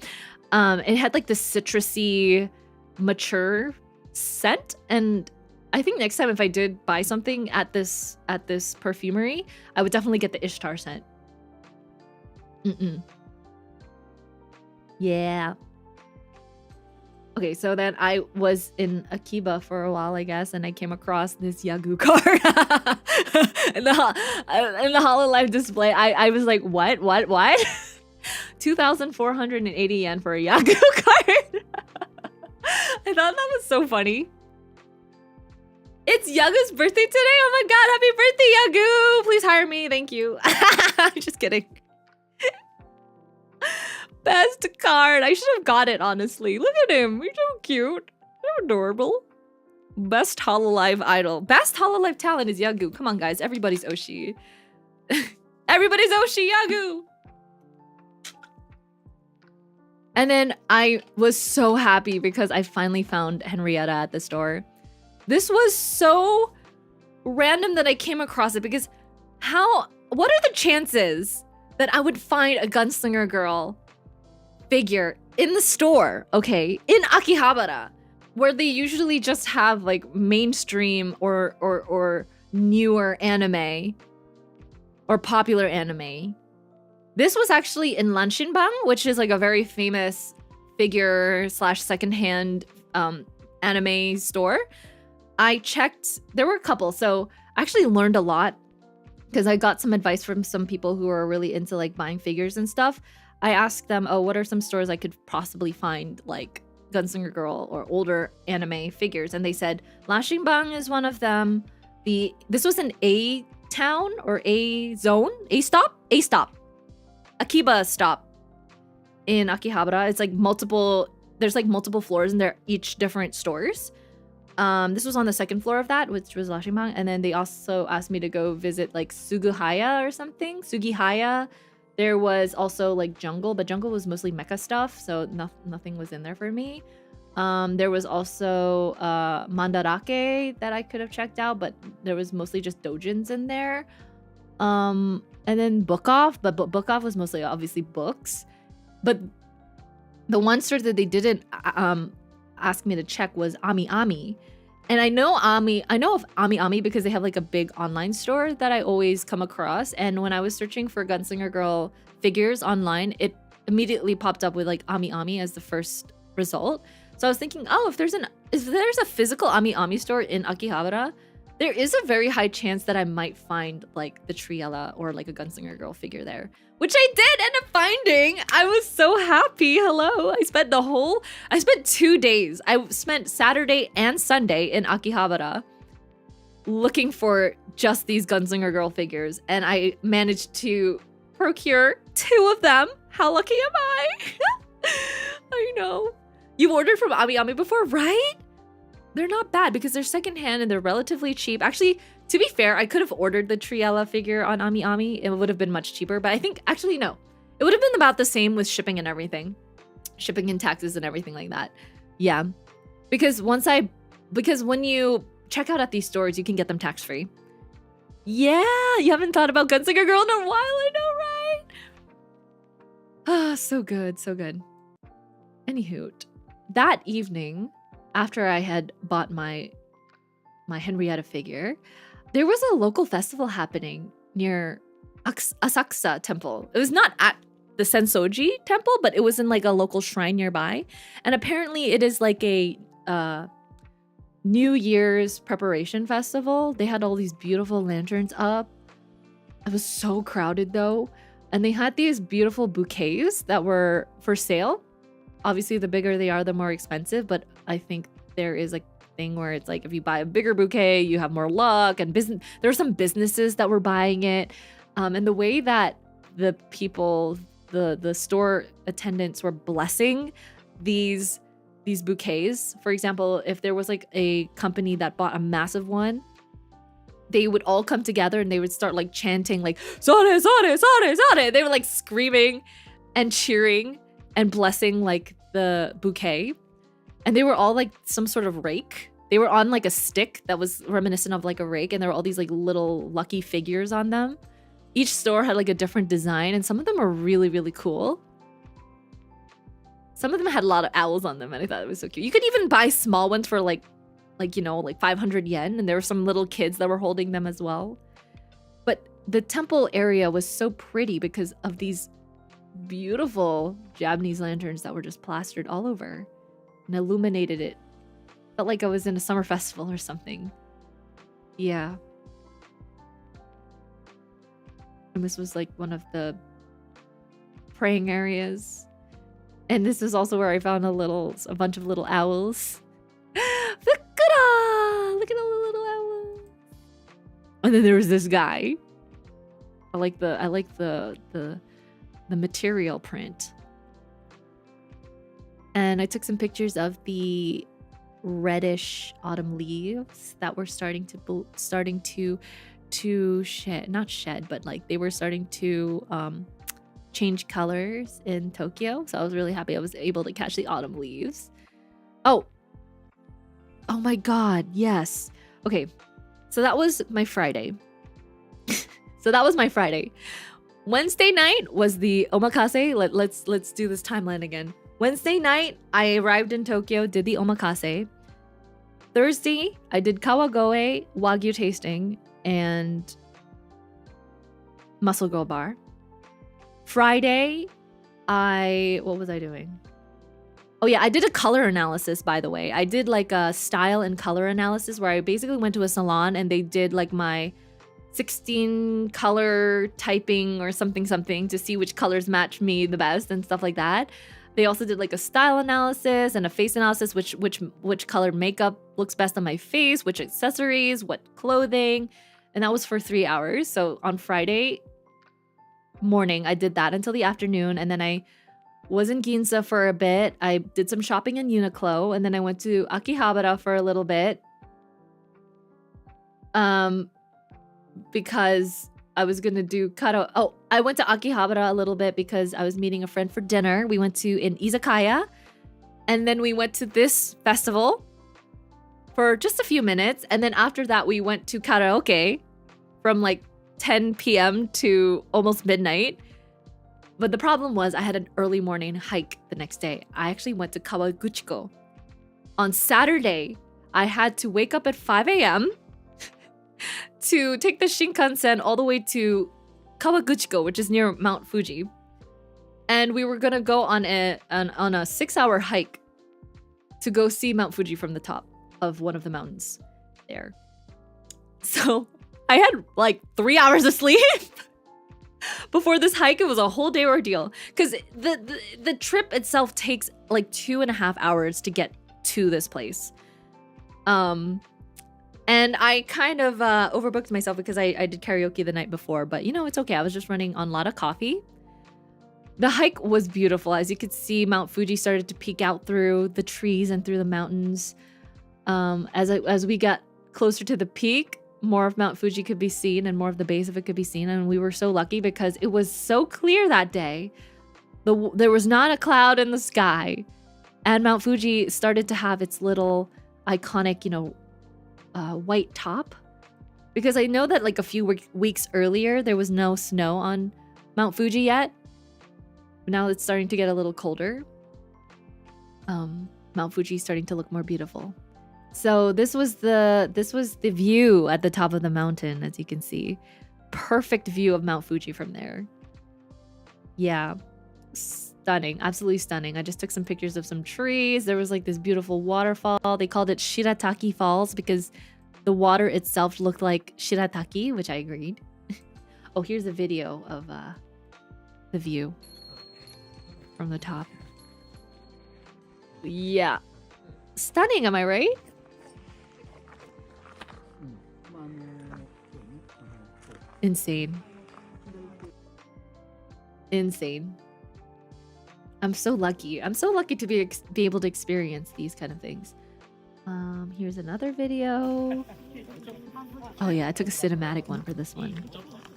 It had like the citrusy, mature scent, and I think next time if I did buy something at this perfumery, I would definitely get the Ishtar scent. Yeah. Okay, so then I was in Akiba for a while, I guess, and I came across this Yagu card in the HoloLive display. I was like, what? 2,480 yen for a Yagu card. I thought that was so funny. It's Yagu's birthday today. Oh my god, happy birthday, Yagu! Please hire me, thank you. I'm just kidding. Best card. I should have got it, honestly. Look at him. He's so cute. So adorable. Best HoloLive idol. Best HoloLive talent is Yagu. Come on, guys. Everybody's Oshi. Everybody's Oshi, Yagu! And then I was so happy because I finally found Henrietta at the store. This was so random that I came across it because what are the chances that I would find a Gunslinger Girl figure in the store, okay, in Akihabara, where they usually just have like mainstream or newer anime or popular anime. This was actually in Lanshinbang, which is like a very famous figure / secondhand anime store. I checked, there were a couple, so I actually learned a lot because I got some advice from some people who are really into like buying figures and stuff. I asked them, oh, what are some stores I could possibly find like Gunslinger Girl or older anime figures? And they said Lanshinbang is one of them. This was an A town or A zone, A stop. Akiba stop in Akihabara. It's like there's like multiple floors and they're each different stores. This was on the second floor of that, which was Lanshinbang. And then they also asked me to go visit like Sugihaya or something. Sugihaya. There was also like Jungle, but Jungle was mostly mecha stuff, so nothing was in there for me. There was also Mandarake that I could have checked out, but there was mostly just doujins in there. And then Book Off, but Book Off was mostly obviously books. But the one store that they didn't ask me to check was Ami Ami. And I know of Ami because they have like a big online store that I always come across. And when I was searching for Gunslinger Girl figures online, it immediately popped up with like Ami as the first result. So I was thinking, oh, if there's a physical Ami store in Akihabara, there is a very high chance that I might find like the Triella or like a Gunslinger Girl figure there, which I did end up finding. I was so happy. Hello. I spent 2 days. I spent Saturday and Sunday in Akihabara looking for just these Gunslinger Girl figures, and I managed to procure 2 of them. How lucky am I? I know. You've ordered from Ami before, right? They're not bad because they're secondhand and they're relatively cheap. Actually, to be fair, I could have ordered the Triella figure on Ami. It would have been much cheaper, but I think, actually, no. It would have been about the same with shipping and everything. Shipping and taxes and everything like that. Yeah. Because when you check out at these stores, you can get them tax-free. Yeah, you haven't thought about Gunslinger Girl in a while, I know, right? Ah, so good, so good. Anywho, that evening, after I had bought my Henrietta figure, there was a local festival happening near Asakusa Temple. It was not at the Sensoji Temple, but it was in like a local shrine nearby. And apparently it is like a New Year's preparation festival. They had all these beautiful lanterns up. It was so crowded though. And they had these beautiful bouquets that were for sale. Obviously, the bigger they are, the more expensive. But I think there is a thing where it's like if you buy a bigger bouquet, you have more luck. And there were some businesses that were buying it. And the way that the people, the store attendants were blessing these bouquets. For example, if there was like a company that bought a massive one, they would all come together and they would start like chanting like "Sare, sare, sare, sare." They were like screaming and cheering and blessing like the bouquet. And they were all like some sort of rake. They were on like a stick that was reminiscent of like a rake, and there were all these like little lucky figures on them. Each store had like a different design, and some of them were really, really cool. Some of them had a lot of owls on them, and I thought it was so cute. You could even buy small ones for like 500 yen, and there were some little kids that were holding them as well. But the temple area was so pretty because of these beautiful Japanese lanterns that were just plastered all over and illuminated it. Felt like I was in a summer festival or something. Yeah. And this was like one of the praying areas. And this is also where I found a bunch of little owls. Look at all the little owls. And then there was this guy. I like the material print. And I took some pictures of the reddish autumn leaves that were starting to shed, not shed, but like they were starting to change colors in Tokyo. So I was really happy I was able to catch the autumn leaves. Oh my god, yes. Okay, so that was my Friday. Wednesday night was the omakase. Let's do this timeline again. Wednesday night, I arrived in Tokyo, did the omakase. Thursday, I did Kawagoe Wagyu tasting and Muscle Girl Bar. Friday, what was I doing? Oh yeah, I did a color analysis, by the way. I did like a style and color analysis where I basically went to a salon and they did like my 16 color typing or something to see which colors match me the best and stuff like that. They also did like a style analysis and a face analysis, which color makeup looks best on my face, which accessories, what clothing, and that was for 3 hours. So on Friday morning, I did that until the afternoon, and then I was in Ginza for a bit. I did some shopping in Uniqlo, and then I went to Akihabara for a little bit. Because I was gonna do karaoke. Oh, I went to Akihabara a little bit because I was meeting a friend for dinner. We went to an izakaya, and then we went to this festival for just a few minutes, and then after that we went to karaoke from like 10 p.m. to almost midnight. But the problem was I had an early morning hike the next day. I actually went to Kawaguchiko. On Saturday, I had to wake up at 5 a.m. to take the Shinkansen all the way to Kawaguchiko, which is near Mount Fuji. And we were gonna go on a 6-hour hike to go see Mount Fuji from the top of one of the mountains there. So I had like 3 hours of sleep before this hike. It was a whole day ordeal because the trip itself takes like 2.5 hours to get to this place. And I kind of overbooked myself because I did karaoke the night before, but you know, it's okay. I was just running on a lot of coffee. The hike was beautiful. As you could see, Mount Fuji started to peek out through the trees and through the mountains. As we got closer to the peak, more of Mount Fuji could be seen and more of the base of it could be seen. And we were so lucky because it was so clear that day. There was not a cloud in the sky. And Mount Fuji started to have its little iconic, you know, white top. Because I know that like a few weeks earlier, there was no snow on Mount Fuji yet. But now it's starting to get a little colder. Mount Fuji is starting to look more beautiful. So this was the view at the top of the mountain, as you can see. Perfect view of Mount Fuji from there. Yeah, stunning, absolutely stunning. I just took some pictures of some trees. There was like this beautiful waterfall. They called it Shirataki Falls because the water itself looked like shirataki, which I agreed. Oh, here's a video of the view from the top. Yeah, stunning, am I right? Insane. Insane. I'm so lucky. I'm so lucky to be able to experience these kind of things. Here's another video. Oh yeah, I took a cinematic one for this one.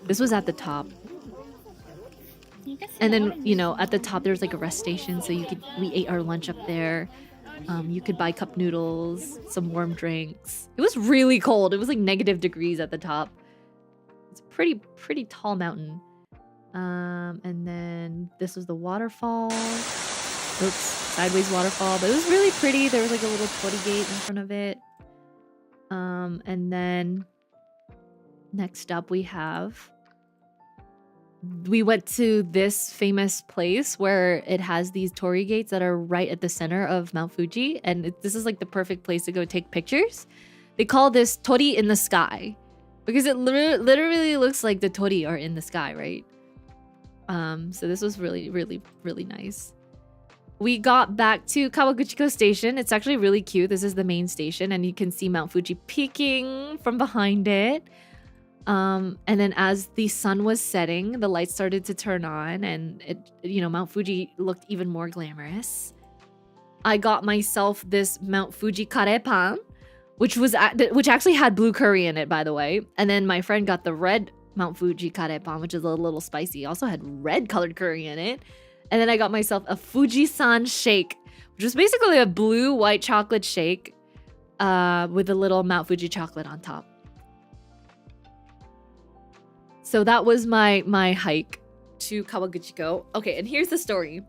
This was at the top. And then, you know, at the top there was like a rest station, so we ate our lunch up there. You could buy cup noodles, some warm drinks. It was really cold. It was like -degrees at the top. It's a pretty tall mountain. And then this was the waterfall. Oops, sideways waterfall, but it was really pretty. There was like a little torii gate in front of it. And then next up we went to this famous place where it has these torii gates that are right at the center of Mount Fuji, and this is like the perfect place to go take pictures. They call this torii in the sky because it literally looks like the torii are in the sky, right? So this was really, really, really nice. We got back to Kawaguchiko Station. It's actually really cute. This is the main station, and you can see Mount Fuji peeking from behind it. And then as the sun was setting, the lights started to turn on, and Mount Fuji looked even more glamorous. I got myself this Mount Fuji karepan, which actually had blue curry in it, by the way. And then my friend got the red Mount Fuji karepan, which is a little spicy. Also had red colored curry in it. And then I got myself a Fujisan shake, which is basically a blue white chocolate shake with a little Mount Fuji chocolate on top. So that was my hike to Kawaguchiko. Okay, and here's the story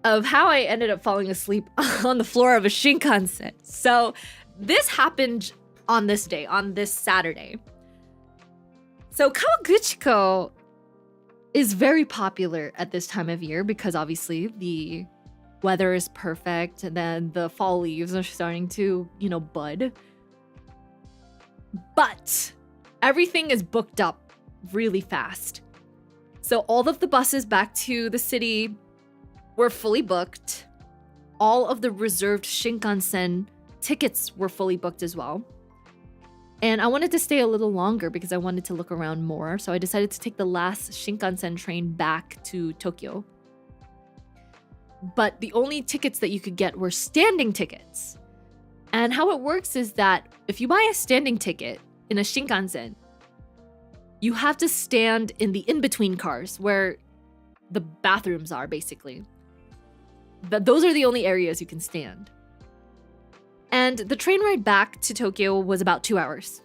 of how I ended up falling asleep on the floor of a Shinkansen. So this happened on this day, on this Saturday. So Kawaguchiko is very popular at this time of year because obviously the weather is perfect and then the fall leaves are starting to, bud. But everything is booked up really fast. So all of the buses back to the city were fully booked. All of the reserved Shinkansen tickets were fully booked as well. And I wanted to stay a little longer because I wanted to look around more. So I decided to take the last Shinkansen train back to Tokyo. But the only tickets that you could get were standing tickets. And how it works is that if you buy a standing ticket in a Shinkansen, you have to stand in the in-between cars where the bathrooms are, basically. Those are the only areas you can stand. And the train ride back to Tokyo was about 2 hours.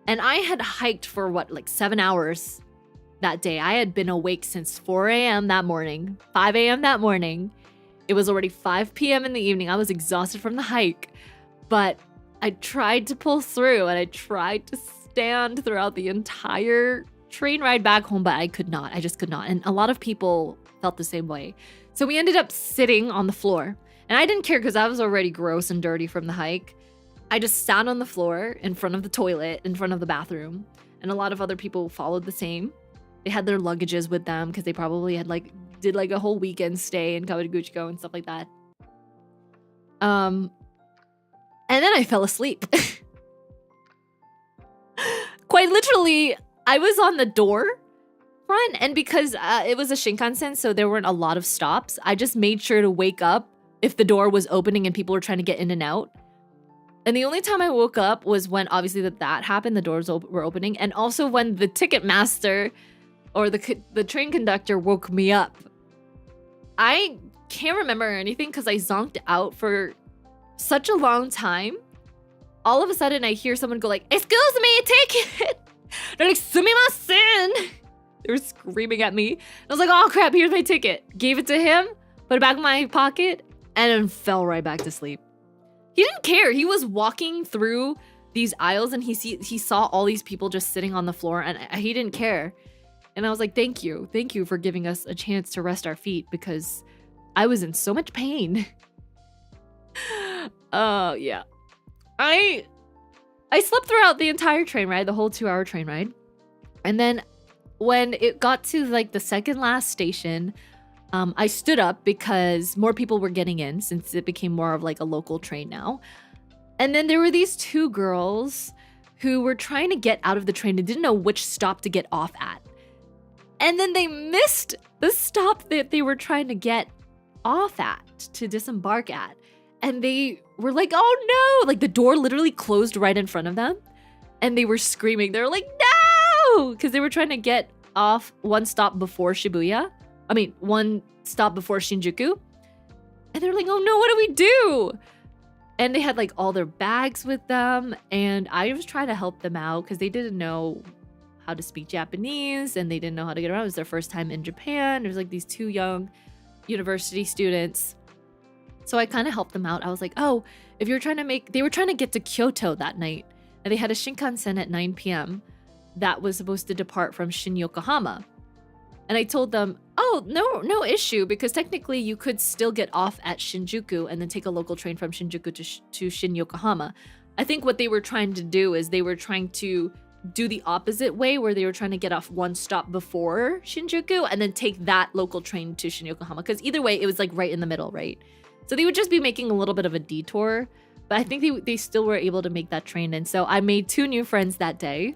And I had hiked for 7 hours that day. I had been awake since 4 a.m. that morning, 5 a.m. that morning. It was already 5 p.m. in the evening. I was exhausted from the hike. But I tried to pull through and I tried to stand throughout the entire train ride back home, but I could not. I just could not. And a lot of people felt the same way. So we ended up sitting on the floor. And I didn't care because I was already gross and dirty from the hike. I just sat on the floor in front of the toilet, in front of the bathroom. And a lot of other people followed the same. They had their luggages with them because they probably had did a whole weekend stay in Kawaguchiko and stuff like that. And then I fell asleep. Quite literally, I was on the door front, and because it was a Shinkansen, so there weren't a lot of stops, I just made sure to wake up if the door was opening and people were trying to get in and out. And the only time I woke up was when obviously that happened, the doors were opening, and also when the ticket master or the train conductor woke me up. I can't remember anything because I zonked out for such a long time. All of a sudden, I hear someone go like, "Excuse me, ticket!" They're like, "Sumimasen!" They were screaming at me. I was like, "Oh crap, here's my ticket." Gave it to him, put it back in my pocket, and then fell right back to sleep. He didn't care. He was walking through these aisles and he saw all these people just sitting on the floor, and he didn't care. And I was like, thank you for giving us a chance to rest our feet because I was in so much pain. Yeah. I slept throughout the entire train ride, the whole 2-hour train ride. And then when it got to the second last station, I stood up because more people were getting in since it became more of a local train now. And then there were these 2 girls who were trying to get out of the train and didn't know which stop to get off at. And then they missed the stop that they were trying to get off at, to disembark at. And they were like, oh no! The door literally closed right in front of them. And they were screaming. They were like, no! Because they were trying to get off one stop before Shibuya. I mean, one stop before Shinjuku. And they're like, oh no, what do we do? And they had all their bags with them. And I was trying to help them out because they didn't know how to speak Japanese and they didn't know how to get around. It was their first time in Japan. There was these 2 young university students. So I kind of helped them out. I was like, oh, if you're trying to they were trying to get to Kyoto that night. And they had a Shinkansen at 9 p.m. that was supposed to depart from Shin Yokohama. And I told them, oh, no issue, because technically you could still get off at Shinjuku and then take a local train from Shinjuku to Shin Yokohama. I think what they were trying to do is they were trying to do the opposite way, where they were trying to get off one stop before Shinjuku and then take that local train to Shin Yokohama. Because either way, it was right in the middle, right? So they would just be making a little bit of a detour. But I think they still were able to make that train. And so I made 2 new friends that day,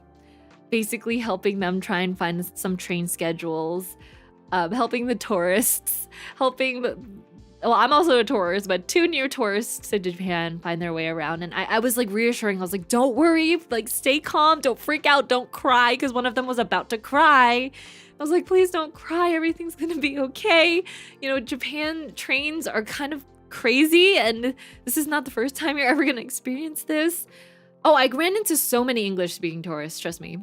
basically helping them try and find some train schedules, helping the tourists, well, I'm also a tourist, but 2 new tourists to Japan find their way around. And I was reassuring. I was like, don't worry, stay calm, don't freak out, don't cry, because one of them was about to cry. I was like, please don't cry, everything's gonna be okay. Japan trains are kind of crazy, and this is not the first time you're ever gonna experience this. Oh, I ran into so many English-speaking tourists, trust me.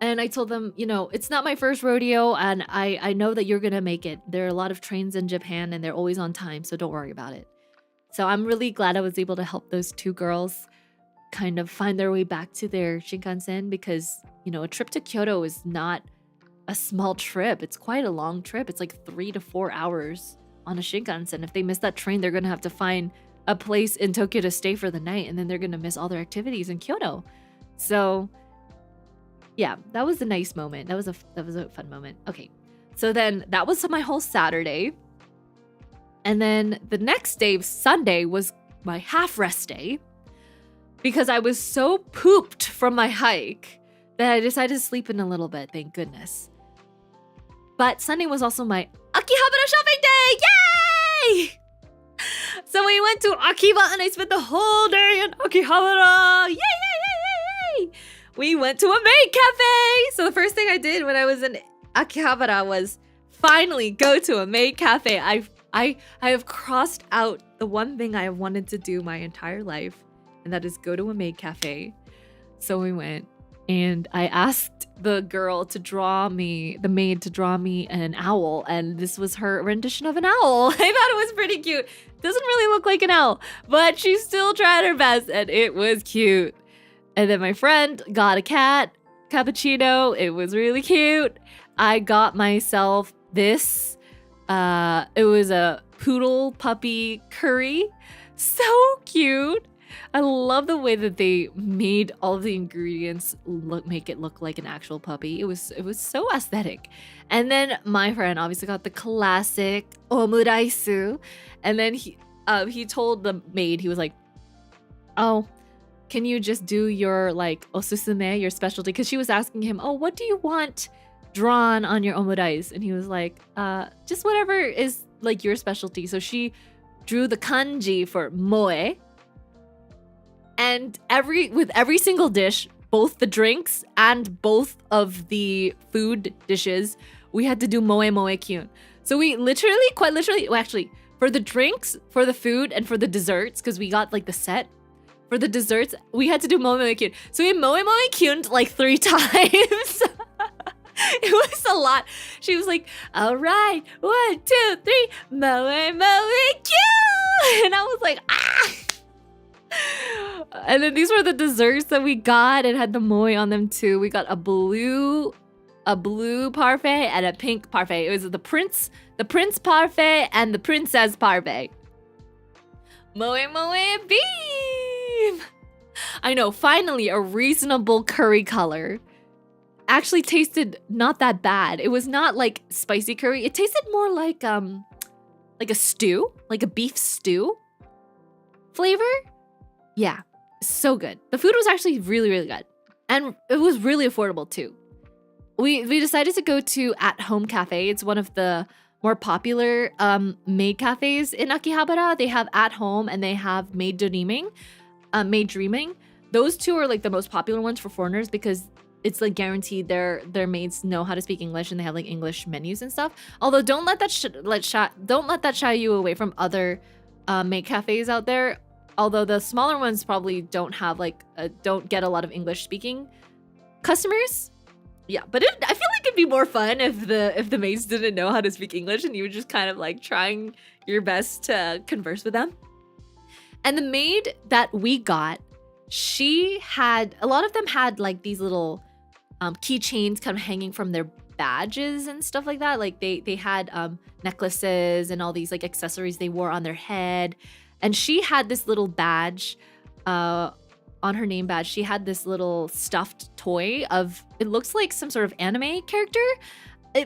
And I told them, it's not my first rodeo, and I know that you're gonna make it. There are a lot of trains in Japan, and they're always on time, so don't worry about it. So I'm really glad I was able to help those 2 girls kind of find their way back to their Shinkansen, because, a trip to Kyoto is not a small trip. It's quite a long trip. It's 3 to 4 hours on a Shinkansen. If they miss that train, they're gonna have to find a place in Tokyo to stay for the night, and then they're gonna miss all their activities in Kyoto. So yeah, that was a nice moment. That was a fun moment. Okay, so then that was my whole Saturday. And then the next day, Sunday, was my half rest day because I was so pooped from my hike that I decided to sleep in a little bit, thank goodness. But Sunday was also my Akihabara shopping day! Yay! So we went to Akiba and I spent the whole day in Akihabara! Yay, yay, yay, yay, yay! We went to a maid cafe! So the first thing I did when I was in Akihabara was finally go to a maid cafe. I have crossed out the one thing I have wanted to do my entire life, and that is go to a maid cafe. So we went, and I asked the girl to draw me, the maid to draw me an owl, and this was her rendition of an owl. I thought it was pretty cute. Doesn't really look like an owl, but she still tried her best, and it was cute. And then my friend got a cat, Cappuccino. It was really cute. I got myself this. It was a poodle puppy curry. So cute. I love the way that they made all of the ingredients make it look like an actual puppy. It was so aesthetic. And then my friend obviously got the classic omuraisu. And then he told the maid, he was like, "Oh, can you just do your like osusume, your specialty?" Because she was asking him, "Oh, what do you want drawn on your omurice?" And he was like, just whatever is like your specialty." So she drew the kanji for moe. And with every single dish, both the drinks and both of the food dishes, we had to do moe moe kyun. So we quite literally, well, actually, for the drinks, for the food, and for the desserts, because we got like the set, for the desserts, we had to do moe moe kyun. So we moe moe kyuned like 3 times. It was a lot. She was like, "All right, 1, 2, 3, moe moe kyun." And I was like, ah. And then these were the desserts that we got. It had the moe on them too. We got a blue parfait and a pink parfait. It was the prince parfait and the princess parfait. Moe moe beam. I know, finally a reasonable curry color. Actually tasted not that bad. It was not like spicy curry. It tasted more like a stew, like a beef stew flavor. Yeah, so good. The food was actually really, really good. And it was really affordable too. We decided to go to At Home Cafe. It's one of the more popular maid cafes in Akihabara. They have At Home and they have Maid Dreaming. Those two are like the most popular ones for foreigners because it's like guaranteed their maids know how to speak English and they have like English menus and stuff. Although don't let that shy you away from other maid cafes out there. Although the smaller ones probably don't have don't get a lot of English speaking customers. Yeah, but I feel like it'd be more fun if the maids didn't know how to speak English and you were just kind of like trying your best to converse with them. And the maid that we got, a lot of them had like these little keychains kind of hanging from their badges and stuff like that. Like they had necklaces and all these like accessories they wore on their head. And she had this little badge on her name badge. She had this little stuffed toy it looks like some sort of anime character.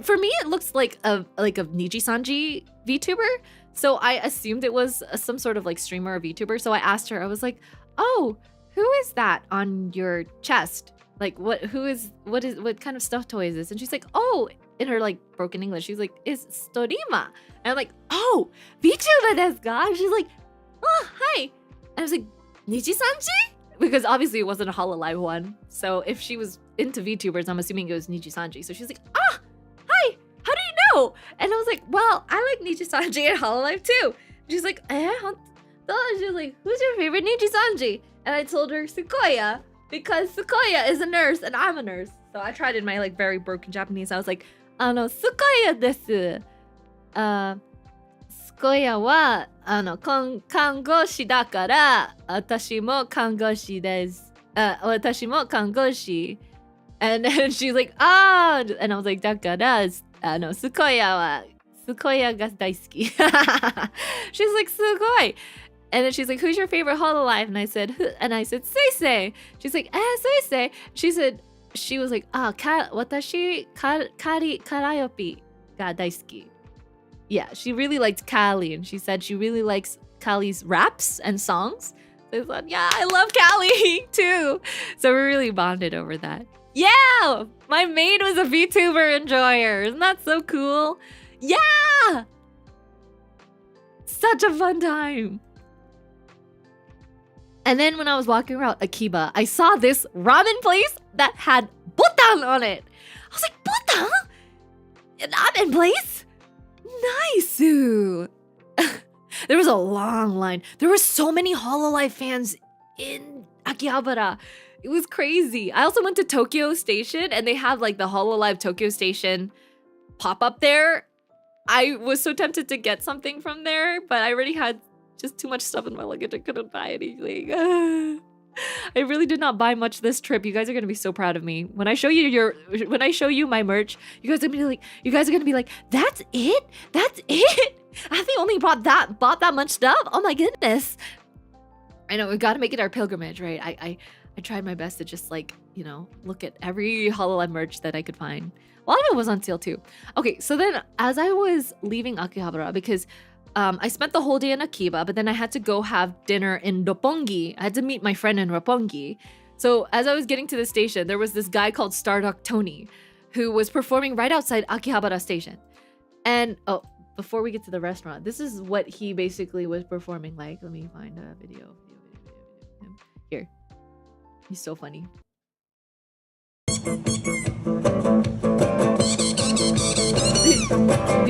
For me, it looks like a Niji-sanji VTuber. So I assumed it was some sort of like streamer or VTuber. So I asked her, I was like, "Oh, who is that on your chest? Like what kind of stuffed toy is this?" And she's like, "Oh," in her like broken English, she's like, "It's Storima." And I'm like, "Oh, VTuber desu ka?" And she's like, "Oh, hi." And I was like, "Niji-sanji?" Because obviously it wasn't a Hololive one. So if she was into VTubers, I'm assuming it was Niji-sanji. So she's like, "Ah, hi, how do you know?" And I was like, "Well, I like Niji-sanji and Hololive too." She's like, she was like, "Who's your favorite Niji-sanji?" And I told her Sequoia, because Sequoia is a nurse and I'm a nurse. So I tried in my like very broken Japanese. I was like, "Sequoia desu. Sequoia wa, 看護師だから、私も看護師です。私も看護師。And then she's like, "Ah!" And I was like, だから、Sequoiaが大好き。She's like, すごい。And then she's like, "Who's your favorite Hololive?" And I said, "Who?" And I said, "Seisei." She's like, "Seisei." She was like, "Watashi karaoke ga daisuki." Yeah, she really liked Callie, and she said she really likes Callie's raps and songs. So I thought, yeah, I love Callie too. So we really bonded over that. Yeah, my maid was a VTuber enjoyer. Isn't that so cool? Yeah! Such a fun time. And then when I was walking around Akiba, I saw this ramen place that had botan on it. I was like, botan? An ramen place? Nice. There was a long line. There were so many Hololive fans in Akihabara. It was crazy. I also went to Tokyo Station and they have like the Hololive Tokyo Station pop up there. I was so tempted to get something from there, but I already had just too much stuff in my luggage. I couldn't buy anything. I really did not buy much this trip. You guys are gonna be so proud of me. When I show you my merch, you guys are gonna be like, that's it? That's it? Athy only bought that much stuff? Oh my goodness. I know, we gotta make it our pilgrimage, right? I tried my best to just like, you know, look at every Hololive merch that I could find. A lot of it was on sale too. Okay, so then as I was leaving Akihabara, because I spent the whole day in Akiba, but then I had to go have dinner in Roppongi. I had to meet my friend in Roppongi. So as I was getting to the station, there was this guy called Starduck Tony who was performing right outside Akihabara station. And oh, before we get to the restaurant, this is what he basically was performing like. Let me find a video. Here. He's so funny. Do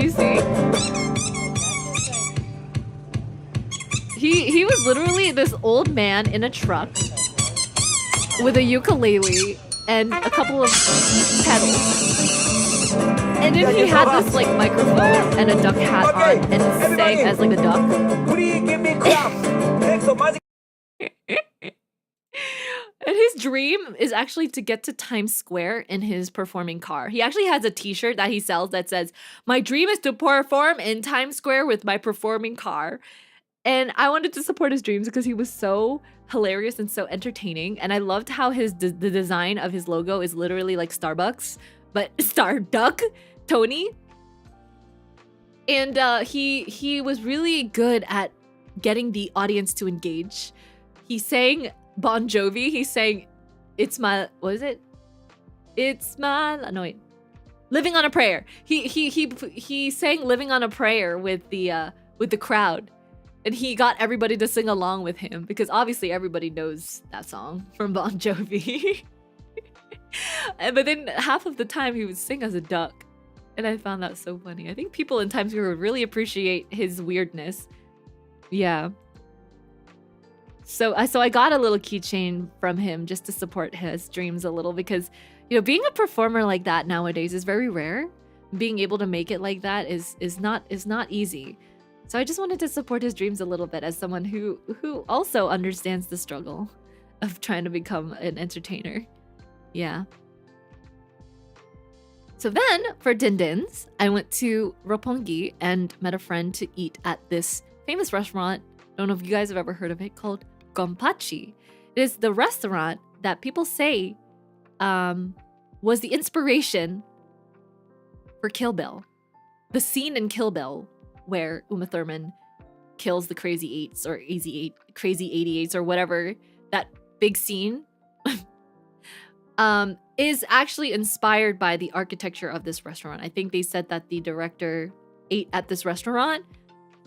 you see? He was literally this old man in a truck with a ukulele and a couple of pedals. And then he had this like microphone and a duck hat on and sang as like a duck. And his dream is actually to get to Times Square in his performing car. He actually has a t-shirt that he sells that says, "My dream is to perform in Times Square with my performing car." And I wanted to support his dreams because he was so hilarious and so entertaining. And I loved how the design of his logo is literally like Starbucks, but Starduck Tony. And he was really good at getting the audience to engage. He sang Bon Jovi. He sang "It's My," what is it? "It's My," no wait, "Living on a Prayer." He sang "Living on a Prayer" with the crowd, and he got everybody to sing along with him because obviously everybody knows that song from Bon Jovi. But then half of the time he would sing as a duck, and I found that so funny. I think people in Times Square would really appreciate his weirdness. Yeah. So I got a little keychain from him just to support his dreams a little because, you know, being a performer like that nowadays is very rare. Being able to make it like that is not easy. So I just wanted to support his dreams a little bit as someone who also understands the struggle of trying to become an entertainer. Yeah. So then for Dindin's, I went to Roppongi and met a friend to eat at this famous restaurant. I don't know if you guys have ever heard of it, called Gonpachi. It is the restaurant that people say was the inspiration for Kill Bill. The scene in Kill Bill where Uma Thurman kills the Crazy Eights or Crazy 88s or whatever, that big scene is actually inspired by the architecture of this restaurant. I think they said that the director ate at this restaurant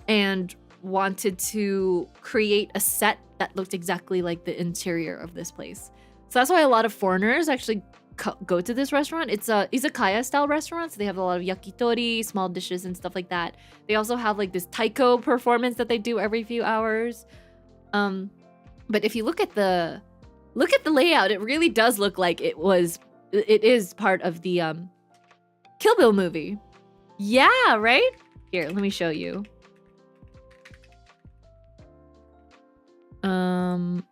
and wanted to create a set that looked exactly like the interior of this place. So that's why a lot of foreigners actually go to this restaurant. It's a izakaya style restaurant, so they have a lot of yakitori, small dishes and stuff like that. They also have like this taiko performance that they do every few hours. But if you look at the layout, it really does look like it is part of the Kill Bill movie. Yeah, right? Here, let me show you. The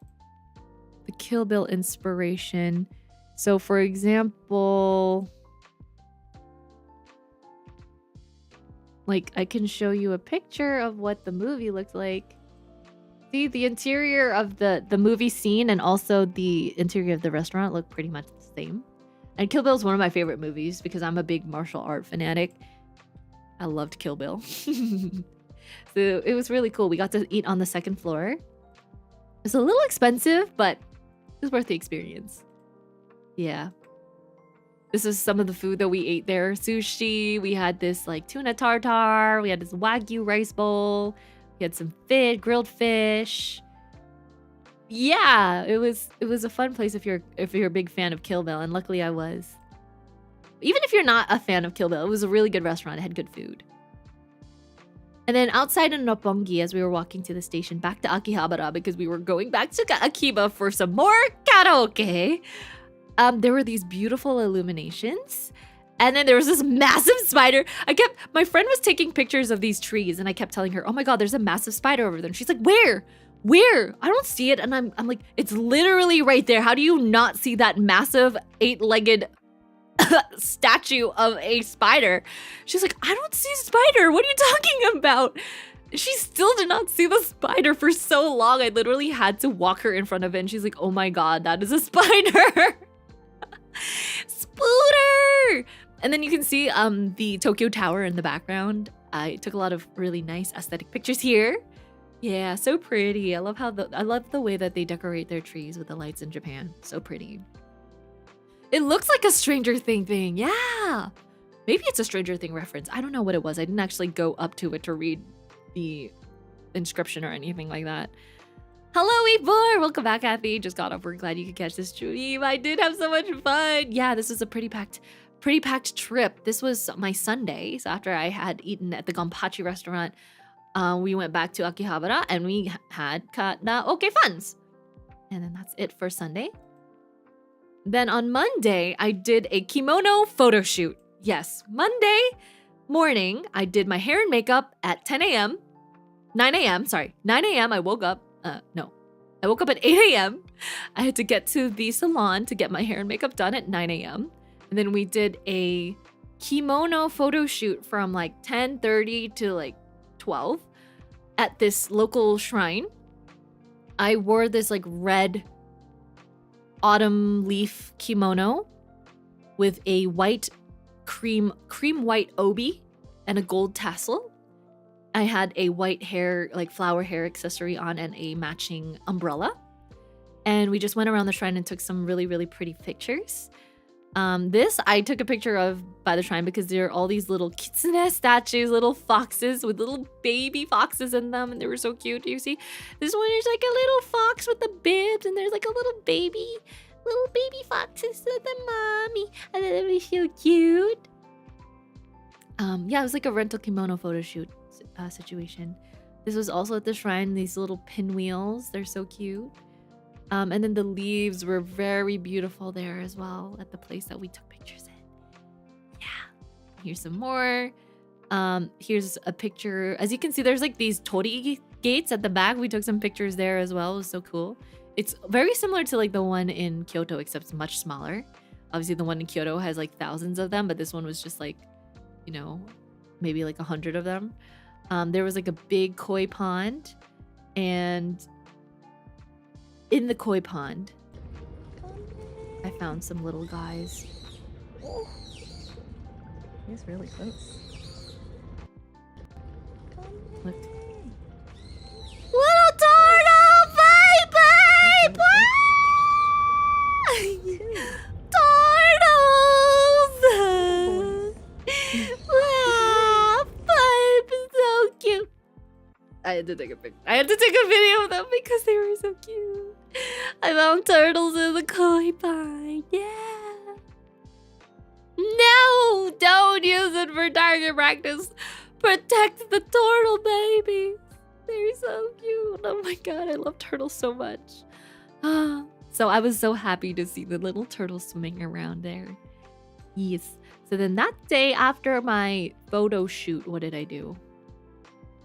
Kill Bill inspiration. So for example, like I can show you a picture of what the movie looks like. See, the interior of the movie scene and also the interior of the restaurant look pretty much the same. And Kill Bill is one of my favorite movies because I'm a big martial art fanatic. I loved Kill Bill. So it was really cool. We got to eat on the second floor. It's a little expensive, but it was worth the experience. Yeah. This is some of the food that we ate there. Sushi. We had this like tuna tartare. We had this Wagyu rice bowl. We had some grilled fish. Yeah, it was a fun place if you're a big fan of Kill Bill, and luckily I was. Even if you're not a fan of Kill Bill, it was a really good restaurant. It had good food. And then outside in Roppongi, as we were walking to the station back to Akihabara because we were going back to Akiba for some more karaoke, there were these beautiful illuminations. And then there was this massive spider. My friend was taking pictures of these trees and I kept telling her, oh my God, there's a massive spider over there. And she's like, where? Where? I don't see it. And I'm like, it's literally right there. How do you not see that massive 8-legged statue of a spider? She's like, I don't see a spider. What are you talking about? She still did not see the spider for so long. I literally had to walk her in front of it. And she's like, oh my God, that is a spider. Spooter! And then you can see the Tokyo Tower in the background. I took a lot of really nice aesthetic pictures here. Yeah, so pretty. I love the way that they decorate their trees with the lights in Japan. So pretty. It looks like a Stranger Thing thing. Yeah. Maybe it's a Stranger Thing reference. I don't know what it was. I didn't actually go up to it to read the inscription or anything like that. Hello, Eivor! Welcome back, Athy. Just got off work. Glad you could catch this stream. I did have so much fun. Yeah, this was a pretty packed trip. This was my Sunday. So after I had eaten at the Gonpachi restaurant, we went back to Akihabara and we had karaoke funs. And then that's it for Sunday. Then on Monday, I did a kimono photo shoot. Yes, Monday morning, I did my hair and makeup at 9 a.m. I woke up. I woke up at 8 a.m. I had to get to the salon to get my hair and makeup done at 9 a.m. And then we did a kimono photo shoot from like 10:30 to like 12 at this local shrine. I wore this like red autumn leaf kimono with a white cream white obi and a gold tassel. I had a white hair, like flower hair accessory on and a matching umbrella. And we just went around the shrine and took some really, really pretty pictures. This I took a picture of by the shrine because there are all these little kitsune statues, little foxes with little baby foxes in them, and they were so cute. Do you see? This one is like a little fox with the bibs, and there's like a little baby foxes with the mommy, and then it was so cute. Yeah, it was like a rental kimono photo shoot situation. This was also at the shrine. These little pinwheels, they're so cute. And then the leaves were very beautiful there as well at the place that we took pictures in. Yeah. Here's some more. Here's a picture. As you can see, there's like these torii gates at the back. We took some pictures there as well. It was so cool. It's very similar to like the one in Kyoto, except it's much smaller. Obviously, the one in Kyoto has like thousands of them, but this one was just like, you know, maybe like 100 of them. There was like a big koi pond, and in the koi pond, I found some little guys. He's really close. Look. Little turtle! Bye bye! Turtles! Wow, Pipe is so cute. I had to take a picture. I had to take a video of them because they were so cute. I found turtles in the koi pond. Yeah. No, don't use it for target practice. Protect the turtle babies. They're so cute. Oh my god, I love turtles so much. So I was so happy to see the little turtles swimming around there. Yes. So then that day after my photo shoot, what did I do?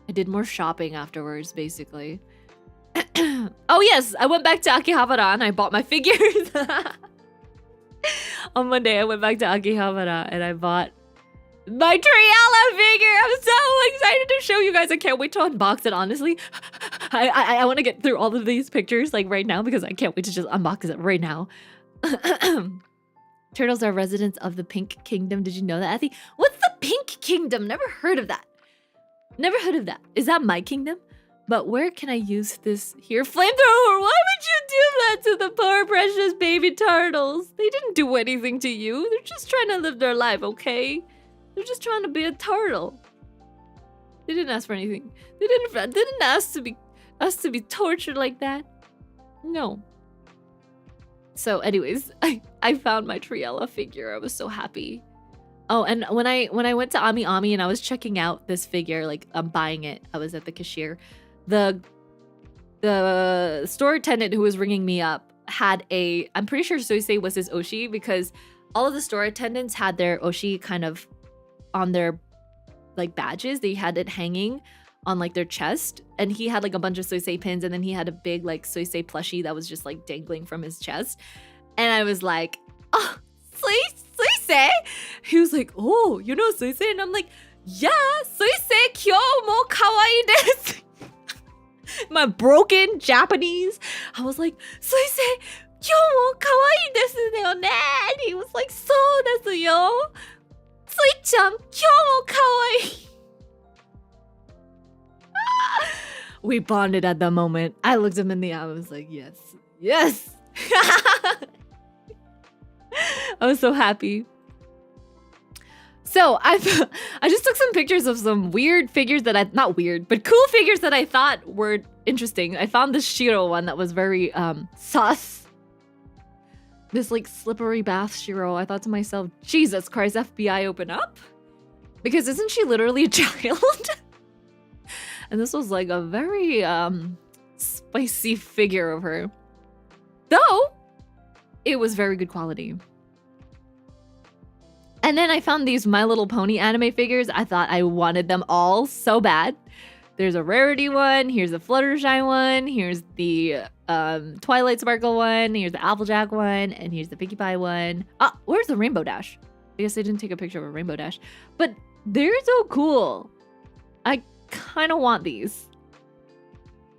I did more shopping afterwards, basically. Oh yes, I went back to Akihabara and I bought my figures. On Monday, I went back to Akihabara and I bought my Triella figure. I'm so excited to show you guys. I can't wait to unbox it, honestly. I want to get through all of these pictures like right now because I can't wait to just unbox it right now. Turtles are residents of the Pink Kingdom. Did you know that, Athy? What's the Pink Kingdom? Never heard of that. Never heard of that. Is that my kingdom? But where can I use this here? Flamethrower! Why would you do that to the poor precious baby turtles? They didn't do anything to you. They're just trying to live their life, okay? They're just trying to be a turtle. They didn't ask for anything. They didn't ask to be tortured like that. No. So anyways, I found my Triella figure. I was so happy. Oh, and when I went to Ami Ami and I was checking out this figure, like I'm buying it, I was at the cashier. The store attendant who was ringing me up had I'm pretty sure Soisei was his Oshi, because all of the store attendants had their Oshi kind of on their like badges. They had it hanging on like their chest, and he had like a bunch of Soisei pins, and then he had a big like Soisei plushie that was just like dangling from his chest. And I was like, oh, Soisei? He was like, oh, you know Soisei? And I'm like, yeah, Soisei kyo mo kawaii desu. My broken Japanese. I was like, Soisei kyo mo kawaii desu yo ne. And he was like, so desu yo. Sui-chan kyo mo kawaii. We bonded at that moment. I looked him in the eye. I was like, yes, yes. I was so happy. So I just took some pictures of some weird figures that not weird, but cool figures that I thought were interesting. I found this Shiro one that was very sus. This like slippery bath Shiro. I thought to myself, Jesus Christ, FBI open up? Because isn't she literally a child? And this was like a very spicy figure of her. Though, it was very good quality. And then I found these My Little Pony anime figures. I thought I wanted them all so bad. There's a Rarity one. Here's a Fluttershy one. Here's the Twilight Sparkle one. Here's the Applejack one. And here's the Pinkie Pie one. Ah, where's the Rainbow Dash? I guess I didn't take a picture of a Rainbow Dash. But they're so cool. I kind of want these.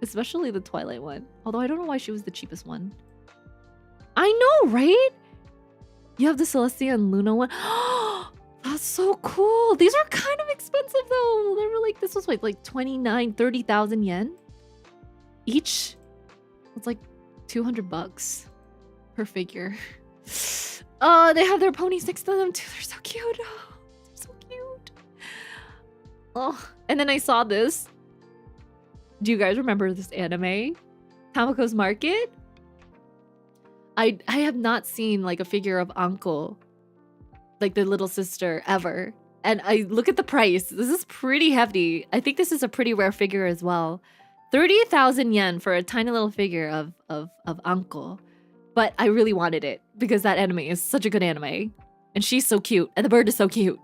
Especially the Twilight one. Although I don't know why she was the cheapest one. I know, right? You have the Celestia and Luna one. That's so cool. These are kind of expensive though. They were like, this was like 29, 30,000 yen each. It's like 200 bucks per figure. Oh, they have their ponies next to them too. They're so cute. Oh, they're so cute. Oh, and then I saw this. Do you guys remember this anime? Tamako's Market? I have not seen like a figure of Uncle, like the little sister, ever. And I look at the price. This is pretty hefty. I think this is a pretty rare figure as well. 30,000 yen for a tiny little figure of Uncle. But I really wanted it because that anime is such a good anime. And she's so cute. And the bird is so cute.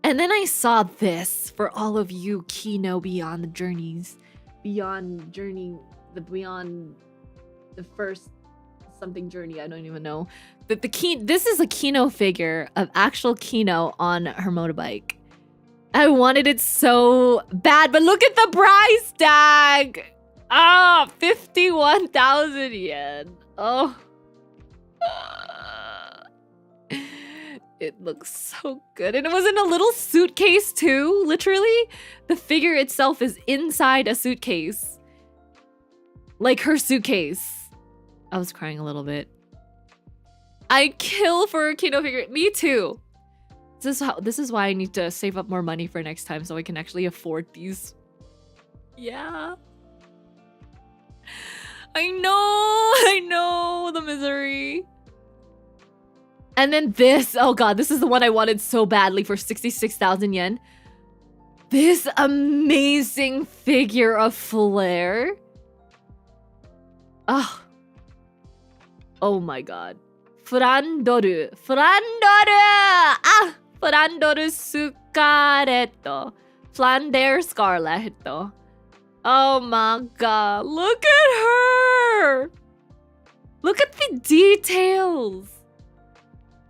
And then I saw this for all of you Kino Beyond the Journeys. Beyond the first something journey, I don't even know. But this is a Kino figure of actual Kino on her motorbike. I wanted it so bad, but look at the price tag! Ah, 51,000 yen. Oh. It looks so good. And it was in a little suitcase too, literally. The figure itself is inside a suitcase. Like her suitcase. I was crying a little bit. I kill for a Kino figure. Me too. This is why I need to save up more money for next time so I can actually afford these. Yeah. I know the misery. And then this, oh god, this is the one I wanted so badly for 66,000 yen. This amazing figure of Flare. Oh my god. Frandoru. Ah! Frandoru Scarletto. Flander Scarletto. Oh my god. Look at her! Look at the details.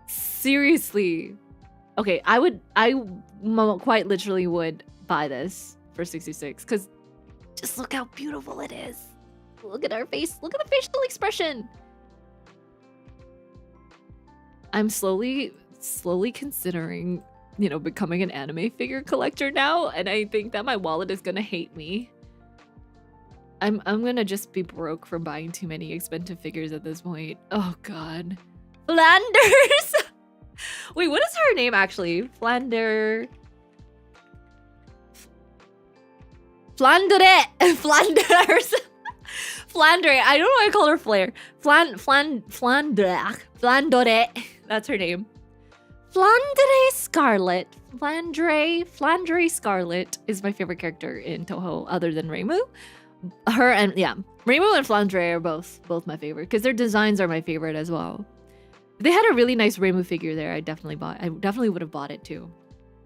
Seriously. Okay, I quite literally would buy this for 66 because just look how beautiful it is. Look at her face. Look at the facial expression. I'm slowly considering, becoming an anime figure collector now, and I think that my wallet is gonna hate me. I'm gonna just be broke from buying too many expensive figures at this point. Oh god. Flanders! Wait, what is her name actually? Flanders. Flandre. I don't know why I call her Flare. Flandre. That's her name. Flandre Scarlet. Flandre Scarlet is my favorite character in Toho, other than Reimu. Her and yeah, Reimu and Flandre are both my favorite because their designs are my favorite as well. If they had a really nice Reimu figure there, I definitely would have bought it too.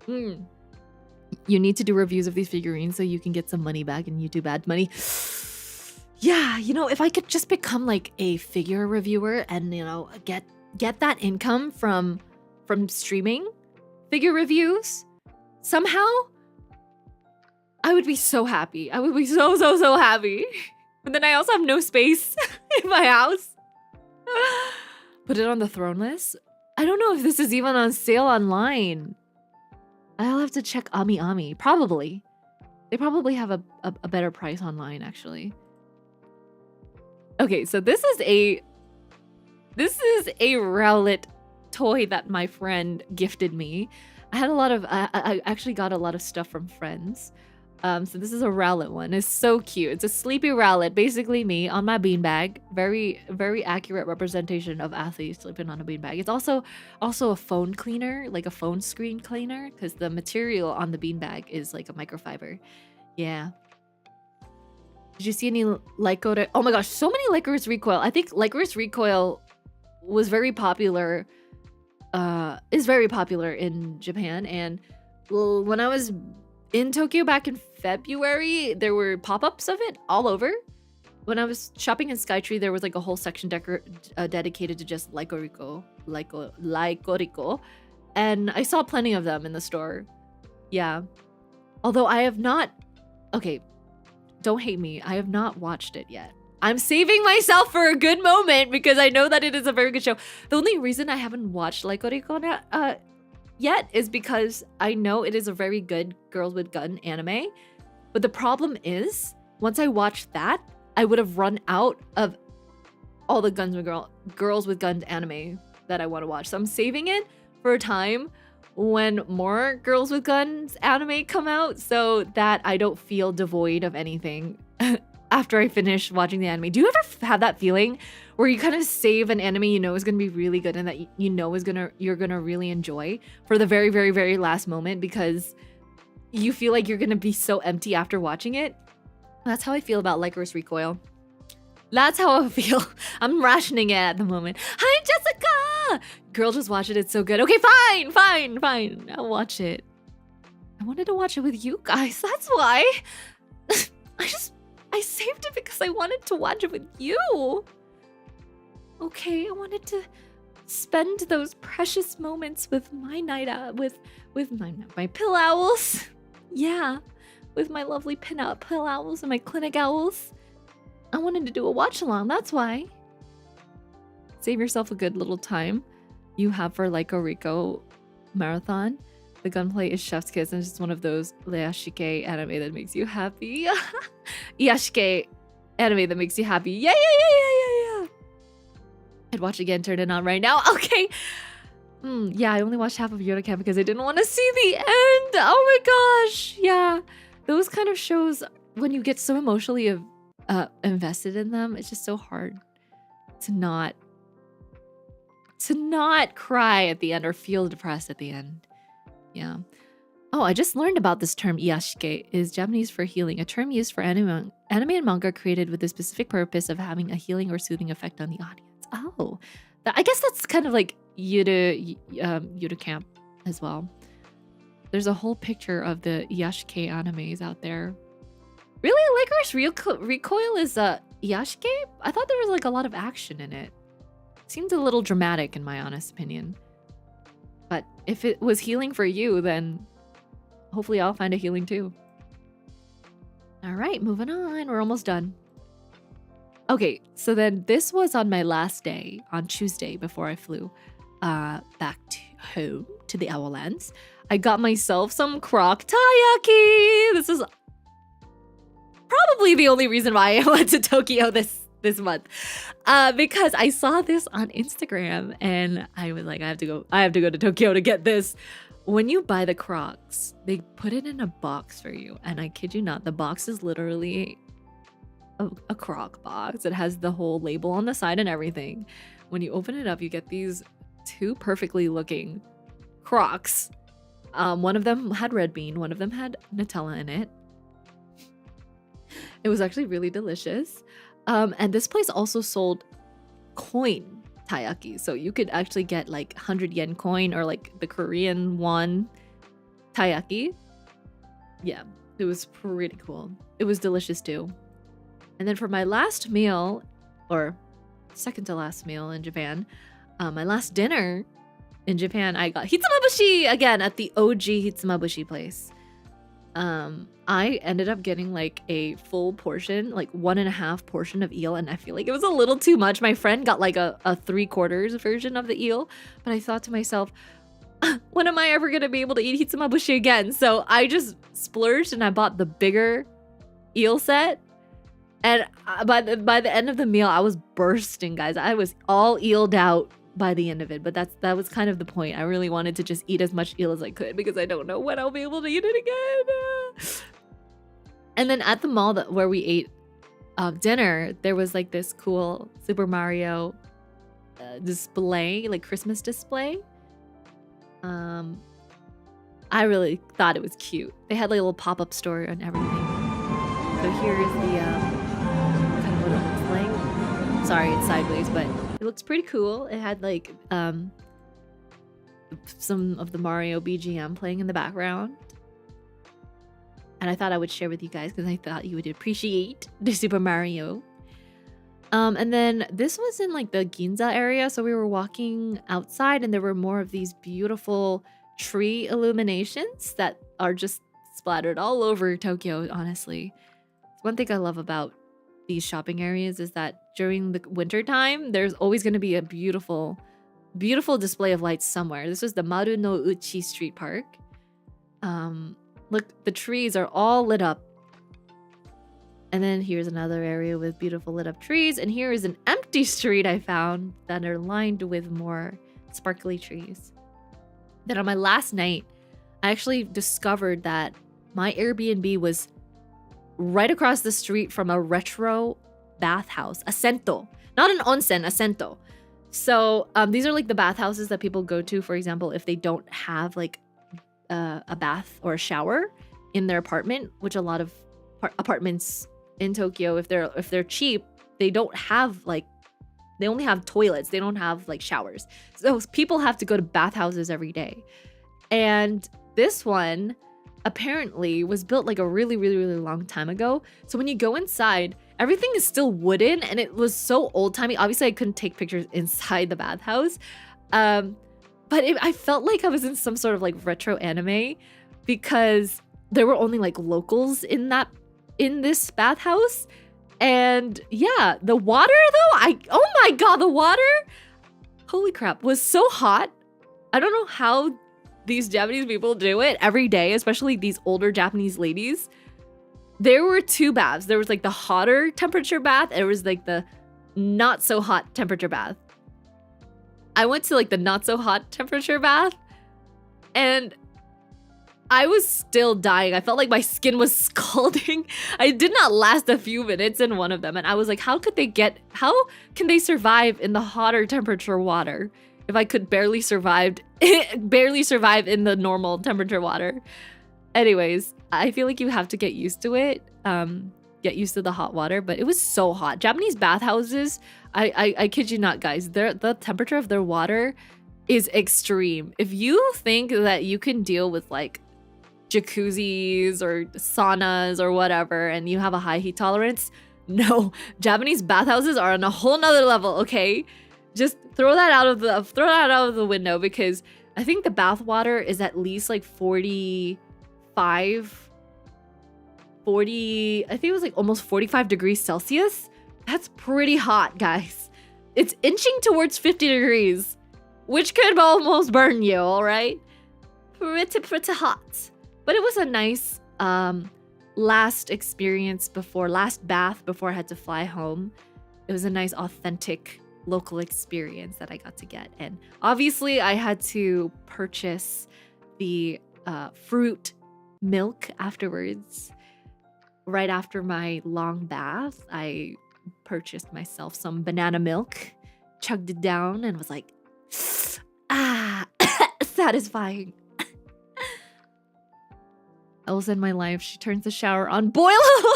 You need to do reviews of these figurines so you can get some money back in YouTube ad money. Yeah, you know, if I could just become like a figure reviewer and, you know, get that income from streaming figure reviews somehow, I would be so happy. I would be so happy. But then I also have no space in my house. Put it on the throne list. I don't know if this is even on sale online. I'll have to check Ami. Probably. They probably have a better price online, actually. Okay, so this is a Rowlet toy that my friend gifted me. I actually got a lot of stuff from friends. So this is a Rowlet one. It's so cute. It's a sleepy Rowlet, basically me on my beanbag. Very, very accurate representation of Athy'S sleeping on a beanbag. It's also a phone cleaner, like a phone screen cleaner, because the material on the beanbag is like a microfiber. Yeah. Did you see any Lycora? Oh my gosh, so many Lycoris Recoil. I think Lycoris Recoil was very popular, is very popular in Japan. And when I was in Tokyo back in February, there were pop-ups of it all over. When I was shopping in Skytree, there was like a whole section dedicated to just Lycorico. And I saw plenty of them in the store. Yeah. Although I have not... Okay, don't hate me. I have not watched it yet. I'm saving myself for a good moment because I know that it is a very good show. The only reason I haven't watched Lycorico yet is because I know it is a very good Girls with Gun anime. But the problem is, once I watch that, I would have run out of all the Girls with Guns anime that I want to watch. So I'm saving it for a time when more Girls with Guns anime come out so that I don't feel devoid of anything after I finish watching the anime. Do you ever have that feeling where you kind of save an anime you know is going to be really good and that you know you're going to really enjoy for the very, very, very last moment because you feel like you're going to be so empty after watching it? That's how I feel about Lycoris Recoil. That's how I feel. I'm rationing it at the moment. Hi, Jessica! Girl, just watch it. It's so good. Okay, fine. I'll watch it. I wanted to watch it with you guys. That's why. I saved it because I wanted to watch it with you. Okay, I wanted to spend those precious moments with my night out with my pill owls. Yeah, with my lovely pill owls and my clinic owls. I wanted to do a watch along, that's why. Save yourself a good little time you have for Lycorico marathon. The gunplay is chef's kiss and it's just one of those Iyashike anime that makes you happy. Iyashike anime that makes you happy. Yeah. I'd watch again, turn it on right now. Okay. Yeah, I only watched half of Yodacamp because I didn't want to see the end. Oh my gosh. Yeah. Those kind of shows, when you get so emotionally invested in them, it's just so hard to not cry at the end or feel depressed at the end. Yeah. Oh, I just learned about this term. Iyashike is Japanese for healing, a term used for anime and manga created with the specific purpose of having a healing or soothing effect on the audience. Oh, I guess that's kind of like Yuta Camp as well. There's a whole picture of the Iyashike animes out there. Really? Lycoris Recoil is Iyashike? I thought there was like a lot of action in it. Seemed a little dramatic in my honest opinion. But if it was healing for you, then hopefully I'll find a healing too. All right, moving on. We're almost done. Okay, so then this was on my last day, on Tuesday, before I flew back to home to the Owllands. I got myself some croc taiyaki. This is probably the only reason why I went to Tokyo this month, because I saw this on Instagram and I was like, I have to go to Tokyo to get this. When you buy the Crocs, they put it in a box for you, and I kid you not, the box is literally a Croc box. It has the whole label on the side and everything. When you open it up, you get these two perfectly looking Crocs. One of them had red bean, one of them had Nutella in it. It was actually really delicious. And this place also sold coin taiyaki. So you could actually get like 100 yen coin or like the Korean won taiyaki. Yeah, it was pretty cool. It was delicious too. And then for my last meal, or second to last meal in Japan, my last dinner in Japan, I got hitsumabushi again at the OG hitsumabushi place. I ended up getting like a full portion, like 1.5 portion of eel, and I feel like it was a little too much. My friend got like a 3/4 version of the eel, but I thought to myself, when am I ever gonna be able to eat hitsumabushi again? So I just splurged and I bought the bigger eel set. And by the end of the meal, I was bursting, guys. I was all eeled out by the end of it, but that was kind of the point. I really wanted to just eat as much eel as I could because I don't know when I'll be able to eat it again. And then at the mall where we ate dinner, there was like this cool Super Mario display, like Christmas display. I really thought it was cute. They had like a little pop-up store and everything. So here's the kind of what it looks like. Sorry, it's sideways, but it looks pretty cool. It had like some of the Mario BGM playing in the background. And I thought I would share with you guys because I thought you would appreciate the Super Mario. And then this was in like the Ginza area. So we were walking outside and there were more of these beautiful tree illuminations that are just splattered all over Tokyo, honestly. One thing I love about these shopping areas is that during the winter time, there's always going to be a beautiful, beautiful display of lights somewhere. This was the Maru no Uchi Street Park. Look, the trees are all lit up. And then here's another area with beautiful lit up trees. And here is an empty street I found that are lined with more sparkly trees. Then on my last night, I actually discovered that my Airbnb was right across the street from a retro bathhouse, a sento. Not an onsen, a sento. So these are like the bathhouses that people go to, for example, if they don't have like a bath or a shower in their apartment, which a lot of apartments in Tokyo, if they're cheap, they don't have like, they only have toilets. They don't have like showers. So people have to go to bathhouses every day. And this one apparently was built like a really, really, really long time ago. So when you go inside, everything is still wooden and it was so old-timey. Obviously, I couldn't take pictures inside the bathhouse. But I felt like I was in some sort of like retro anime because there were only like locals in this bathhouse. And yeah, the water though, oh my god, the water, holy crap, was so hot. I don't know how these Japanese people do it every day, especially these older Japanese ladies. There were 2 baths. There was like the hotter temperature bath. And there was like the not so hot temperature bath. I went to like the not so hot temperature bath and I was still dying. I felt like my skin was scalding. I did not last a few minutes in one of them. And I was like, how can they survive in the hotter temperature water if I could barely survive in the normal temperature water? Anyways, I feel like you have to get used to it. Get used to the hot water, but it was so hot. Japanese bathhouses, I kid you not, guys, the temperature of their water is extreme. If you think that you can deal with like jacuzzis or saunas or whatever and you have a high heat tolerance, no, Japanese bathhouses are on a whole nother level, okay? Just throw that out of the window because I think the bath water is at least like 40, I think it was like almost 45 degrees Celsius. That's pretty hot, guys. It's inching towards 50 degrees, which could almost burn you, all right? Pretty hot. But it was a nice last bath before I had to fly home. It was a nice, authentic local experience that I got to get. And obviously I had to purchase the fruit milk afterwards. Right after my long bath, I purchased myself some banana milk, chugged it down, and was like, ah, satisfying. Elsa in my life. She turns the shower on. Boil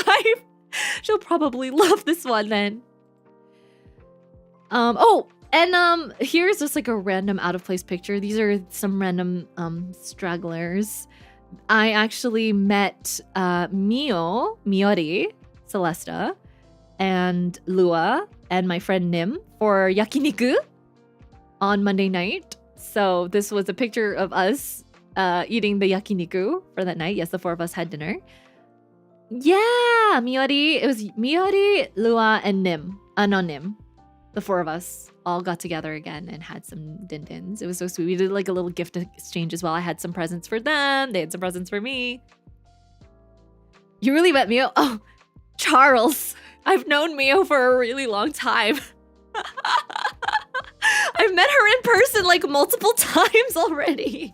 alive. She'll probably love this one then. Here's just like a random out of place picture. These are some random stragglers. I actually met Miori, Celesta, and Lua, and my friend Nim for yakiniku on Monday night. So this was a picture of us eating the yakiniku for that night. Yes, the four of us had dinner. Yeah, Miori. It was Miori, Lua, and Nim. No, Nim. The four of us all got together again and had some din-dins. It was so sweet. We did like a little gift exchange as well. I had some presents for them. They had some presents for me. You really met Mio? Oh, Charles. I've known Mio for a really long time. I've met her in person like multiple times already.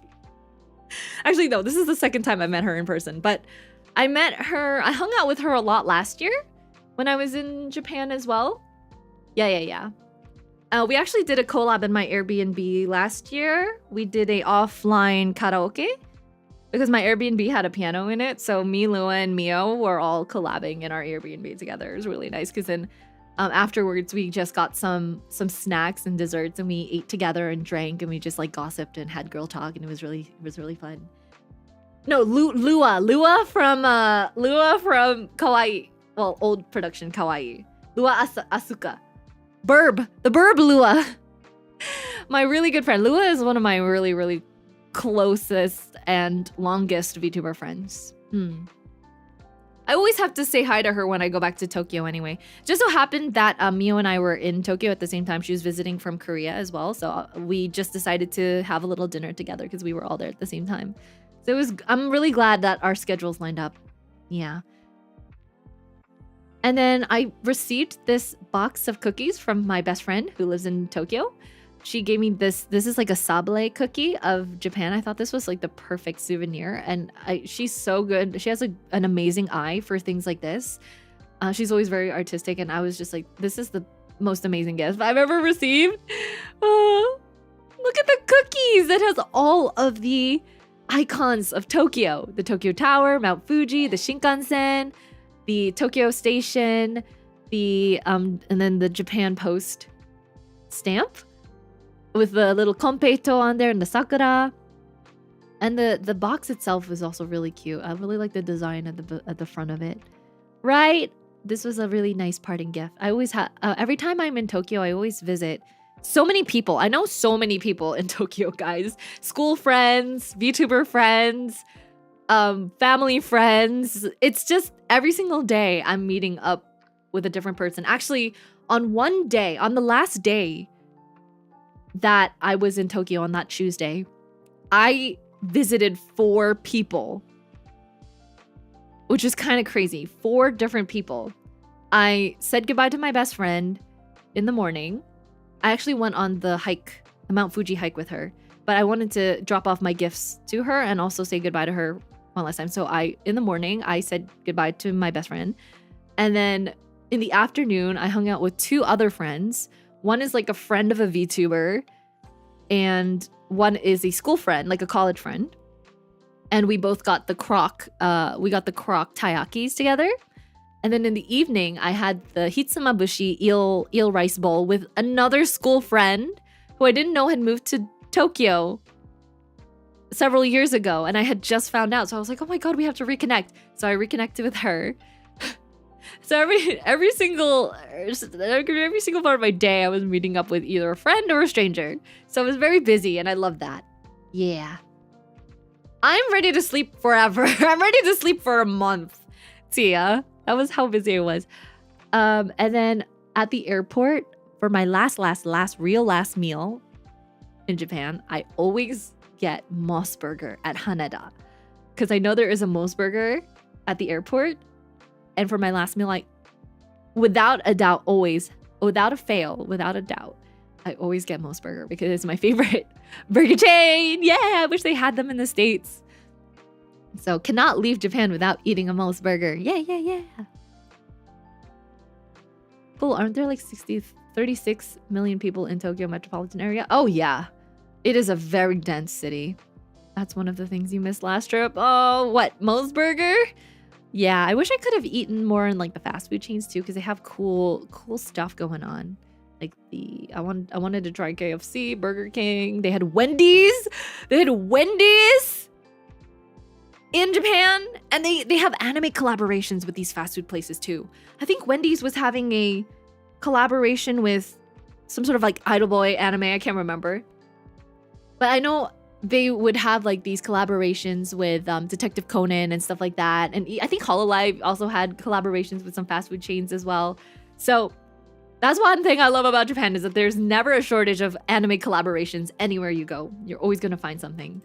Actually, no, this is the second time I met her in person. But I met her, I hung out with her a lot last year when I was in Japan as well. Yeah. We actually did a collab in my Airbnb last year. We did a offline karaoke because my Airbnb had a piano in it. So me, Lua, and Mio were all collabing in our Airbnb together. It was really nice because then afterwards we just got some snacks and desserts and we ate together and drank and we just like gossiped and had girl talk and it was really fun. No, Lua from Kawaii. Well, old production Kawaii. Lua Asuka. The Burb Lua. My really good friend. Lua is one of my really closest and longest VTuber friends. I always have to say hi to her when I go back to Tokyo anyway. Just so happened that Mio and I were in Tokyo at the same time. She was visiting from Korea as well. So we just decided to have a little dinner together because we were all there at the same time. So I'm really glad that our schedules lined up. Yeah. And then I received this box of cookies from my best friend who lives in Tokyo. She gave me this. This is like a sable cookie of Japan. I thought this was like the perfect souvenir. And she's so good. She has an amazing eye for things like this. She's always very artistic. And I was just like, this is the most amazing gift I've ever received. Look at the cookies. It has all of the icons of Tokyo. The Tokyo Tower, Mount Fuji, the Shinkansen, the Tokyo Station, and then the Japan Post stamp with the little konpeito on there and the sakura. And the box itself is also really cute. I really like the design at the front of it. Right? This was a really nice parting gift. I always have every time I'm in Tokyo, I always visit so many people. I know so many people in Tokyo, guys. School friends, VTuber friends, family friends. It's just every single day I'm meeting up with a different person. Actually, on the last day that I was in Tokyo on that Tuesday, I visited 4 people, which is kind of crazy. 4 different people. I said goodbye to my best friend in the morning. I actually went on the Mount Fuji hike with her, but I wanted to drop off my gifts to her and also say goodbye to her one last time. So in the morning, I said goodbye to my best friend. And then in the afternoon, I hung out with 2 other friends. One is like a friend of a VTuber and one is a school friend, like a college friend. And we both got the croc taiyakis together. And then in the evening, I had the hitsumabushi eel rice bowl with another school friend who I didn't know had moved to Tokyo several years ago. And I had just found out. So I was like, oh my God, we have to reconnect. So I reconnected with her. So every single part of my day, I was meeting up with either a friend or a stranger. So I was very busy and I love that. Yeah. I'm ready to sleep forever. I'm ready to sleep for a month. See ya. That was how busy I was. And then at the airport, for my last meal in Japan, I always get Moss Burger at Haneda. Because I know there is a Moss Burger at the airport. And for my last meal, without a doubt, without a doubt, I always get Moss Burger because it's my favorite burger chain. Yeah, I wish they had them in the States. So cannot leave Japan without eating a Moss Burger. Yeah. Well, aren't there like 36 million people in Tokyo metropolitan area? Oh yeah. It is a very dense city. That's one of the things you missed last trip. Oh, what? Moe's Burger? Yeah, I wish I could have eaten more in like the fast food chains too, because they have cool stuff going on. Like I wanted to try KFC, Burger King. They had Wendy's. They had Wendy's in Japan, and they have anime collaborations with these fast food places too. I think Wendy's was having a collaboration with some sort of like Idol Boy anime. I can't remember, but I know they would have like these collaborations with Detective Conan and stuff like that. And I think Hololive also had collaborations with some fast food chains as well. So that's one thing I love about Japan, is that there's never a shortage of anime collaborations anywhere you go. You're always going to find something.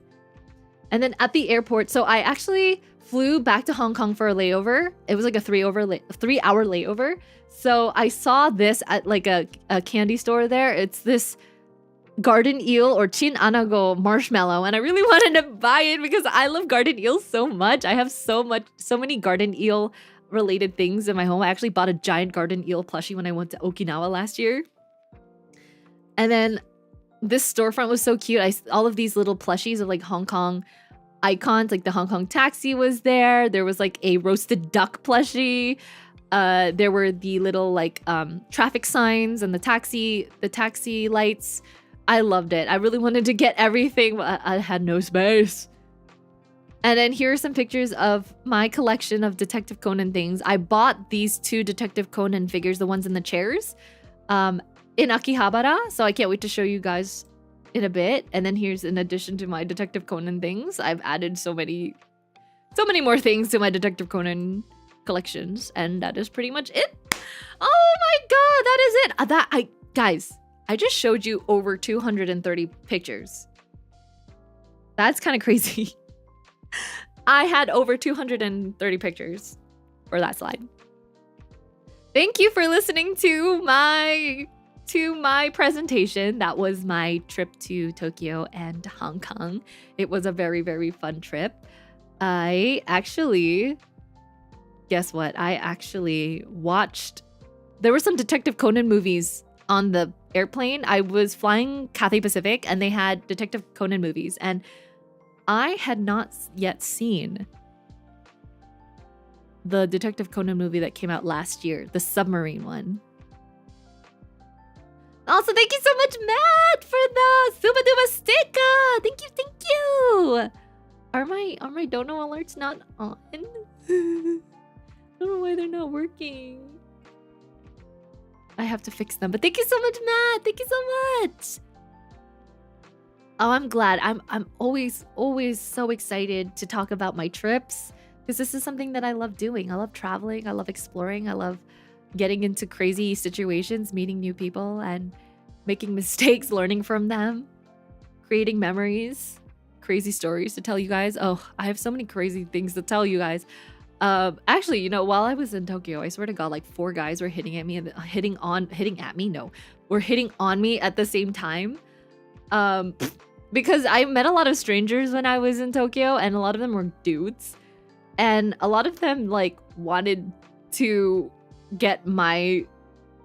And then at the airport, so I actually flew back to Hong Kong for a layover. It was like a 3-hour layover. So I saw this at like a candy store there. It's this garden eel or chin anago marshmallow, and I really wanted to buy it because I love garden eels so much. I have so many garden eel related things in my home. I actually bought a giant garden eel plushie when I went to Okinawa last year. And then this storefront was so cute. All of these little plushies of like Hong Kong icons, like the Hong Kong taxi was there. There was like a roasted duck plushie. There were the little like traffic signs and the taxi lights. I loved it. I really wanted to get everything, but I had no space. And then here are some pictures of my collection of Detective Conan things. I bought these 2 Detective Conan figures, the ones in the chairs, in Akihabara. So I can't wait to show you guys in a bit. And then here's, in addition to my Detective Conan things, I've added so many more things to my Detective Conan collections. And that is pretty much it. Oh my god, that is it. Guys, I just showed you over 230 pictures. That's kind of crazy. I had over 230 pictures for that slide. Thank you for listening to my presentation. That was my trip to Tokyo and Hong Kong. It was a very, very fun trip. Guess what? I actually watched, there were some Detective Conan movies on the airplane. I was flying Cathay Pacific and they had Detective Conan movies, and I had not yet seen the Detective Conan movie that came out last year, the submarine one. Also, thank you so much, Matt, for the Suba Duba sticker. Thank you. Are my dono alerts not on? I don't know why they're not working. I have to fix them. But thank you so much, Matt. Thank you so much. Oh, I'm glad. I'm always so excited to talk about my trips, because this is something that I love doing. I love traveling. I love exploring. I love getting into crazy situations, meeting new people, and making mistakes, learning from them, creating memories, crazy stories to tell you guys. Oh, I have so many crazy things to tell you guys. Actually, while I was in Tokyo, I swear to God, like 4 guys were hitting on me at the same time. Because I met a lot of strangers when I was in Tokyo, and a lot of them were dudes, and a lot of them like wanted to get my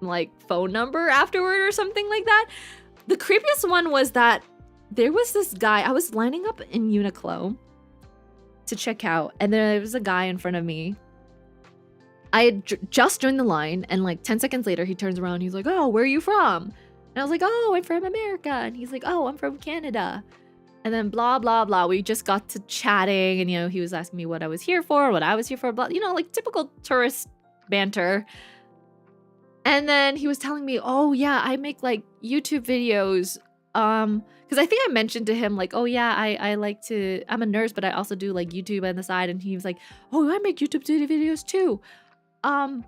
like phone number afterward or something like that. The creepiest one was that there was this guy. I was lining up in Uniqlo to check out, and there was a guy in front of me. I had just joined the line, and like 10 seconds later he turns around, he's like, "Oh, where are you from?" And I was like, "Oh, I'm from America." And he's like, "Oh, I'm from Canada." And then blah blah blah, we just got to chatting, and he was asking me what I was here for, blah, like typical tourist banter. And then he was telling me, "Oh yeah, I make like YouTube videos." Because I think I mentioned to him like, "Oh yeah, I'm a nurse, but I also do like YouTube on the side." And he was like, "Oh, I make YouTube videos too. Can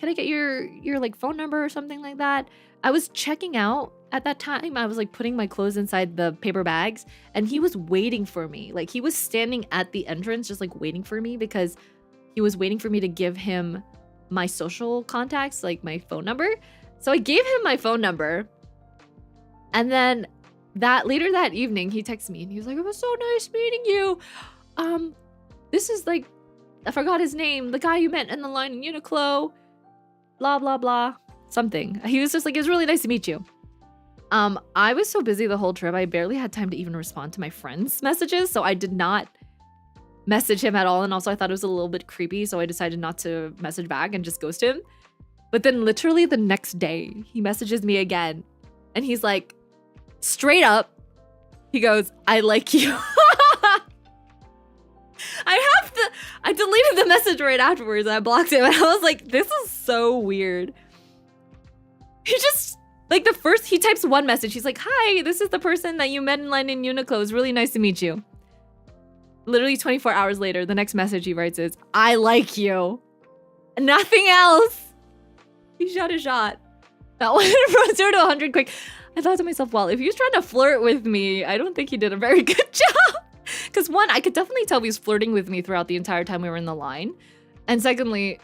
I get your like phone number or something like that?" I was checking out at that time. I was like putting my clothes inside the paper bags, and he was waiting for me. Like he was standing at the entrance just like waiting for me, because he was waiting for me to give him my social contacts, like my phone number. So I gave him my phone number, and then later that evening he texted me and he was like, "It was so nice meeting you. This is like, I forgot his name, the guy you met in the line in Uniqlo, blah blah blah, something." He was just like, "It was really nice to meet you." I was so busy the whole trip, I barely had time to even respond to my friends' messages, so I did not message him at all. And also I thought it was a little bit creepy, so I decided not to message back and just ghost him. But then literally the next day, he messages me again, and he's like, straight up, he goes, I like you. I deleted the message right afterwards. I blocked him, and I was like, this is so weird. He just, like, he types one message. He's like, hi, this is the person that you met in line in Uniqlo. It's really nice to meet you. Literally 24 hours later, the next message he writes is, I like you. Nothing else. He shot a shot. That went from 0 to 100 quick. I thought to myself, well, if he was trying to flirt with me, I don't think he did a very good job. Because one, I could definitely tell he was flirting with me throughout the entire time we were in the line. And secondly,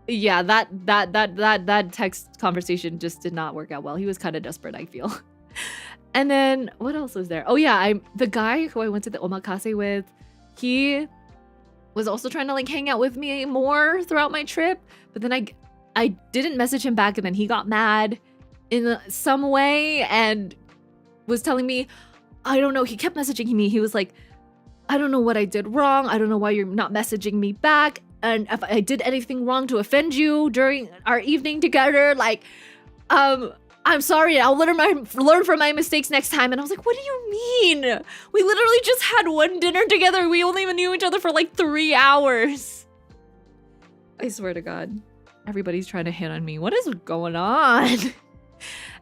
yeah, that text conversation just did not work out well. He was kind of desperate, I feel. And then what else was there? Oh yeah, the guy who I went to the omakase with, he was also trying to like hang out with me more throughout my trip. But then I didn't message him back, and then he got mad in some way and was telling me, I don't know, he kept messaging me. He was like, I don't know what I did wrong. I don't know why you're not messaging me back. And if I did anything wrong to offend you during our evening together, like, I'm sorry. I'll learn from my mistakes next time. And I was like, what do you mean? We literally just had one dinner together. We only even knew each other for like 3 hours. I swear to God, everybody's trying to hit on me. What is going on?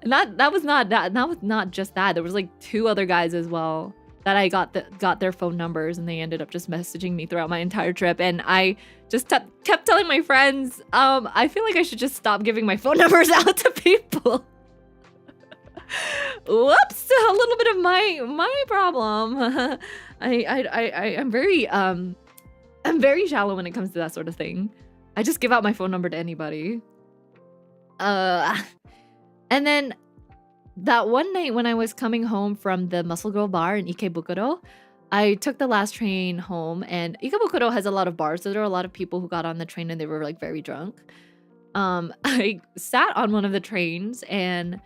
And that was not just that. There was like 2 other guys as well that I got their phone numbers, and they ended up just messaging me throughout my entire trip. And I just kept telling my friends, I feel like I should just stop giving my phone numbers out to people. Whoops, a little bit of my problem. I'm very shallow when it comes to that sort of thing. I just give out my phone number to anybody. And then that one night when I was coming home from the Muscle Girl bar in Ikebukuro, I took the last train home, and Ikebukuro has a lot of bars, so there were a lot of people who got on the train and they were like very drunk. I sat on one of the trains, and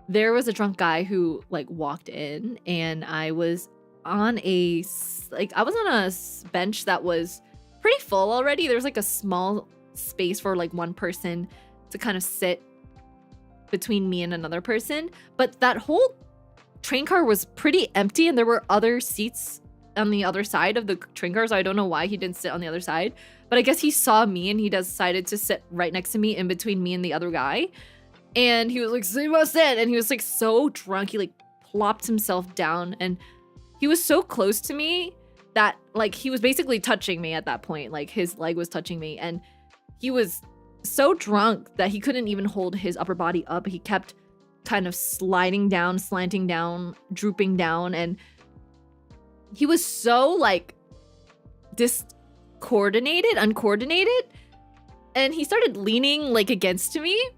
there was a drunk guy who like walked in, and I was on a bench that was pretty full already. There was like a small space for like one person to kind of sit between me and another person, but that whole train car was pretty empty, and there were other seats on the other side of the train car, so I don't know why he didn't sit on the other side, but I guess he saw me and he decided to sit right next to me, in between me and the other guy. And he was like, "Sumimasen," and he was like so drunk, he like plopped himself down, and he was so close to me that like he was basically touching me at that point. Like his leg was touching me, and he was so drunk that he couldn't even hold his upper body up. He kept kind of sliding down, slanting down, drooping down, and he was so like uncoordinated, and he started leaning like against me.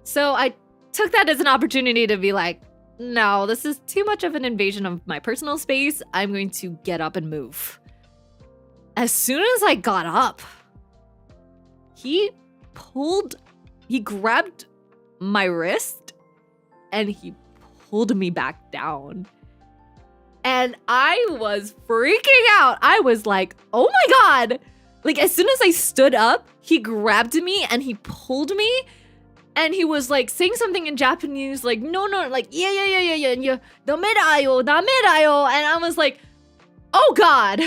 So I took that as an opportunity to be like, no, this is too much of an invasion of my personal space. I'm going to get up and move. As soon as I got up, he grabbed my wrist and he pulled me back down. And I was freaking out. I was like, oh my God. Like as soon as I stood up, he grabbed me and he pulled me. And he was like saying something in Japanese, like, no, like, yeah, dame da yo. And I was like, oh God.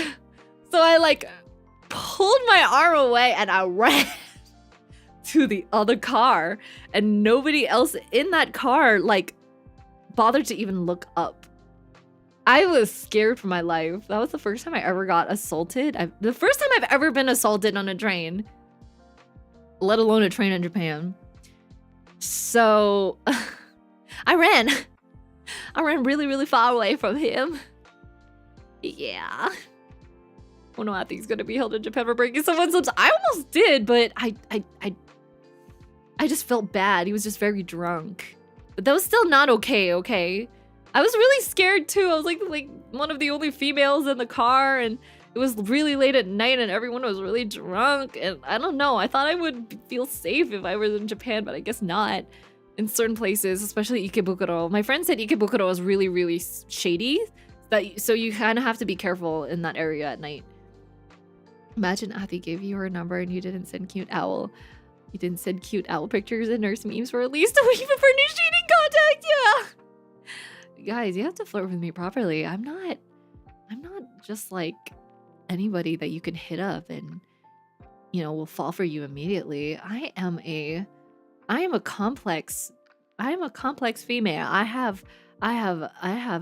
So I like pulled my arm away and I ran to the other car, and nobody else in that car like bothered to even look up. I was scared for my life. That was the first time I ever got assaulted. The first time I've ever been assaulted on a train, let alone a train in Japan. So I ran really, really far away from him. Yeah. Oh no, Athy's gonna be held in Japan for breaking someone's lips. I almost did, but I just felt bad. He was just very drunk. But that was still not okay. I was really scared too. I was like one of the only females in the car, and it was really late at night and everyone was really drunk, and I don't know. I thought I would feel safe if I was in Japan, but I guess not. in certain places, especially Ikebukuro. My friend said Ikebukuro is really, really shady. So you kind of have to be careful in that area at night. Imagine Athy gave you her number and you didn't send cute owl. You didn't send cute owl pictures and nurse memes for at least a week before initiating contact. Yeah. Guys, you have to flirt with me properly. I'm not just like anybody that you can hit up and, you know, will fall for you immediately. I am a complex female. I have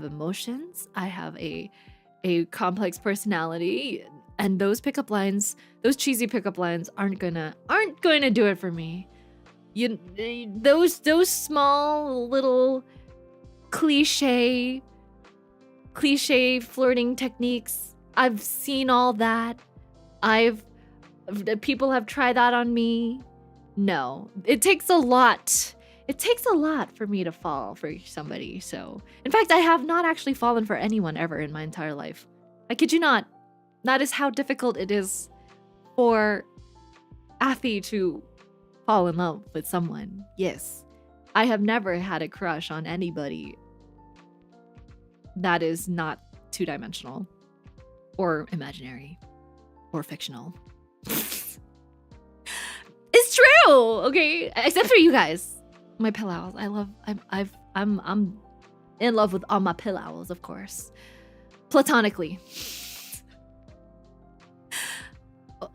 emotions. I have a complex personality, and those pickup lines, those cheesy pickup lines aren't gonna do it for me. Those small little cliche flirting techniques. I've seen all that. People have tried that on me. No, it takes a lot. It takes a lot for me to fall for somebody. So, in fact, I have not actually fallen for anyone ever in my entire life. I kid you not. That is how difficult it is for Athy to fall in love with someone. Yes, I have never had a crush on anybody that is not two-dimensional or imaginary or fictional. It's true, okay? Except for you guys. My pill owls. I'm in love with all my pill owls, of course. Platonically.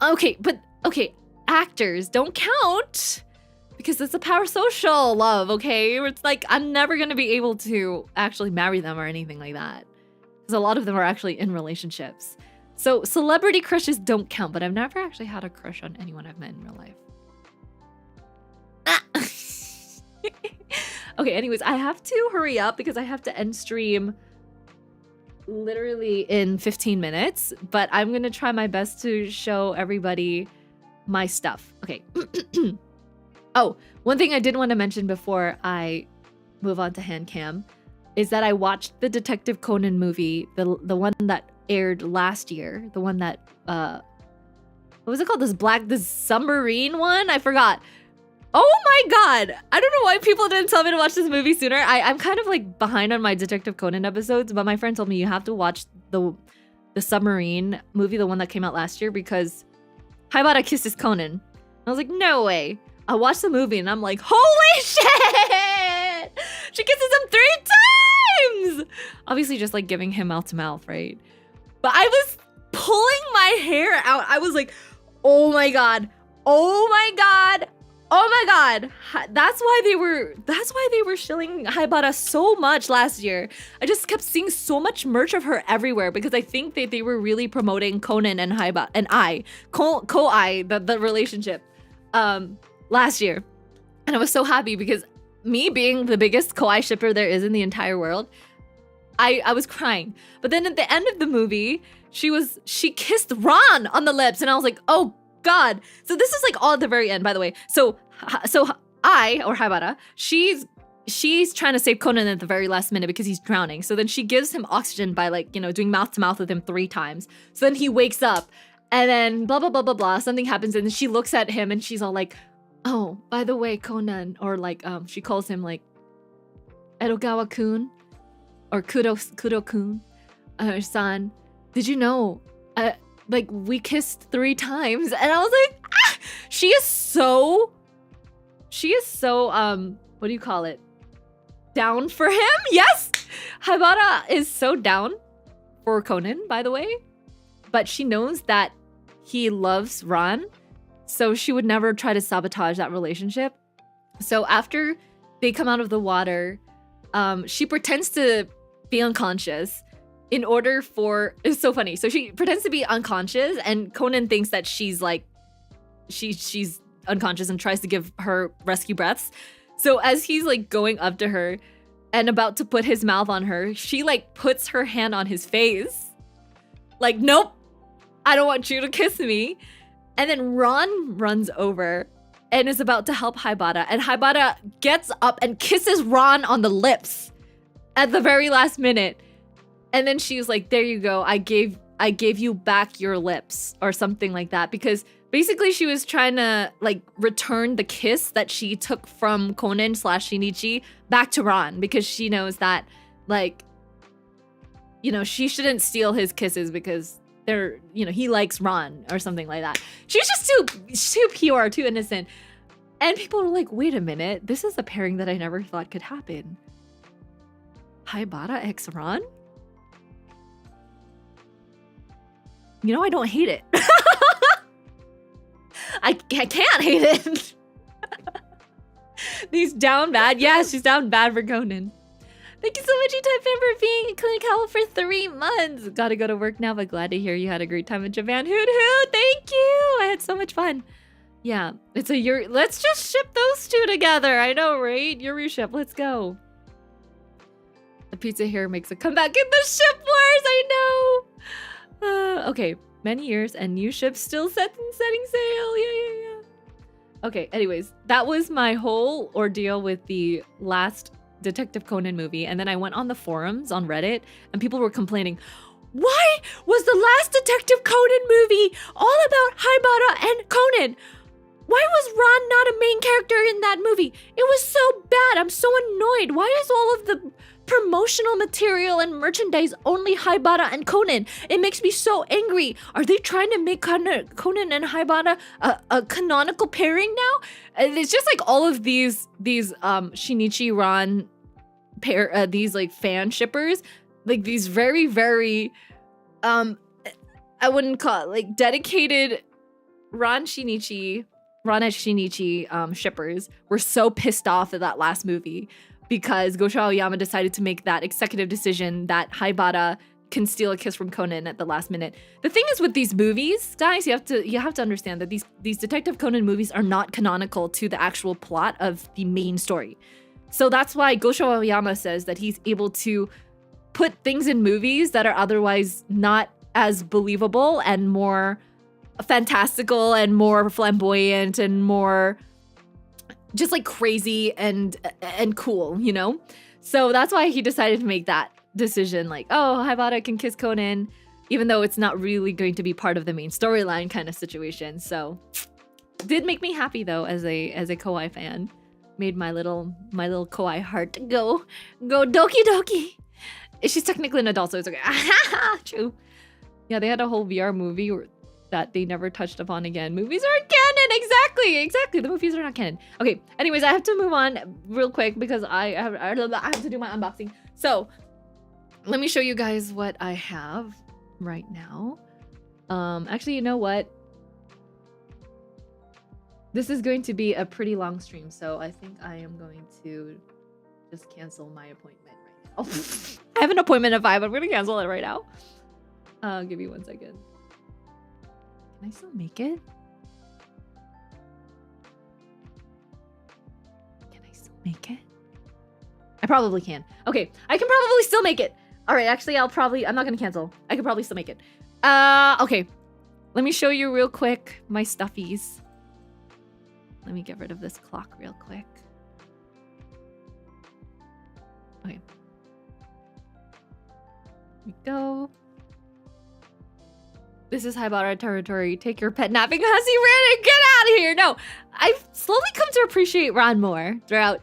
Okay, actors don't count because it's a parasocial love, okay? It's like I'm never gonna be able to actually marry them or anything like that. Because a lot of them are actually in relationships. So celebrity crushes don't count, but I've never actually had a crush on anyone I've met in real life. Okay, anyways, I have to hurry up because I have to end stream literally in 15 minutes, but I'm gonna try my best to show everybody my stuff. Okay. Oh, one thing I did want to mention before I move on to hand cam is that I watched the Detective Conan movie, the one that aired last year, the one that what was it called? This submarine one? I forgot. Oh my god! I don't know why people didn't tell me to watch this movie sooner. I'm kind of like behind on my Detective Conan episodes, but my friend told me you have to watch the submarine movie, the one that came out last year, because Haibara kisses Conan. I was like, no way. I watched the movie and I'm like, holy shit! She kisses him 3 times! Obviously just like giving him mouth to mouth, right? But I was pulling my hair out. I was like, oh my god. Oh my god. Oh my god, that's why they were shilling Haibara so much last year. I just kept seeing so much merch of her everywhere because I think that they were really promoting Conan and Haibara and Ko-ai, the relationship last year. And I was so happy because me being the biggest Ko-ai shipper there is in the entire world, I was crying. But then at the end of the movie, she kissed Ron on the lips and I was like, oh god. So this is like all at the very end, by the way. So Haibara, she's trying to save Conan at the very last minute because he's drowning. So then she gives him oxygen by like, you know, doing mouth to mouth with him 3 times. So then he wakes up and then blah, blah, blah, blah, blah. Something happens and then she looks at him and she's all like, oh, by the way, Conan, or like, she calls him like Edogawa-kun or Kudo-kun, son, did you know, like we kissed 3 times? And I was like, ah! She is so, what do you call it? Down for him? Yes! Haibara is so down for Conan, by the way. But she knows that he loves Ran, so she would never try to sabotage that relationship. So after they come out of the water, she pretends to be unconscious in order for... It's so funny. So she pretends to be unconscious, and Conan thinks that she's like... She's unconscious and tries to give her rescue breaths. So as he's like going up to her and about to put his mouth on her, she like puts her hand on his face. Like, nope, I don't want you to kiss me. And then Ron runs over and is about to help Haibara. And Haibara gets up and kisses Ron on the lips at the very last minute. And then she was like, there you go. I gave you back your lips or something like that. Because Basically, she was trying to like return the kiss that she took from Konen / Shinichi back to Ran because she knows that, like, you know, she shouldn't steal his kisses because they're, you know, he likes Ran or something like that. She was just too pure, too innocent. And people were like, wait a minute, this is a pairing that I never thought could happen. Haibara x Ran? You know, I don't hate it. I can't hate it. He's down bad. Yeah, she's down bad for Conan. Thank you so much, E-Type, for being in Clinical for 3 months. Gotta go to work now, but glad to hear you had a great time in Japan. Hoot hoot, thank you. I had so much fun. Yeah, it's a Yuri. Let's just ship those two together. I know, right? Yuri ship, let's go. The pizza here makes a comeback in the ship wars, I know. Okay, many years and new ships still setting sail. Yeah. Okay, anyways, that was my whole ordeal with the last Detective Conan movie. And then I went on the forums on Reddit and people were complaining, why was the last Detective Conan movie all about Haibara and Conan? Why was Ran not a main character in that movie? It was so bad. I'm so annoyed. Why is all of the promotional material and merchandise only Haibara and Conan? It makes me so angry. Are they trying to make Conan and Haibara a canonical pairing now? And it's just like all of these Shinichi Ran pair, these like fan shippers, like these very, very I wouldn't call it like dedicated Ran Shinichi shippers were so pissed off at that last movie because Gosho Aoyama decided to make that executive decision that Haibara can steal a kiss from Conan at the last minute. The thing is with these movies, guys, you have to understand that these Detective Conan movies are not canonical to the actual plot of the main story. So that's why Gosho Aoyama says that he's able to put things in movies that are otherwise not as believable and more fantastical and more flamboyant and more just like crazy and cool, you know? So that's why he decided to make that decision, like, oh, Haibara can kiss Conan, even though it's not really going to be part of the main storyline kind of situation. So did make me happy though as a Kawaii fan. Made my little Kawaii heart go doki doki. She's technically an adult, so it's okay. True. Yeah, they had a whole VR movie that they never touched upon again. Movies aren't canon. Exactly. The movies are not canon. Okay. Anyways, I have to move on real quick because I have to do my unboxing. So let me show you guys what I have right now. Actually, you know what? This is going to be a pretty long stream, so I think I am going to just cancel my appointment right now. I have an appointment at 5. I'm gonna cancel it right now. Give me 1 second. Can I still make it? Can I still make it? I probably can. Okay, I can probably still make it. All right, actually, I'm not gonna cancel. I can probably still make it. Okay. Let me show you real quick my stuffies. Let me get rid of this clock real quick. Okay. Here we go. This is Haibara territory. Take your pet napping. Hussy ran. Get out of here. No, I've slowly come to appreciate Ran more throughout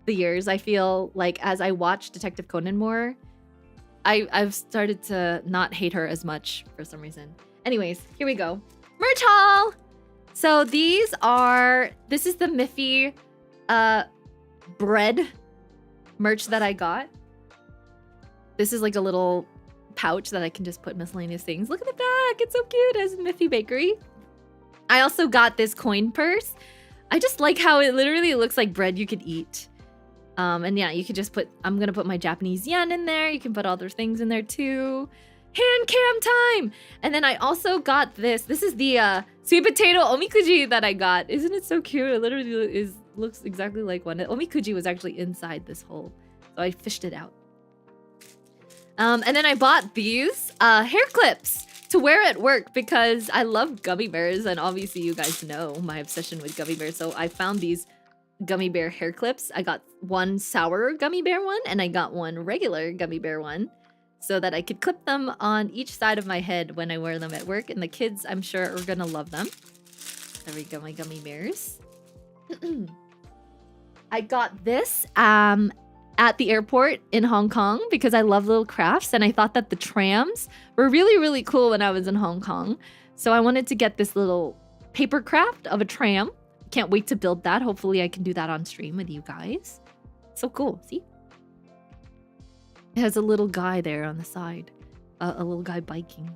the years. I feel like as I watch Detective Conan more, I've started to not hate her as much for some reason. Anyways, here we go. Merch haul. So this is the Miffy bread merch that I got. This is like a little pouch that I can just put miscellaneous things. Look at the back. It's so cute. It has Miffy Bakery. I also got this coin purse. I just like how it literally looks like bread you could eat. And yeah, you could just I'm going to put my Japanese yen in there. You can put other things in there too. Hand cam time! And then I also got this. This is the sweet potato omikuji that I got. Isn't it so cute? It literally looks exactly like one. The omikuji was actually inside this hole, so I fished it out. And then I bought these hair clips to wear at work because I love gummy bears, and obviously you guys know my obsession with gummy bears. So I found these gummy bear hair clips. I got one sour gummy bear one, and I got one regular gummy bear one, so that I could clip them on each side of my head when I wear them at work, and the kids, I'm sure, are gonna love them. There we go, my gummy bears. I got this at the airport in Hong Kong because I love little crafts and I thought that the trams were really, really cool when I was in Hong Kong. So I wanted to get this little paper craft of a tram. Can't wait to build that. Hopefully I can do that on stream with you guys. So cool, see? It has a little guy there on the side. A little guy biking.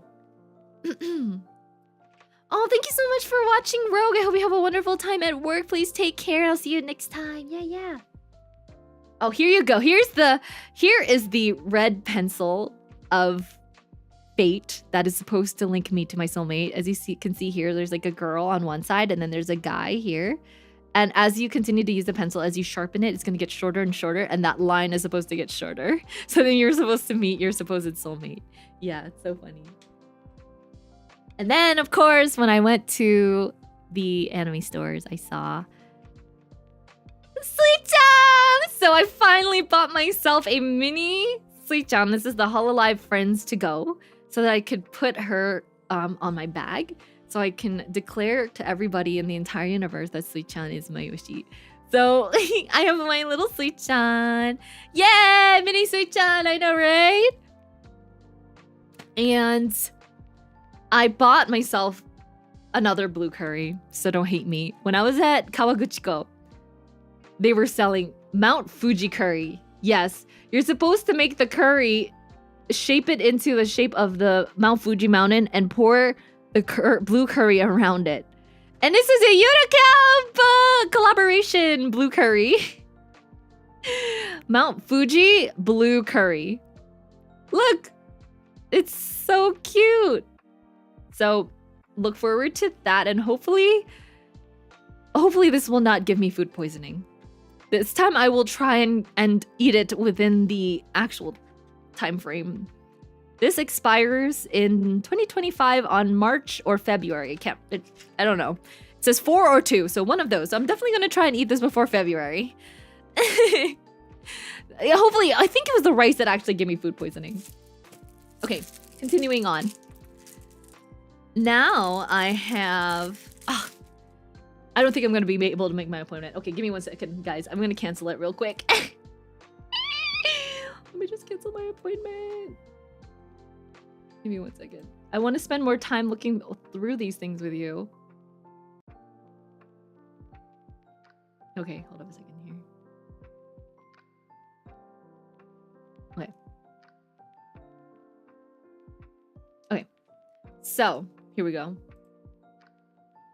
Oh, thank you so much for watching, Rogue. I hope you have a wonderful time at work. Please take care. I'll see you next time. Yeah. Oh, here you go. Here is the red pencil of fate that is supposed to link me to my soulmate. As you can see here, there's like a girl on one side and then there's a guy here. And as you continue to use the pencil, as you sharpen it, it's going to get shorter and shorter. And that line is supposed to get shorter. So then you're supposed to meet your supposed soulmate. Yeah, it's so funny. And then, of course, when I went to the anime stores, I saw Sweet-chan! So I finally bought myself a mini Sweet-chan. This is the Hololive Friends to Go, so that I could put her on my bag. So I can declare to everybody in the entire universe that Sweet-chan is my Yoshi. So I have my little Sweet-chan. Yeah, mini Sweet-chan, I know, right? And I bought myself another blue curry, so don't hate me. When I was at Kawaguchiko, they were selling Mount Fuji curry. Yes, you're supposed to make the curry, shape it into the shape of the Mount Fuji mountain and pour the blue curry around it. And this is a Unicamp collaboration blue curry. Mount Fuji blue curry. Look, it's so cute. So look forward to that, and hopefully this will not give me food poisoning. This time I will try and eat it within the actual time frame. This expires in 2025 on March or February. I don't know. It says 4 or 2, so one of those. So I'm definitely gonna try and eat this before February. Hopefully, I think it was the rice that actually gave me food poisoning. Okay, continuing on. Now I have... I don't think I'm going to be able to make my appointment. Okay, give me 1 second, guys. I'm going to cancel it real quick. Let me just cancel my appointment. Give me 1 second. I want to spend more time looking through these things with you. Okay, hold on a second here. Okay. So, here we go.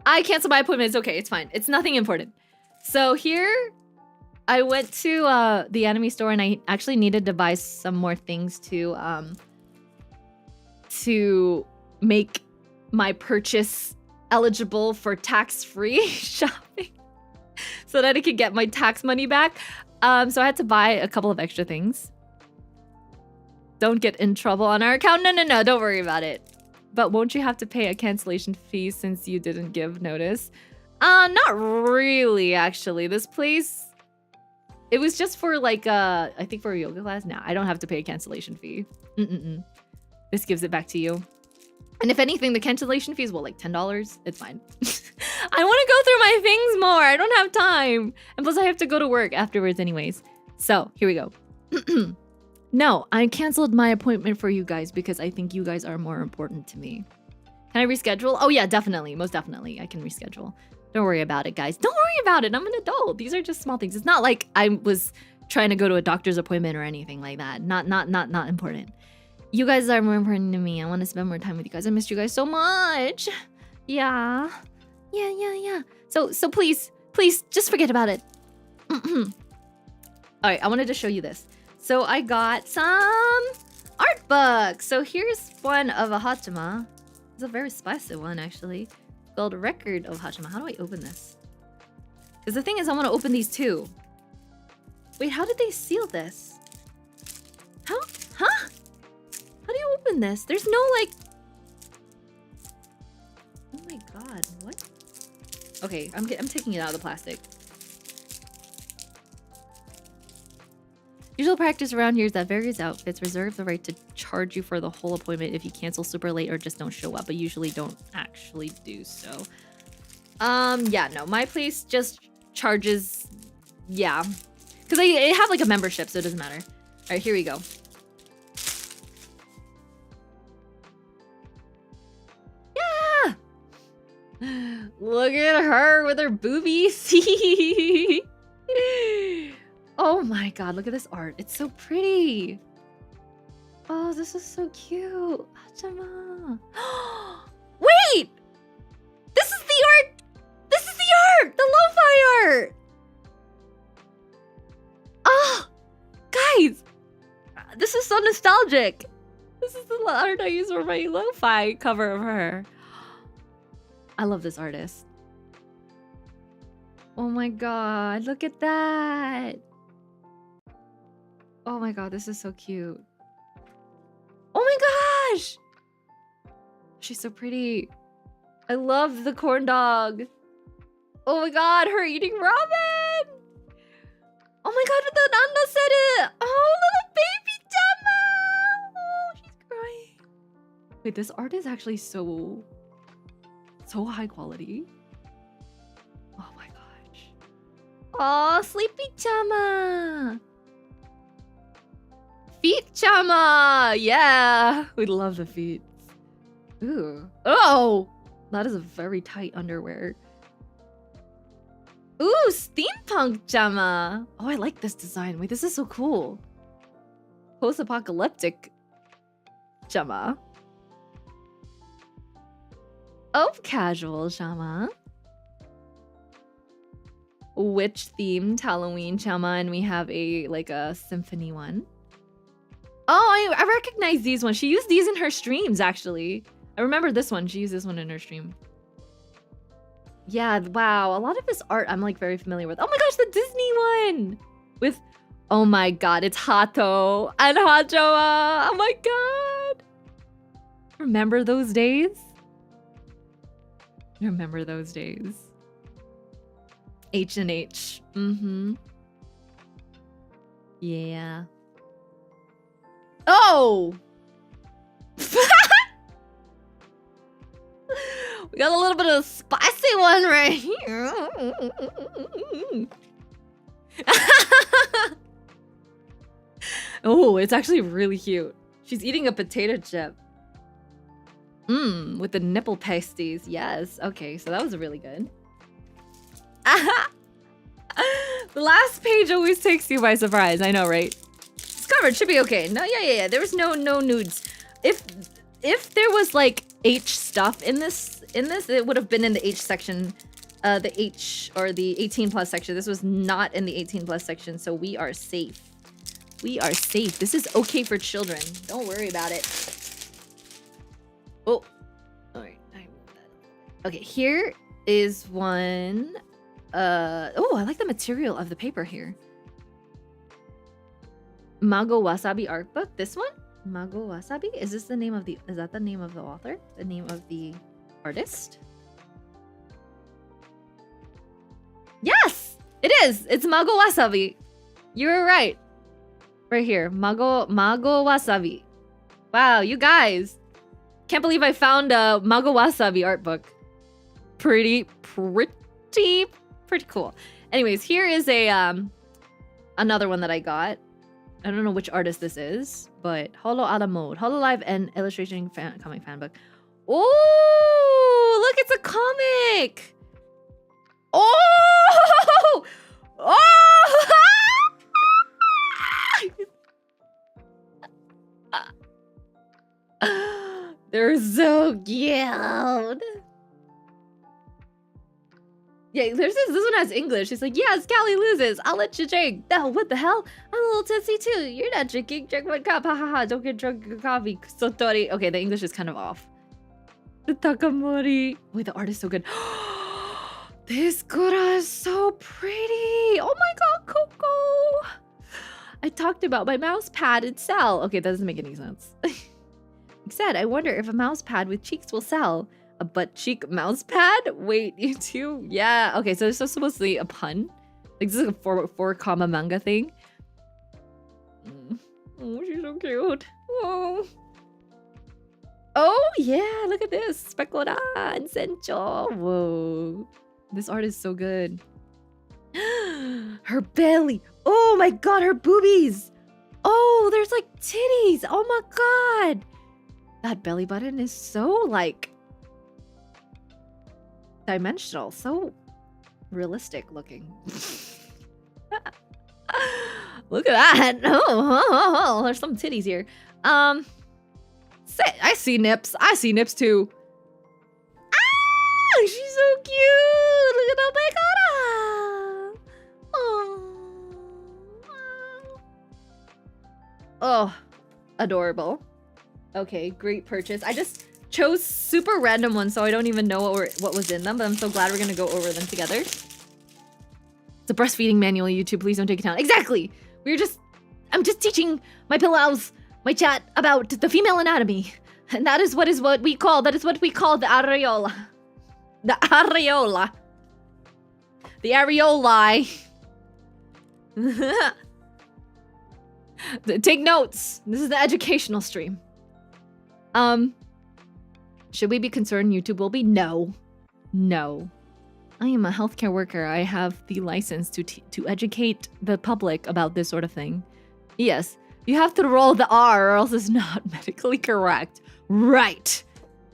I canceled my appointment. It's okay. It's fine. It's nothing important. So here, I went to the anime store and I actually needed to buy some more things to make my purchase eligible for tax-free shopping so that I could get my tax money back. So I had to buy a couple of extra things. Don't get in trouble on our account. No. Don't worry about it. But won't you have to pay a cancellation fee since you didn't give notice? Not really, actually. This place, it was just for like, I think for a yoga class. Nah, I don't have to pay a cancellation fee. This gives it back to you. And if anything, the cancellation fee is, what, like $10? It's fine. I want to go through my things more. I don't have time. And plus I have to go to work afterwards anyways. So, here we go. No, I canceled my appointment for you guys because I think you guys are more important to me. Can I reschedule? Oh yeah, definitely. Most definitely. I can reschedule. Don't worry about it, guys. Don't worry about it. I'm an adult. These are just small things. It's not like I was trying to go to a doctor's appointment or anything like that. Not important. You guys are more important to me. I want to spend more time with you guys. I missed you guys so much. Yeah. So please, just forget about it. All right, I wanted to show you this. So I got some art books. So here's one of a Hachima. It's a very spicy one, actually. Called Record of Hachima. How do I open this? Because the thing is, I want to open these too. Wait, how did they seal this? Huh? How do you open this? There's no, like... Oh my god, what? Okay, I'm taking it out of the plastic. Usual practice around here is that various outfits reserve the right to charge you for the whole appointment if you cancel super late or just don't show up, but usually don't actually do so. Yeah, no, my place just charges, yeah. Because I have like a membership, so it doesn't matter. All right, here we go. Yeah! Look at her with her boobies. Oh my god, look at this art. It's so pretty. Oh, this is so cute. Hachama. Wait! This is the art! This is the art! The lo-fi art! Oh! Guys! This is so nostalgic. This is the art I use for my lo-fi cover of her. I love this artist. Oh my god, look at that. Oh my god, this is so cute. Oh my gosh! She's so pretty. I love the corn dog. Oh my god, her eating ramen! Oh my god, the Nanda said it! Oh, little baby Dama! Oh, she's crying. Wait, this art is actually so high quality. Oh my gosh. Oh, sleepy Chama! Feet Chama! Yeah! We love the feet. Ooh. Oh! That is a very tight underwear. Ooh, steampunk Chama! Oh, I like this design. Wait, this is so cool. Post-apocalyptic Chama. Oh, casual Chama. Witch-themed Halloween Chama, and we have a symphony one. Oh, I recognize these ones. She used these in her streams, actually. I remember this one. She used this one in her stream. Yeah, wow. A lot of this art I'm like very familiar with. Oh my gosh, the Disney one! With, oh my god, it's Hato and Hajoa. Oh my god! Remember those days? Remember those days. H&H. Mm-hmm. Yeah. Oh! We got a little bit of a spicy one right here. Oh, it's actually really cute. She's eating a potato chip. With the nipple pasties. Yes. Okay, so that was really good. The last page always takes you by surprise. I know, right? It's covered. Should be okay. No, yeah. There was no nudes. If there was like H stuff in this, it would have been in the H section, the H or the 18+ section. This was not in the 18+ section, so we are safe. We are safe. This is okay for children. Don't worry about it. Oh, all right. Okay, here is one. Oh, I like the material of the paper here. Mago Wasabi art book. This one? Mago Wasabi? Is this the name of the... Is that the name of the author? The name of the artist? Yes! It is! It's Mago Wasabi. You were right. Right here. Mago Wasabi. Wow, you guys. Can't believe I found a Mago Wasabi art book. Pretty cool. Anyways, here is a another one that I got. I don't know which artist this is, but Holo Ada Mode. Hololive and illustration comic fan book. Oh, look, it's a comic. Oh! Oh! They're so cute. Yeah, this one has English. It's like, yes, Callie loses. I'll let you drink. No, what the hell? I'm a little tipsy too. You're not drinking. Drink one cup. Ha ha ha. Don't get drunk with coffee. Sotori. Okay, the English is kind of off. The Takamori. Wait, the art is so good. This Kura is so pretty. Oh my god, Coco. I talked about my mouse pad and sell. Okay, that doesn't make any sense. Said, I wonder if a mouse pad with cheeks will sell. A butt cheek mouse pad? Wait, you too? Yeah. Okay, so this is supposed to be a pun. Like, this is like a four comma manga thing. Oh, she's so cute. Oh. Oh, yeah. Look at this. Speckled and Sencho. Whoa. This art is so good. Her belly. Oh my god, her boobies. Oh, there's like titties. Oh my god. That belly button is so like dimensional, so realistic looking. Look at that. Oh, there's some titties here. I see nips. I see nips too. Ah, she's so cute. Look at that pecora. Oh, adorable. Okay, great purchase. I just chose super random ones, so I don't even know what was in them, but I'm so glad we're gonna go over them together. It's a breastfeeding manual, YouTube. Please don't take it down. Exactly. I'm just teaching my pillows, my chat about the female anatomy, and that is what we call the areola. The areola. The areoli. Take notes. This is the educational stream. Should we be concerned YouTube will be? No. No. I am a healthcare worker. I have the license to educate the public about this sort of thing. Yes, you have to roll the R or else it's not medically correct. Right.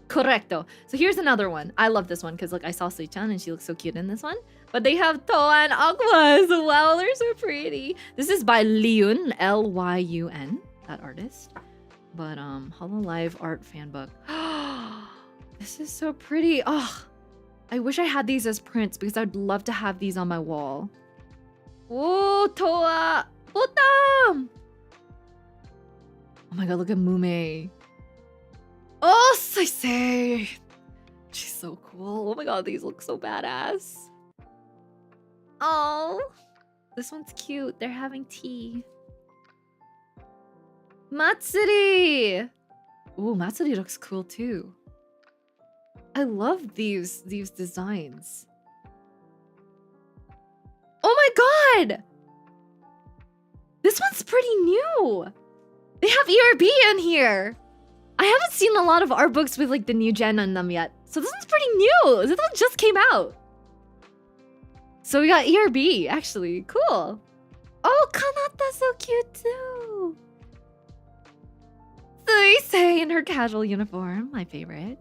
Correcto. So here's another one. I love this one because like I saw Sui-chan and she looks so cute in this one. But they have Toa and Aqua as well. They're so pretty. This is by Lyun, L-Y-U-N, that artist. But Hololive art fan book. This is so pretty. Oh, I wish I had these as prints because I'd love to have these on my wall. Oh, Toa! Botam! Oh my god, look at Mume. Oh, Saisei! She's so cool. Oh my god, these look so badass. Oh, this one's cute. They're having tea. Matsuri! Ooh, Matsuri looks cool too. I love these designs. Oh my god! This one's pretty new. They have ERB in here. I haven't seen a lot of art books with like the new gen on them yet. So this one's pretty new. This one just came out. So we got ERB, actually. Cool. Oh, Kanata's so cute too. Suisei in her casual uniform, my favorite.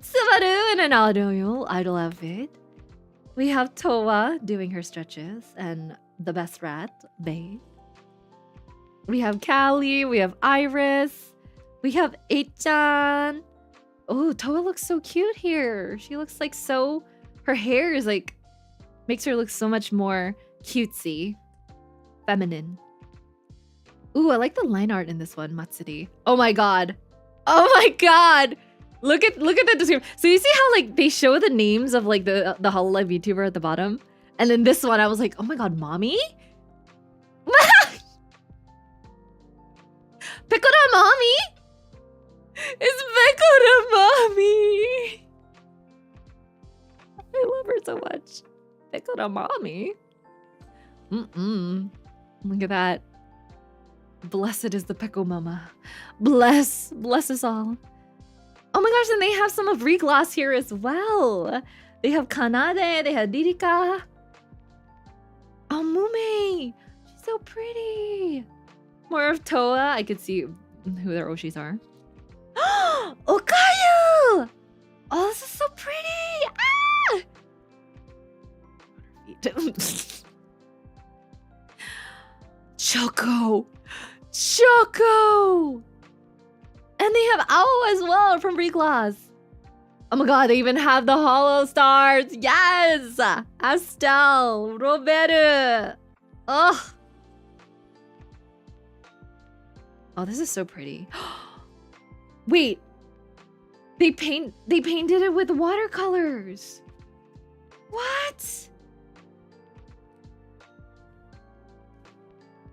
Subaru in an idol outfit. We have Toa doing her stretches and the best rat, Babe. We have Callie, we have Iris, we have 8chan. Oh, Toa looks so cute here. She looks like so, her hair is like, makes her look so much more cutesy, feminine. Ooh, I like the line art in this one, Matsuri. Oh my god. Oh my god. Look at the description. So you see how like they show the names of like the Hololive VTuber at the bottom? And then this one, I was like, oh my god, mommy? Pecora mommy? It's Pecora mommy. I love her so much. Pecora mommy. Look at that. Blessed is the Peko Mama. Bless us all. Oh my gosh, and they have some of Regloss here as well. They have Kanade, they have Ririka. Oh, Mume. She's so pretty. More of Toa. I could see who their Oshis are. Okayu! Oh, this is so pretty. Ah! Choco. And they have Owl as well from Regloss. Oh my god, they even have the hollow stars. Yes! Astel, Roberto. Oh, this is so pretty. Wait. They painted it with watercolors. What?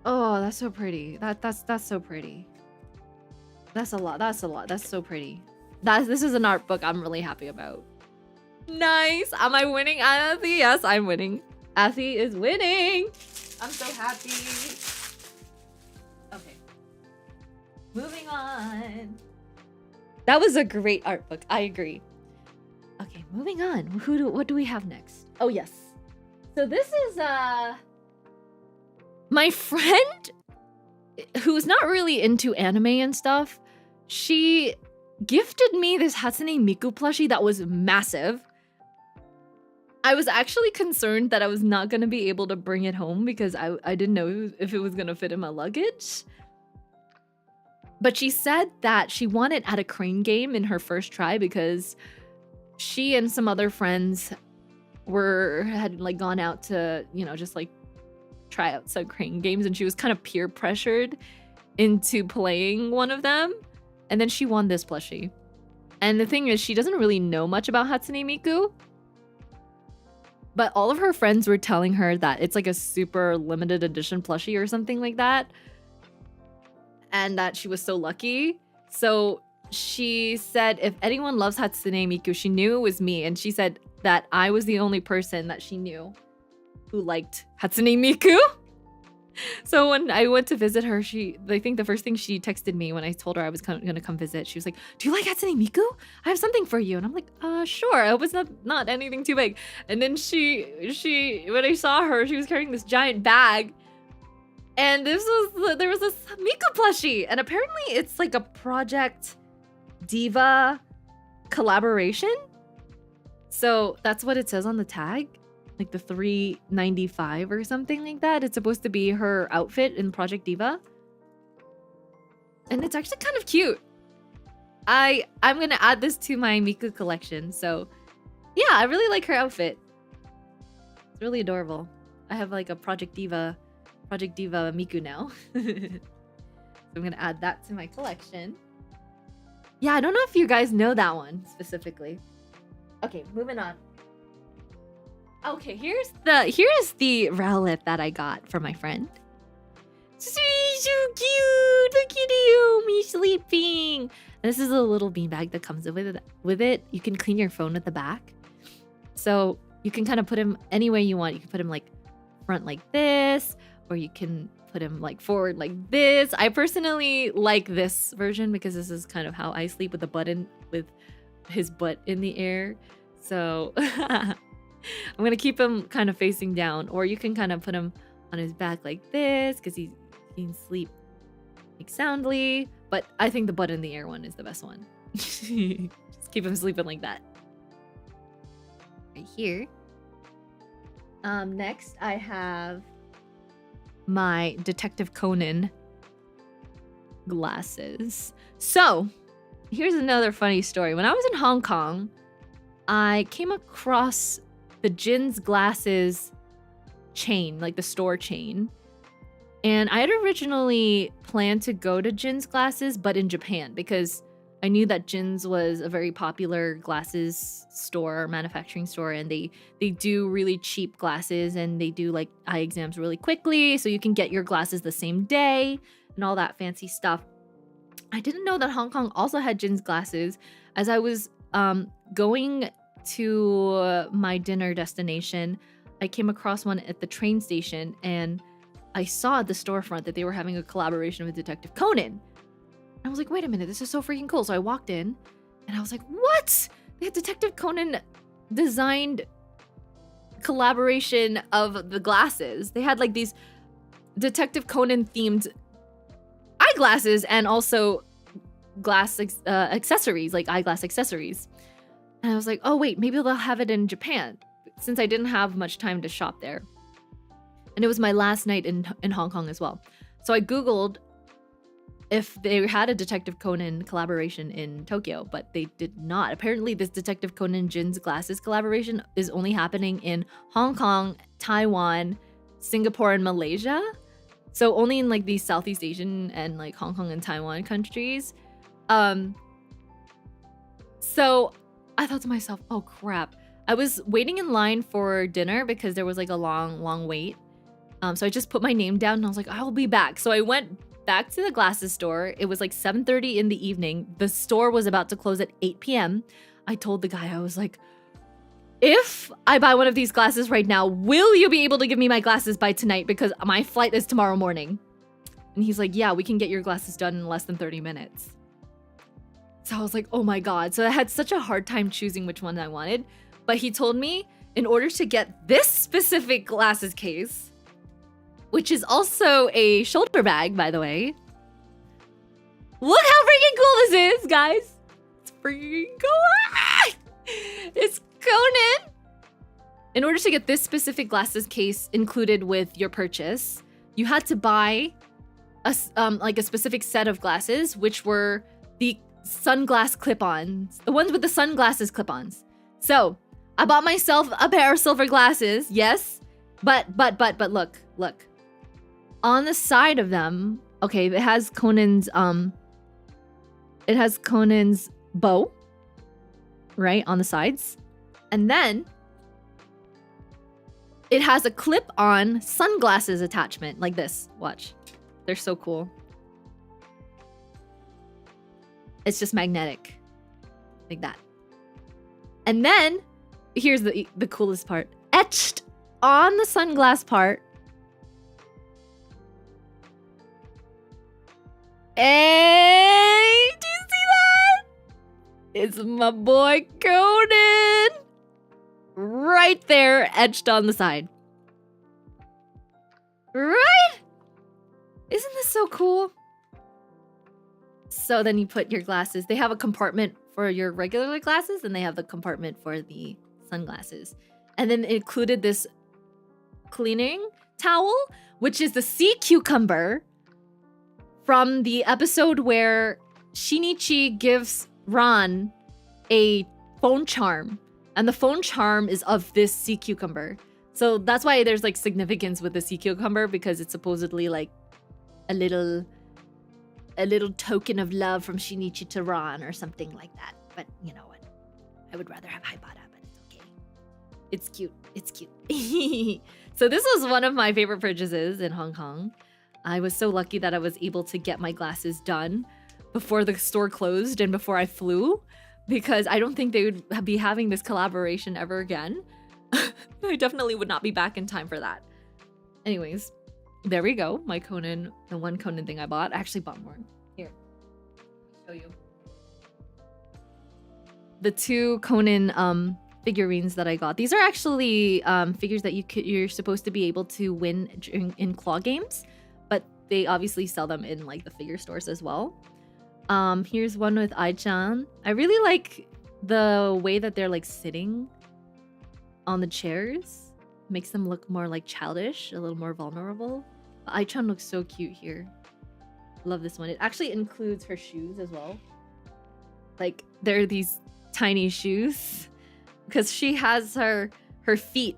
Oh, that's so pretty. That's so pretty. That's a lot. That's so pretty. This is an art book I'm really happy about. Nice. Am I winning, Athy? Yes, I'm winning. Athy is winning. I'm so happy. Okay. Moving on. That was a great art book. I agree. Okay. moving on. What do we have next? Oh, yes. So this is my friend who's not really into anime and stuff. She gifted me this Hatsune Miku plushie that was massive. I was actually concerned that I was not going to be able to bring it home because I didn't know if it was going to fit in my luggage. But she said that she won it at a crane game in her first try because she and some other friends had like gone out to, you know, just like try out some crane games, and she was kind of peer pressured into playing one of them. And then she won this plushie. And the thing is, she doesn't really know much about Hatsune Miku. But all of her friends were telling her that it's like a super limited edition plushie or something like that. And that she was so lucky. So she said if anyone loves Hatsune Miku, she knew it was me. And she said that I was the only person that she knew who liked Hatsune Miku. So when I went to visit her, I think the first thing she texted me when I told her I was going to come visit, she was like, "Do you like Hatsune Miku? I have something for you." And I'm like, sure. I hope it's not anything too big. And then she when I saw her, she was carrying this giant bag. And there was this Miku plushie. And apparently it's like a Project Diva collaboration. So that's what it says on the tag. Like the $3.95 or something like that. It's supposed to be her outfit in Project Diva. And it's actually kind of cute. I'm gonna add this to my Miku collection. So yeah, I really like her outfit. It's really adorable. I have like a Project Diva Miku now. So I'm gonna add that to my collection. Yeah, I don't know if you guys know that one specifically. Okay, moving on. Okay, here's the rowlet that I got from my friend. So cute! Look at you, me sleeping. And this is a little beanbag that comes with it. You can clean your phone at the back, so you can kind of put him any way you want. You can put him like front like this, or you can put him like forward like this. I personally like this version because this is kind of how I sleep, with his butt in the air. So I'm gonna keep him kind of facing down, or you can kind of put him on his back like this because he can sleep like soundly. But I think the butt in the air one is the best one. Just keep him sleeping like that. Right here. Next I have my Detective Conan glasses. So here's another funny story. When I was in Hong Kong, I came across the Jin's glasses chain, like the store chain. And I had originally planned to go to Jin's glasses, but in Japan, because I knew that Jin's was a very popular glasses store, manufacturing store, and they do really cheap glasses, and they do like eye exams really quickly, so you can get your glasses the same day and all that fancy stuff. I didn't know that Hong Kong also had Jin's glasses. As I was going to my dinner destination, I came across one at the train station, and I saw at the storefront that they were having a collaboration with Detective Conan. I was like, wait a minute, this is so freaking cool. So I walked in and I was like, what? They had Detective Conan designed collaboration of the glasses. They had like these Detective Conan themed eyeglasses and also glass accessories, like eyeglass accessories. And I was like, oh wait, maybe they'll have it in Japan, since I didn't have much time to shop there. And it was my last night in Hong Kong as well. So I Googled if they had a Detective Conan collaboration in Tokyo, but they did not. Apparently this Detective Conan Jin's glasses collaboration is only happening in Hong Kong, Taiwan, Singapore, and Malaysia. So only in like these Southeast Asian and like Hong Kong and Taiwan countries. So I thought to myself, oh crap. I was waiting in line for dinner because there was like a long wait. So I just put my name down and I was like, I'll be back. So I went back to the glasses store. It was like 7:30 in the evening. The store was about to close at 8 p.m. I told the guy, I was like, if I buy one of these glasses right now, will you be able to give me my glasses by tonight? Because my flight is tomorrow morning. And he's like, yeah, we can get your glasses done in less than 30 minutes. So I was like, oh my god. So I had such a hard time choosing which one I wanted. But he told me in order to get this specific glasses case, which is also a shoulder bag, by the way. Look how freaking cool this is, guys. It's freaking cool. Ah! It's Conan. In order to get this specific glasses case included with your purchase, you had to buy a specific set of glasses, which were the sunglass clip-ons, the ones with the sunglasses clip-ons. So I bought myself a pair of silver glasses, yes, but look, on the side of them, okay, it has Conan's bow, right, on the sides, and then it has a clip-on sunglasses attachment like this. Watch. They're so cool. It's just magnetic. Like that. And then, here's the coolest part. Etched on the sunglass part. Hey! Do you see that? It's my boy Conan! Right there, etched on the side. Right? Isn't this so cool? So then you put your glasses. They have a compartment for your regular glasses, and they have the compartment for the sunglasses. And then it included this cleaning towel, which is the sea cucumber from the episode where Shinichi gives Ran a phone charm. And the phone charm is of this sea cucumber. So that's why there's like significance with the sea cucumber, because it's supposedly like a little token of love from Shinichi to Ran or something like that. But you know what? I would rather have Haibara, but it's okay. It's cute. It's cute. So this was one of my favorite purchases in Hong Kong. I was so lucky that I was able to get my glasses done before the store closed and before I flew, because I don't think they would be having this collaboration ever again. I definitely would not be back in time for that. Anyways, there we go. My Conan, the one Conan thing I bought. I actually bought more. Here, I'll show you. The two Conan figurines that I got. These are actually figures that you're supposed to be able to win in claw games, but they obviously sell them in like the figure stores as well. Here's one with Ai-chan. I really like the way that they're like sitting on the chairs. Makes them look more like childish, a little more vulnerable. But Ai-chan looks so cute here. Love this one. It actually includes her shoes as well. Like, they're these tiny shoes, because she has her feet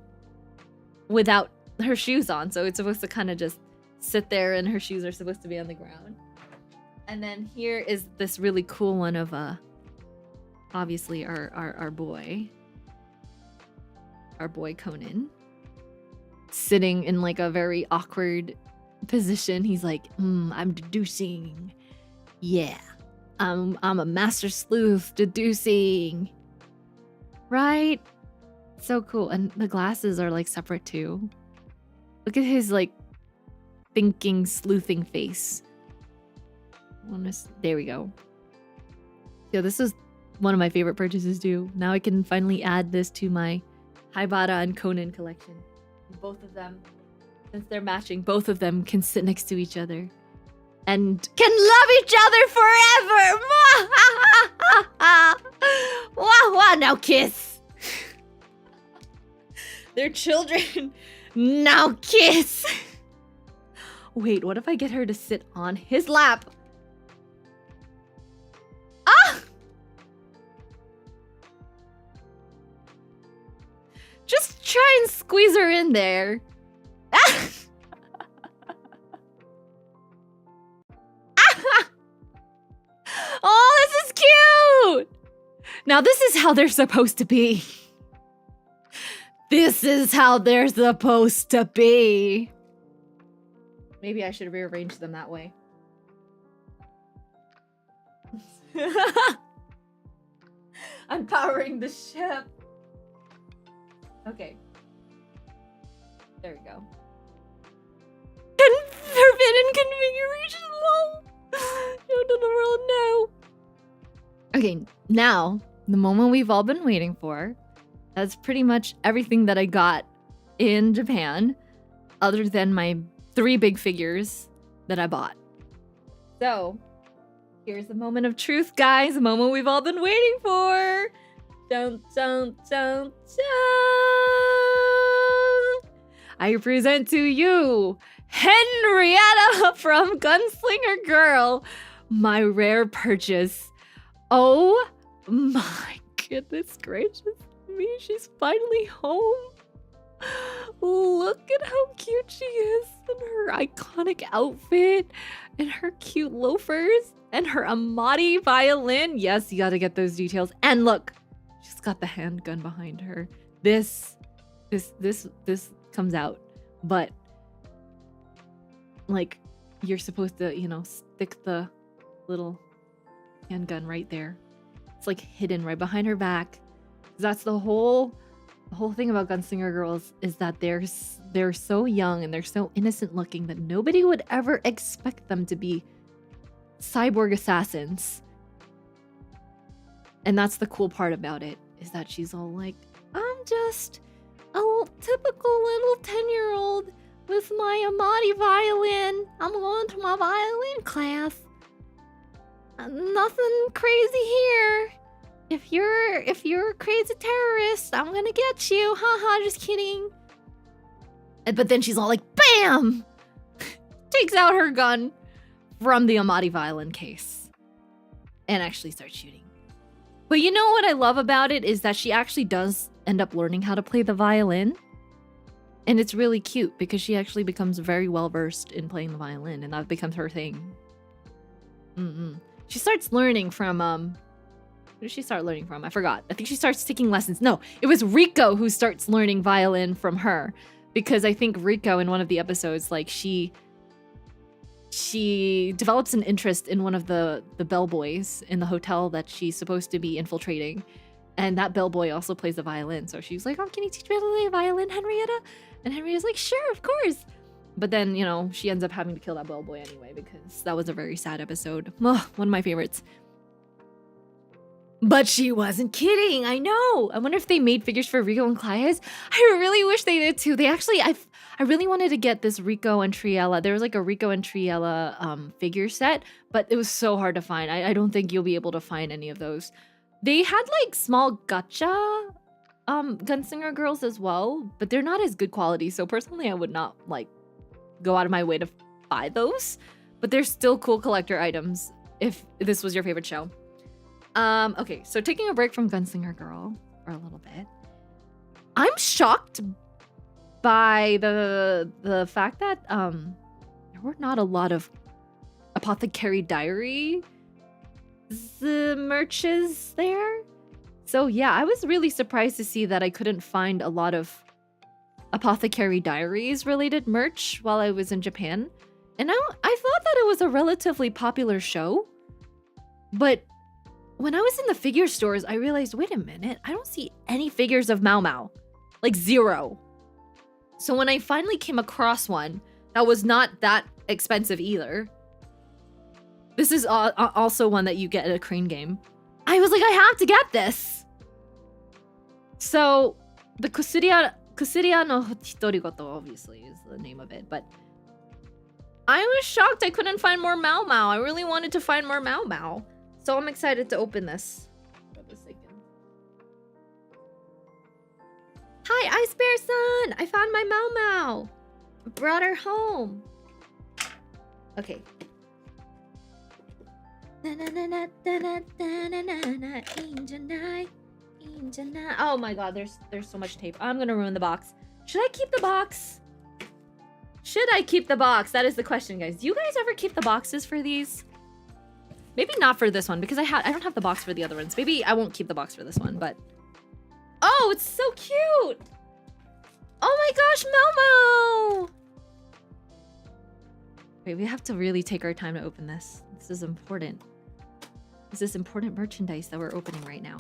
without her shoes on, so it's supposed to kind of just sit there, and her shoes are supposed to be on the ground. And then here is this really cool one of obviously our boy Conan, sitting in like a very awkward position. He's like, I'm deducing. Yeah, I'm a master sleuth deducing. Right? So cool. And the glasses are like separate too. Look at his like thinking, sleuthing face. There we go. Yeah, this is one of my favorite purchases too. Now I can finally add this to my Haibara and Conan collection. Both of them, since they're matching, both of them can sit next to each other and can love each other forever. Wah, wah, now kiss. They're children. Now kiss. Wait, what if I get her to sit on his lap? Ah! Just try and squeeze her in there. Ah! Oh, this is cute! Now this is how they're supposed to be. This is how they're supposed to be. Maybe I should rearrange them that way. I'm powering the ship. Okay. There we go. Forbidden configuration. Show to the world now. Okay, now the moment we've all been waiting for. That's pretty much everything that I got in Japan, other than my 3 big figures that I bought. So, here's the moment of truth, guys. The moment we've all been waiting for. Dun, dun, dun, dun. I present to you Henrietta from Gunslinger Girl, my rare purchase. Oh my goodness gracious me, she's finally home. Look at how cute she is in her iconic outfit and her cute loafers and her Amati violin. Yes, you gotta get those details. And look, she's got the handgun behind her. This comes out, but like you're supposed to, you know, stick the little handgun right there. It's like hidden right behind her back. That's the whole thing about Gunslinger Girls is that they're so young and they're so innocent looking that nobody would ever expect them to be cyborg assassins. And that's the cool part about it, is that she's all like, I'm just a typical little 10-year-old with my Amati violin. I'm going to my violin class. Nothing crazy here. If you're a crazy terrorist, I'm gonna get you. Haha, just kidding. But then she's all like, BAM! Takes out her gun from the Amati violin case and actually starts shooting. But you know what I love about it is that she actually does end up learning how to play the violin. And it's really cute because she actually becomes very well versed in playing the violin, and that becomes her thing. She starts learning from who did she start learning from? I forgot. I think she starts taking lessons. No, it was Rico who starts learning violin from her, because I think Rico in one of the episodes, like she develops an interest in one of the bellboys in the hotel that she's supposed to be infiltrating, and that bellboy also plays the violin. So she's like, "Oh, can you teach me how to play violin, Henrietta?" And Henrietta's like, "Sure, of course." But then, you know, she ends up having to kill that bellboy anyway, because that was a very sad episode. Ugh, one of my favorites. But she wasn't kidding. I know. I wonder if they made figures for Rico and Claes. I really wish they did too. They actually, I really wanted to get this Rico and Triella. There was like a Rico and Triella figure set, but it was so hard to find. I don't think you'll be able to find any of those. They had like small gacha Gunslinger Girls as well, but they're not as good quality. So personally, I would not like go out of my way to buy those. But they're still cool collector items if this was your favorite show. Okay, so taking a break from Gunslinger Girl for a little bit. I'm shocked by the fact that there were not a lot of Apothecary Diary merches there. So yeah, I was really surprised to see that I couldn't find a lot of Apothecary Diaries related merch while I was in Japan. And I thought that it was a relatively popular show, but when I was in the figure stores, I realized, wait a minute, I don't see any figures of Mao Mao. Like 0. So when I finally came across one that was not that expensive either, this is also one that you get at a crane game, I was like, I have to get this. So the Kusuria no Hitorigoto obviously is the name of it, but I was shocked I couldn't find more Mao Mao. I really wanted to find more Mao Mao. So I'm excited to open this. Hi, Ice Bear Son! I found my Mao Mao! Brought her home. Okay. Oh my god, there's so much tape. I'm gonna ruin the box. Should I keep the box? Should I keep the box? That is the question, guys. Do you guys ever keep the boxes for these? Maybe not for this one, because I don't have the box for the other ones. Maybe I won't keep the box for this one, but... Oh, it's so cute! Oh my gosh, Mao Mao! Wait, we have to really take our time to open this. This is important. This is important merchandise that we're opening right now.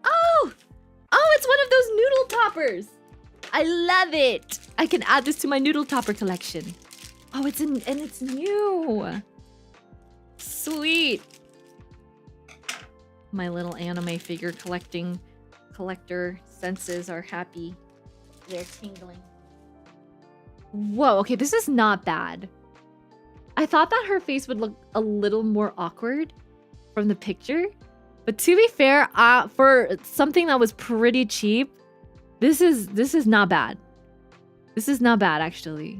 Oh! Oh, it's one of those noodle toppers! I love it! I can add this to my noodle topper collection. Oh, it's new. Sweet. My little anime figure collector senses are happy. They're tingling. Whoa, okay, this is not bad. I thought that her face would look a little more awkward from the picture. But to be fair, for something that was pretty cheap, this is not bad. This is not bad, actually.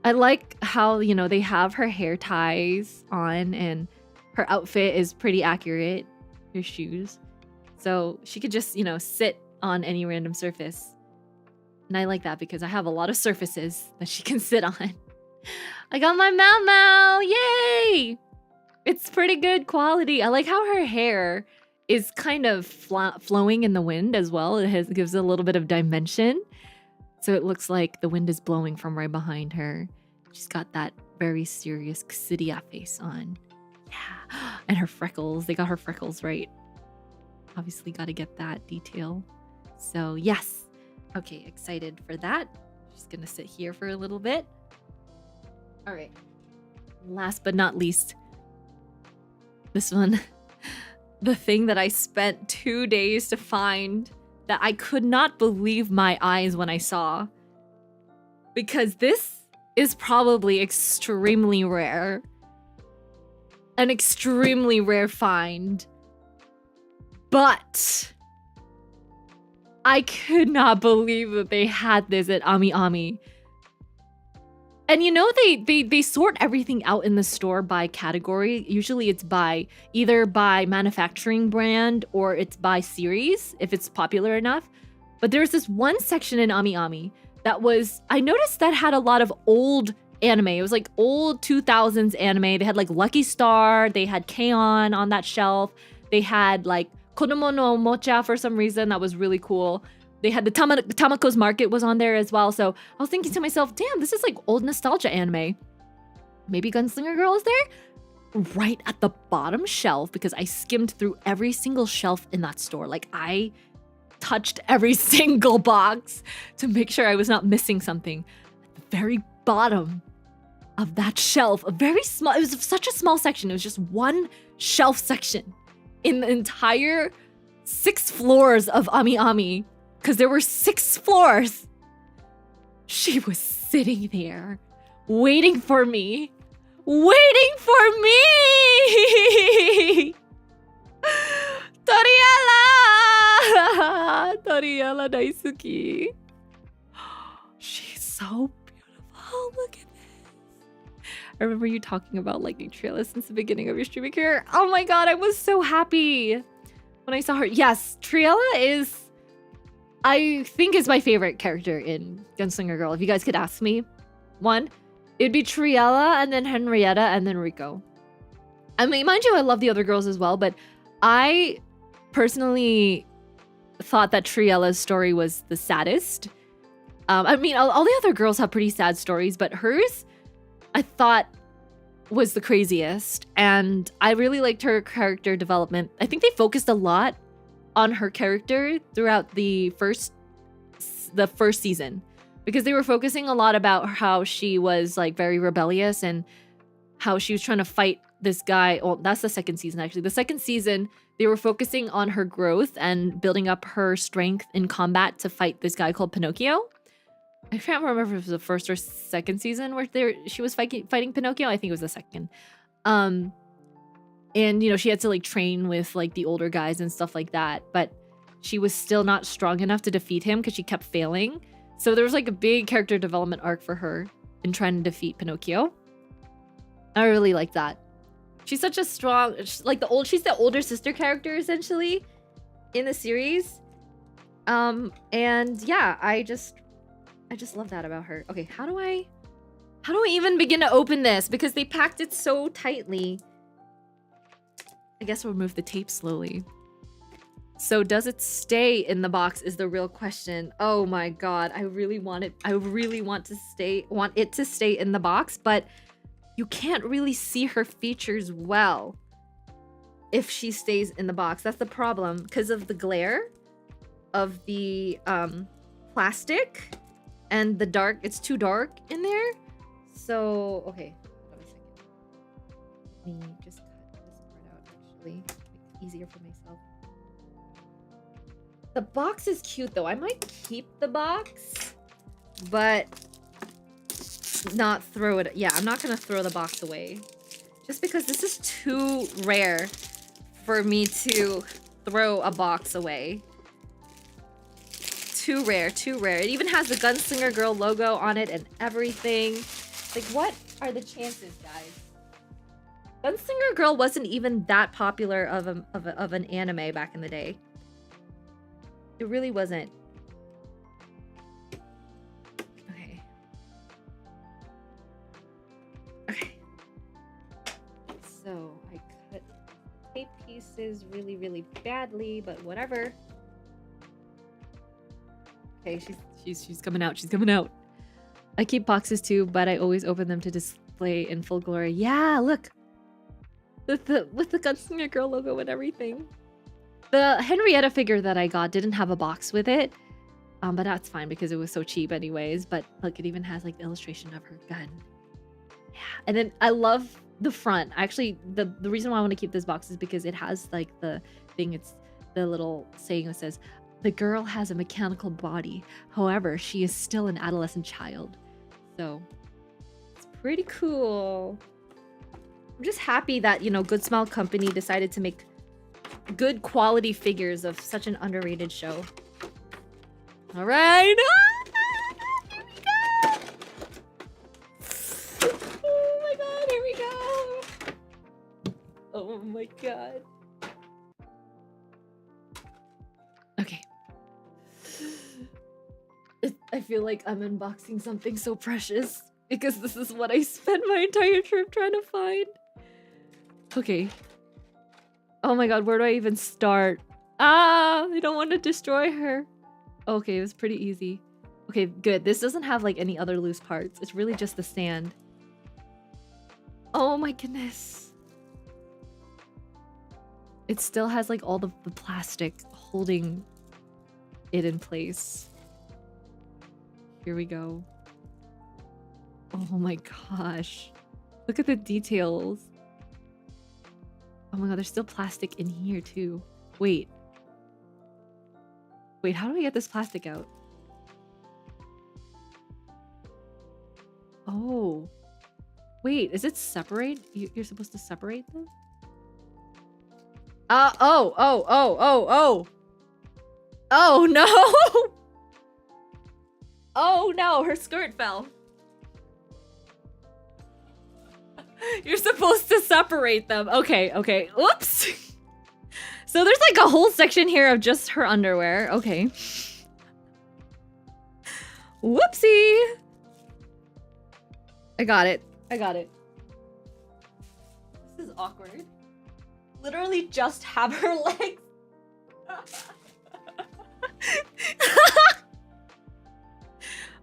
I like how, you know, they have her hair ties on and her outfit is pretty accurate. Her shoes. So she could just, you know, sit on any random surface. And I like that because I have a lot of surfaces that she can sit on. I got my Mau Mau! Yay! It's pretty good quality. I like how her hair is kind of flowing in the wind as well. It gives a little bit of dimension. So it looks like the wind is blowing from right behind her. She's got that very serious Xidia face on. Yeah. And her freckles. They got her freckles right. Obviously got to get that detail. So yes. Okay, excited for that. She's going to sit here for a little bit. All right. Last but not least. This one. The thing that I spent 2 days to find that I could not believe my eyes when I saw. Because this is probably extremely rare. An extremely rare find. But I could not believe that they had this at Ami Ami. And you know, they sort everything out in the store by category. Usually it's by either by manufacturing brand or it's by series if it's popular enough. But there's this one section in Ami Ami that was, I noticed that had a lot of old anime. It was like old 2000s anime. They had like Lucky Star, they had K-On! On that shelf. They had like Kodomo no Mocha for some reason. That was really cool. They had the Tamako's Market was on there as well. So I was thinking to myself, damn, this is like old nostalgia anime. Maybe Gunslinger Girl is there? Right at the bottom shelf, because I skimmed through every single shelf in that store. Like I touched every single box to make sure I was not missing something. At the very bottom of that shelf, it was such a small section. It was just one shelf section in the entire 6 floors of Ami Ami. Because there were 6 floors. She was sitting there, waiting for me. Waiting for me! Toriella! Toriella Daisuki. She's so beautiful. Look at this. I remember you talking about liking Triella since the beginning of your streaming career. Oh my god, I was so happy when I saw her. Yes, Triella is... I think is my favorite character in Gunslinger Girl. If you guys could ask me one, it'd be Triella and then Henrietta and then Rico. I mean, mind you, I love the other girls as well, but I personally thought that Triella's story was the saddest. I mean, all the other girls have pretty sad stories, but hers, I thought was the craziest. And I really liked her character development. I think they focused a lot on her character throughout the first season, because they were focusing a lot about how she was like very rebellious and how she was trying to fight this guy. Oh, that's the second season actually. The second season, they were focusing on her growth and building up her strength in combat to fight this guy called Pinocchio. I can't remember if it was the first or second season where she was fighting Pinocchio. I think it was the second. And, you know, she had to, like, train with, like, the older guys and stuff like that. But she was still not strong enough to defeat him because she kept failing. So there was, like, a big character development arc for her in trying to defeat Pinocchio. I really like that. She's such a strong... she's the older sister character, essentially, in the series. And, yeah, I just love that about her. Okay, how do I even begin to open this? Because they packed it so tightly. I guess we'll remove the tape slowly. So does it stay in the box is the real question. Oh my god, I really want it to stay in the box, but you can't really see her features well if she stays in the box. That's the problem because of the glare of the plastic and the dark. It's too dark in there. So, okay. Let me just cut this part out actually. easier for myself. The box is cute though. I might keep the box, but not throw it. Yeah, I'm not gonna throw the box away. Just because this is too rare for me to throw a box away. Too rare, too rare. It even has the Gunslinger Girl logo on it and everything. Like, what are the chances, guys? Gunslinger Girl wasn't even that popular of an anime back in the day. It really wasn't. Okay. Okay. So I cut tape pieces really, really badly, but whatever. Okay, she's coming out. She's coming out. I keep boxes too, but I always open them to display in full glory. Yeah, look. With the Gunslinger Girl logo and everything. The Henrietta figure that I got didn't have a box with it. But that's fine because it was so cheap anyways. But look, it even has like the illustration of her gun. Yeah. And then I love the front. Actually, the reason why I want to keep this box is because it has like the thing, it's the little saying that says, "The girl has a mechanical body. However, she is still an adolescent child." So it's pretty cool. I'm just happy that, you know, Good Smile Company decided to make good quality figures of such an underrated show. All right. Here we go. Oh my god, here we go. Oh my god. Okay. I feel like I'm unboxing something so precious because this is what I spent my entire trip trying to find. Okay. Oh my god, where do I even start? Ah, I don't want to destroy her. Okay, it was pretty easy. Okay, good. This doesn't have like any other loose parts. It's really just the stand. Oh my goodness. It still has like all the plastic holding it in place. Here we go. Oh my gosh. Look at the details. Oh my god, there's still plastic in here too. Wait. Wait, how do I get this plastic out? Oh. Wait, is it separate? You're supposed to separate them? Oh. Oh no! Oh no, her skirt fell. You're supposed to separate them. Okay, okay. Oops. So there's like a whole section here of just her underwear. Okay. Whoopsie. I got it. I got it. This is awkward. Literally just have her legs.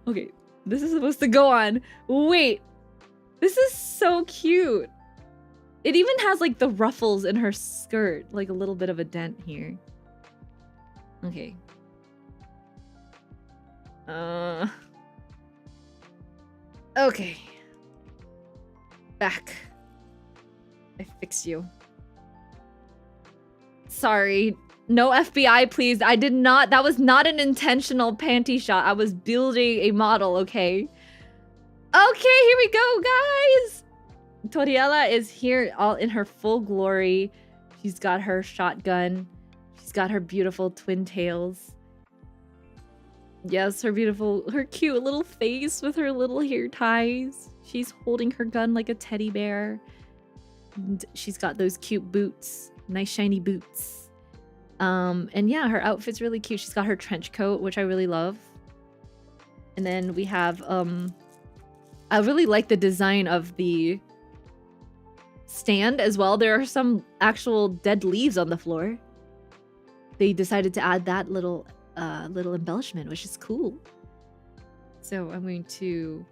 Okay, this is supposed to go on. Wait. This is so cute. It even has like the ruffles in her skirt, like a little bit of a dent here. Okay. Okay. Back. I fix you. Sorry. No FBI, please. I did not. That was not an intentional panty shot. I was building a model, okay? Okay, here we go, guys. Toriella is here all in her full glory. She's got her shotgun. She's got her beautiful twin tails. Yes, her cute little face with her little hair ties. She's holding her gun like a teddy bear. And she's got those cute boots. Nice shiny boots. And yeah, her outfit's really cute. She's got her trench coat, which I really love. And then we have, I really like the design of the stand as well. There are some actual dead leaves on the floor. They decided to add that little embellishment, which is cool. So I'm going to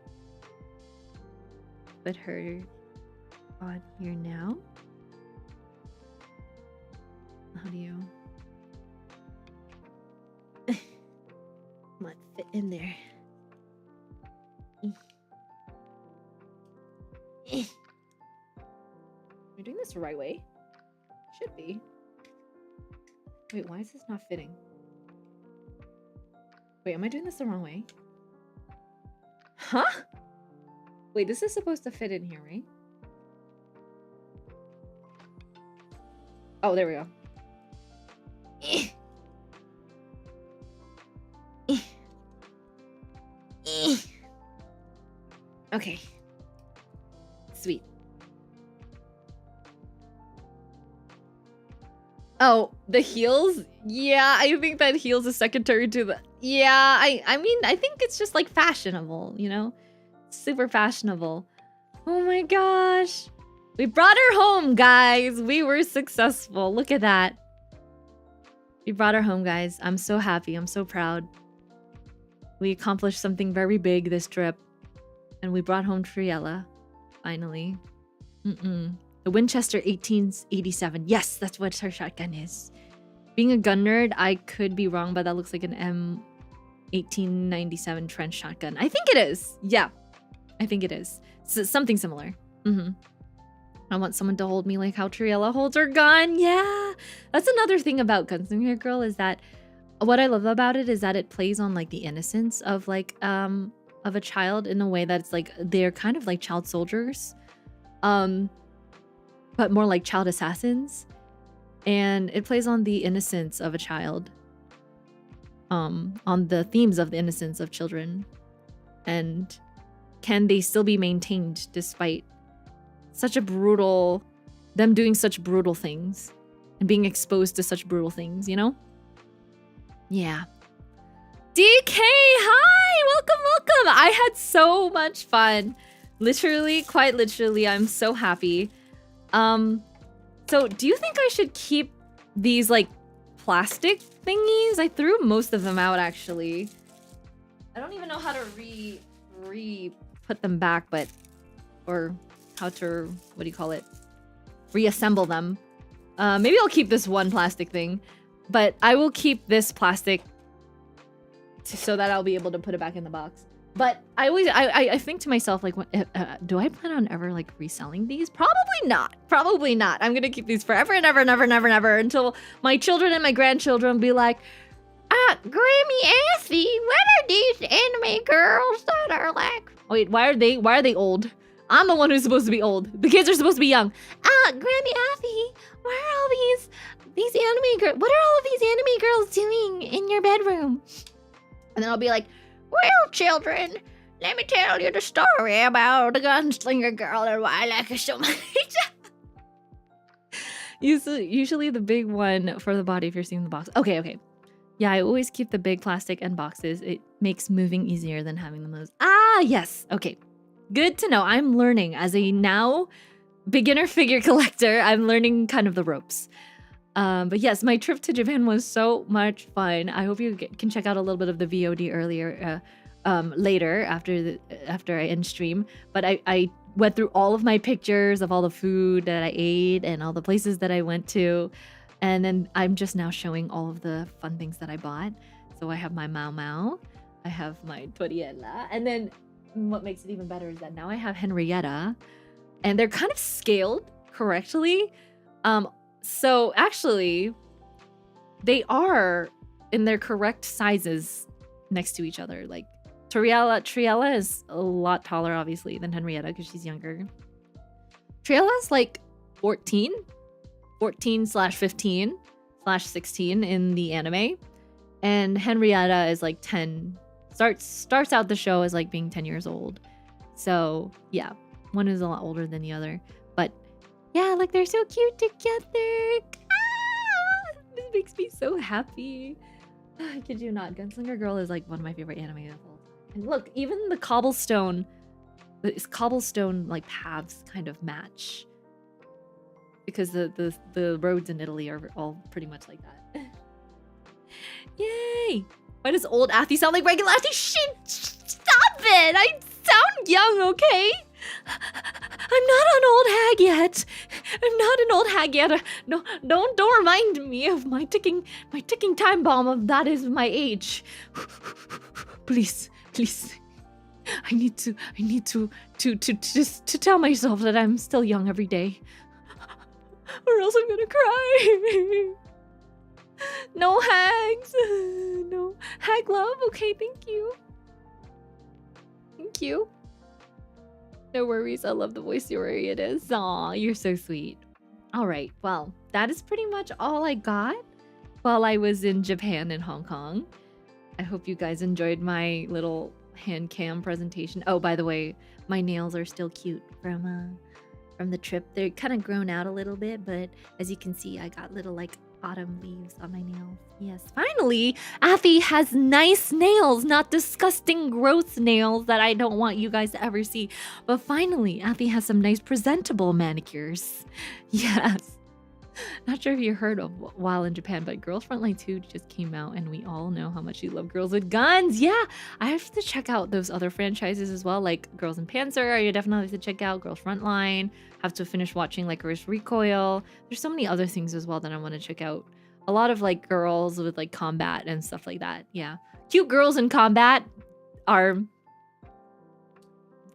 put her on here now. How do you might fit in there? You're doing this the right way. Should be. Wait, why is this not fitting? Wait, am I doing this the wrong way? Huh? Wait, this is supposed to fit in here, right? Oh, there we go. Okay. Sweet. Oh, the heels? Yeah, I think that heels is secondary to the... Yeah, I mean, I think it's just like fashionable, you know? Super fashionable. Oh my gosh. We brought her home, guys. We were successful. Look at that. We brought her home, guys. I'm so happy. I'm so proud. We accomplished something very big this trip. And we brought home Triella. Finally. The Winchester 1887. Yes, that's what her shotgun is. Being a gun nerd, I could be wrong, but that looks like an M1897 trench shotgun. I think it is. Yeah, I think it is. So something similar. I want someone to hold me like how Triella holds her gun. Yeah, that's another thing about Gunslinger Girl is that what I love about it is that it plays on like the innocence of like of a child in a way that's like they're kind of like child soldiers, but more like child assassins. And it plays on the innocence of a child, on the themes of the innocence of children, and can they still be maintained despite such a brutal, them doing such brutal things and being exposed to such brutal things, you know? Yeah. DK, hi! Welcome, welcome! I had so much fun. Literally, quite literally, I'm so happy. So do you think I should keep these like plastic thingies? I threw most of them out actually. I don't even know how to put them back, but or how to, what do you call it? Reassemble them. Maybe I'll keep this one plastic thing, but I will keep this plastic so that I'll be able to put it back in the box. But I think to myself, like, do I plan on ever like reselling these? Probably not. Probably not. I'm gonna keep these forever and ever and ever and ever and ever until my children and my grandchildren be like, Grammy Athy, what are these anime girls that are like? Wait, why are they old? I'm the one who's supposed to be old. The kids are supposed to be young. Grammy Athy, why are all these anime girls? What are all of these anime girls doing in your bedroom? And then I'll be like, well, children, let me tell you the story about the Gunslinger Girl and why I like her so much. Usually the big one for the body if you're seeing the box. Okay. Yeah, I always keep the big plastic and boxes. It makes moving easier than having them those. Yes. Okay. Good to know. I'm learning as a now beginner figure collector. I'm learning kind of the ropes. But yes, my trip to Japan was so much fun. I hope you can check out a little bit of the VOD earlier, later after I end stream. But I went through all of my pictures of all the food that I ate and all the places that I went to. And then I'm just now showing all of the fun things that I bought. So I have my Mau Mau, I have my Toriella, and then what makes it even better is that now I have Henrietta, and they're kind of scaled correctly. So actually, they are in their correct sizes next to each other. Like Triella is a lot taller, obviously, than Henrietta because she's younger. Triella's like 14/15/16 in the anime, and Henrietta is like 10. Starts out the show as like being 10 years old. So yeah, one is a lot older than the other, but yeah, like they're so cute together. This makes me so happy. I kid you not, Gunslinger Girl is like one of my favorite anime of all time. And look, even the cobblestone like paths kind of match because the roads in Italy are all pretty much like that. Yay! Why does old Athy sound like regular Athy? Shit! Stop it! I sound young, okay? I'm not an old hag yet. I'm not an old hag yet. No, don't remind me of my ticking time bomb of that is my age. Please. I need to tell myself that I'm still young every day. Or else I'm gonna cry. No hags. No. Hag love. Okay, thank you. Thank you. No worries. I love the voice your way it is. Aw, you're so sweet. All right. Well, that is pretty much all I got while I was in Japan and Hong Kong. I hope you guys enjoyed my little hand cam presentation. Oh, by the way, my nails are still cute from the trip. They're kind of grown out a little bit, but as you can see, I got little like autumn leaves on my nails. Yes, finally, Athy has nice nails, not disgusting, gross nails that I don't want you guys to ever see. But finally, Athy has some nice presentable manicures. Yes. Not sure if you heard of while in Japan, but Girls Frontline 2 just came out, and we all know how much you love girls with guns. Yeah, I have to check out those other franchises as well, like Girls in Panzer. You definitely have to check out Girls Frontline. Have to finish watching like Licorice Recoil. There's so many other things as well that I want to check out. A lot of like girls with like combat and stuff like that. Yeah, cute girls in combat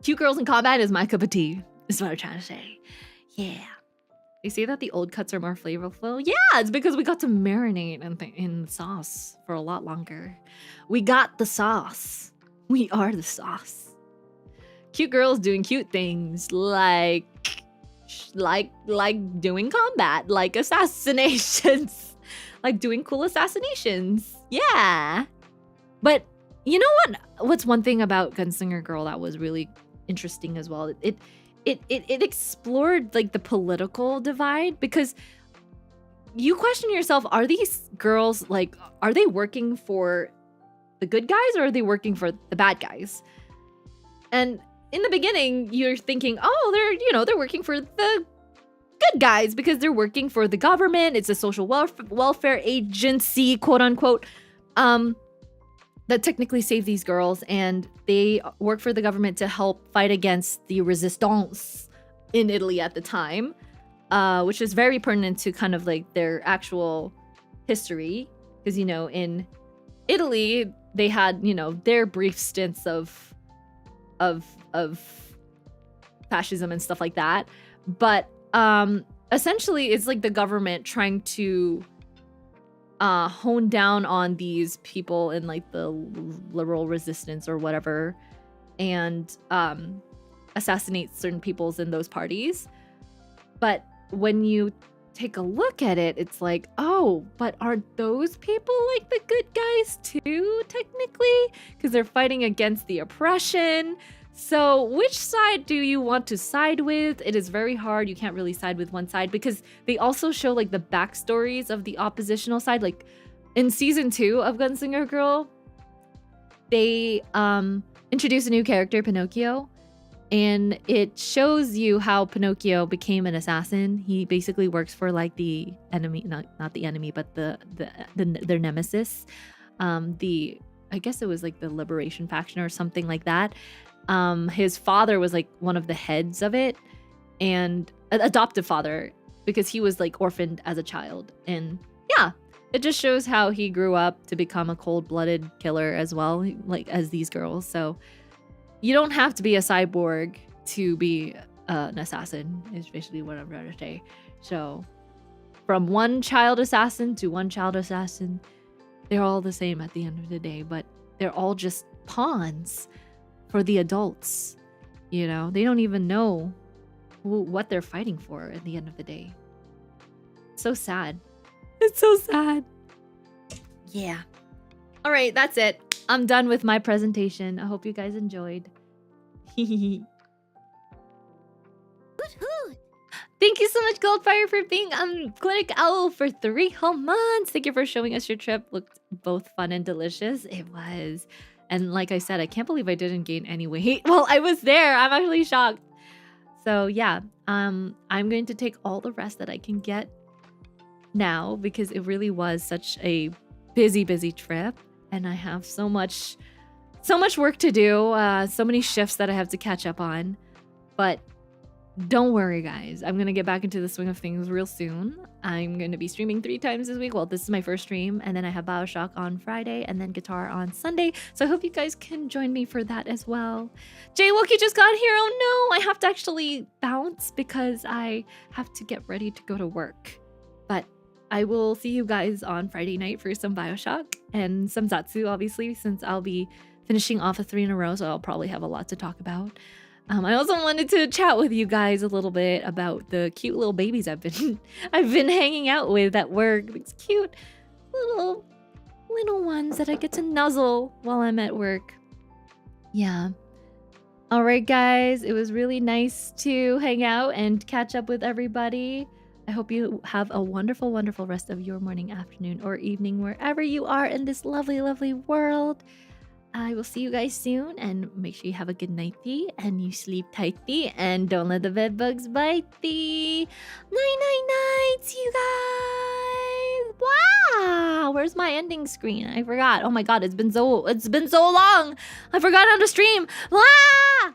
is my cup of tea. Is what I'm trying to say. Yeah. They say that the old cuts are more flavorful. Yeah, it's because we got to marinate in the sauce for a lot longer. We got the sauce. We are the sauce. Cute girls doing cute things like doing combat, like assassinations, like doing cool assassinations. Yeah. But you know what? What's one thing about Gunslinger Girl that was really interesting as well? It explored like the political divide, because you question yourself, are these girls like, are they working for the good guys or are they working for the bad guys? And in the beginning, you're thinking, oh, they're working for the good guys because they're working for the government. It's a social welfare agency, quote unquote, that technically save these girls, and they work for the government to help fight against the resistance in Italy at the time, which is very pertinent to kind of like their actual history, because in Italy they had their brief stints of fascism and stuff like that, but essentially it's like the government trying to hone down on these people in like the liberal resistance or whatever, and assassinate certain peoples in those parties. But when you take a look at it, it's like, oh, but aren't those people like the good guys too, technically? Because they're fighting against the oppression. So which side do you want to side with? It is very hard. You can't really side with one side, because they also show like the backstories of the oppositional side. Like in season 2 of Gunslinger Girl, they introduce a new character, Pinocchio, and it shows you how Pinocchio became an assassin. He basically works for like the enemy, not the enemy, but their nemesis. I guess it was like the Liberation Faction or something like that. His father was like one of the heads of it, and adoptive father, because he was like orphaned as a child. And yeah, it just shows how he grew up to become a cold-blooded killer as well, like as these girls. So you don't have to be a cyborg to be an assassin, is basically what I'm trying to say. So from one child assassin to one child assassin, they're all the same at the end of the day, but they're all just pawns for the adults. They don't even know what they're fighting for at the end of the day. So sad. It's so sad. Yeah. All right, that's it. I'm done with my presentation. I hope you guys enjoyed. Thank you so much, Goldfire, for being Clinic Owl for 3 whole months. Thank you for showing us your trip. Looked both fun and delicious. It was. And like I said, I can't believe I didn't gain any weight while I was there. I'm actually shocked. So yeah, I'm going to take all the rest that I can get now, because it really was such a busy trip, and I have so much work to do, so many shifts that I have to catch up on. But don't worry, guys. I'm going to get back into the swing of things real soon. I'm going to be streaming 3 times this week. Well, this is my first stream, and then I have BioShock on Friday, and then guitar on Sunday. So I hope you guys can join me for that as well. Jay Wookie just got here. Oh no, I have to actually bounce because I have to get ready to go to work. But I will see you guys on Friday night for some Bioshock and some Zatsu, obviously, since I'll be finishing off 3 in a row, so I'll probably have a lot to talk about. I also wanted to chat with you guys a little bit about the cute little babies I've been hanging out with at work. These cute little ones that I get to nuzzle while I'm at work. Yeah. All right, guys. It was really nice to hang out and catch up with everybody. I hope you have a wonderful, wonderful rest of your morning, afternoon, or evening, wherever you are in this lovely, lovely world. I will see you guys soon, and make sure you have a good nighty and you sleep tighty and don't let the bed bugs bite thee. Night, night, night, you guys. Wow, where's my ending screen? I forgot. Oh my god, it's been so long. I forgot how to stream. Wow.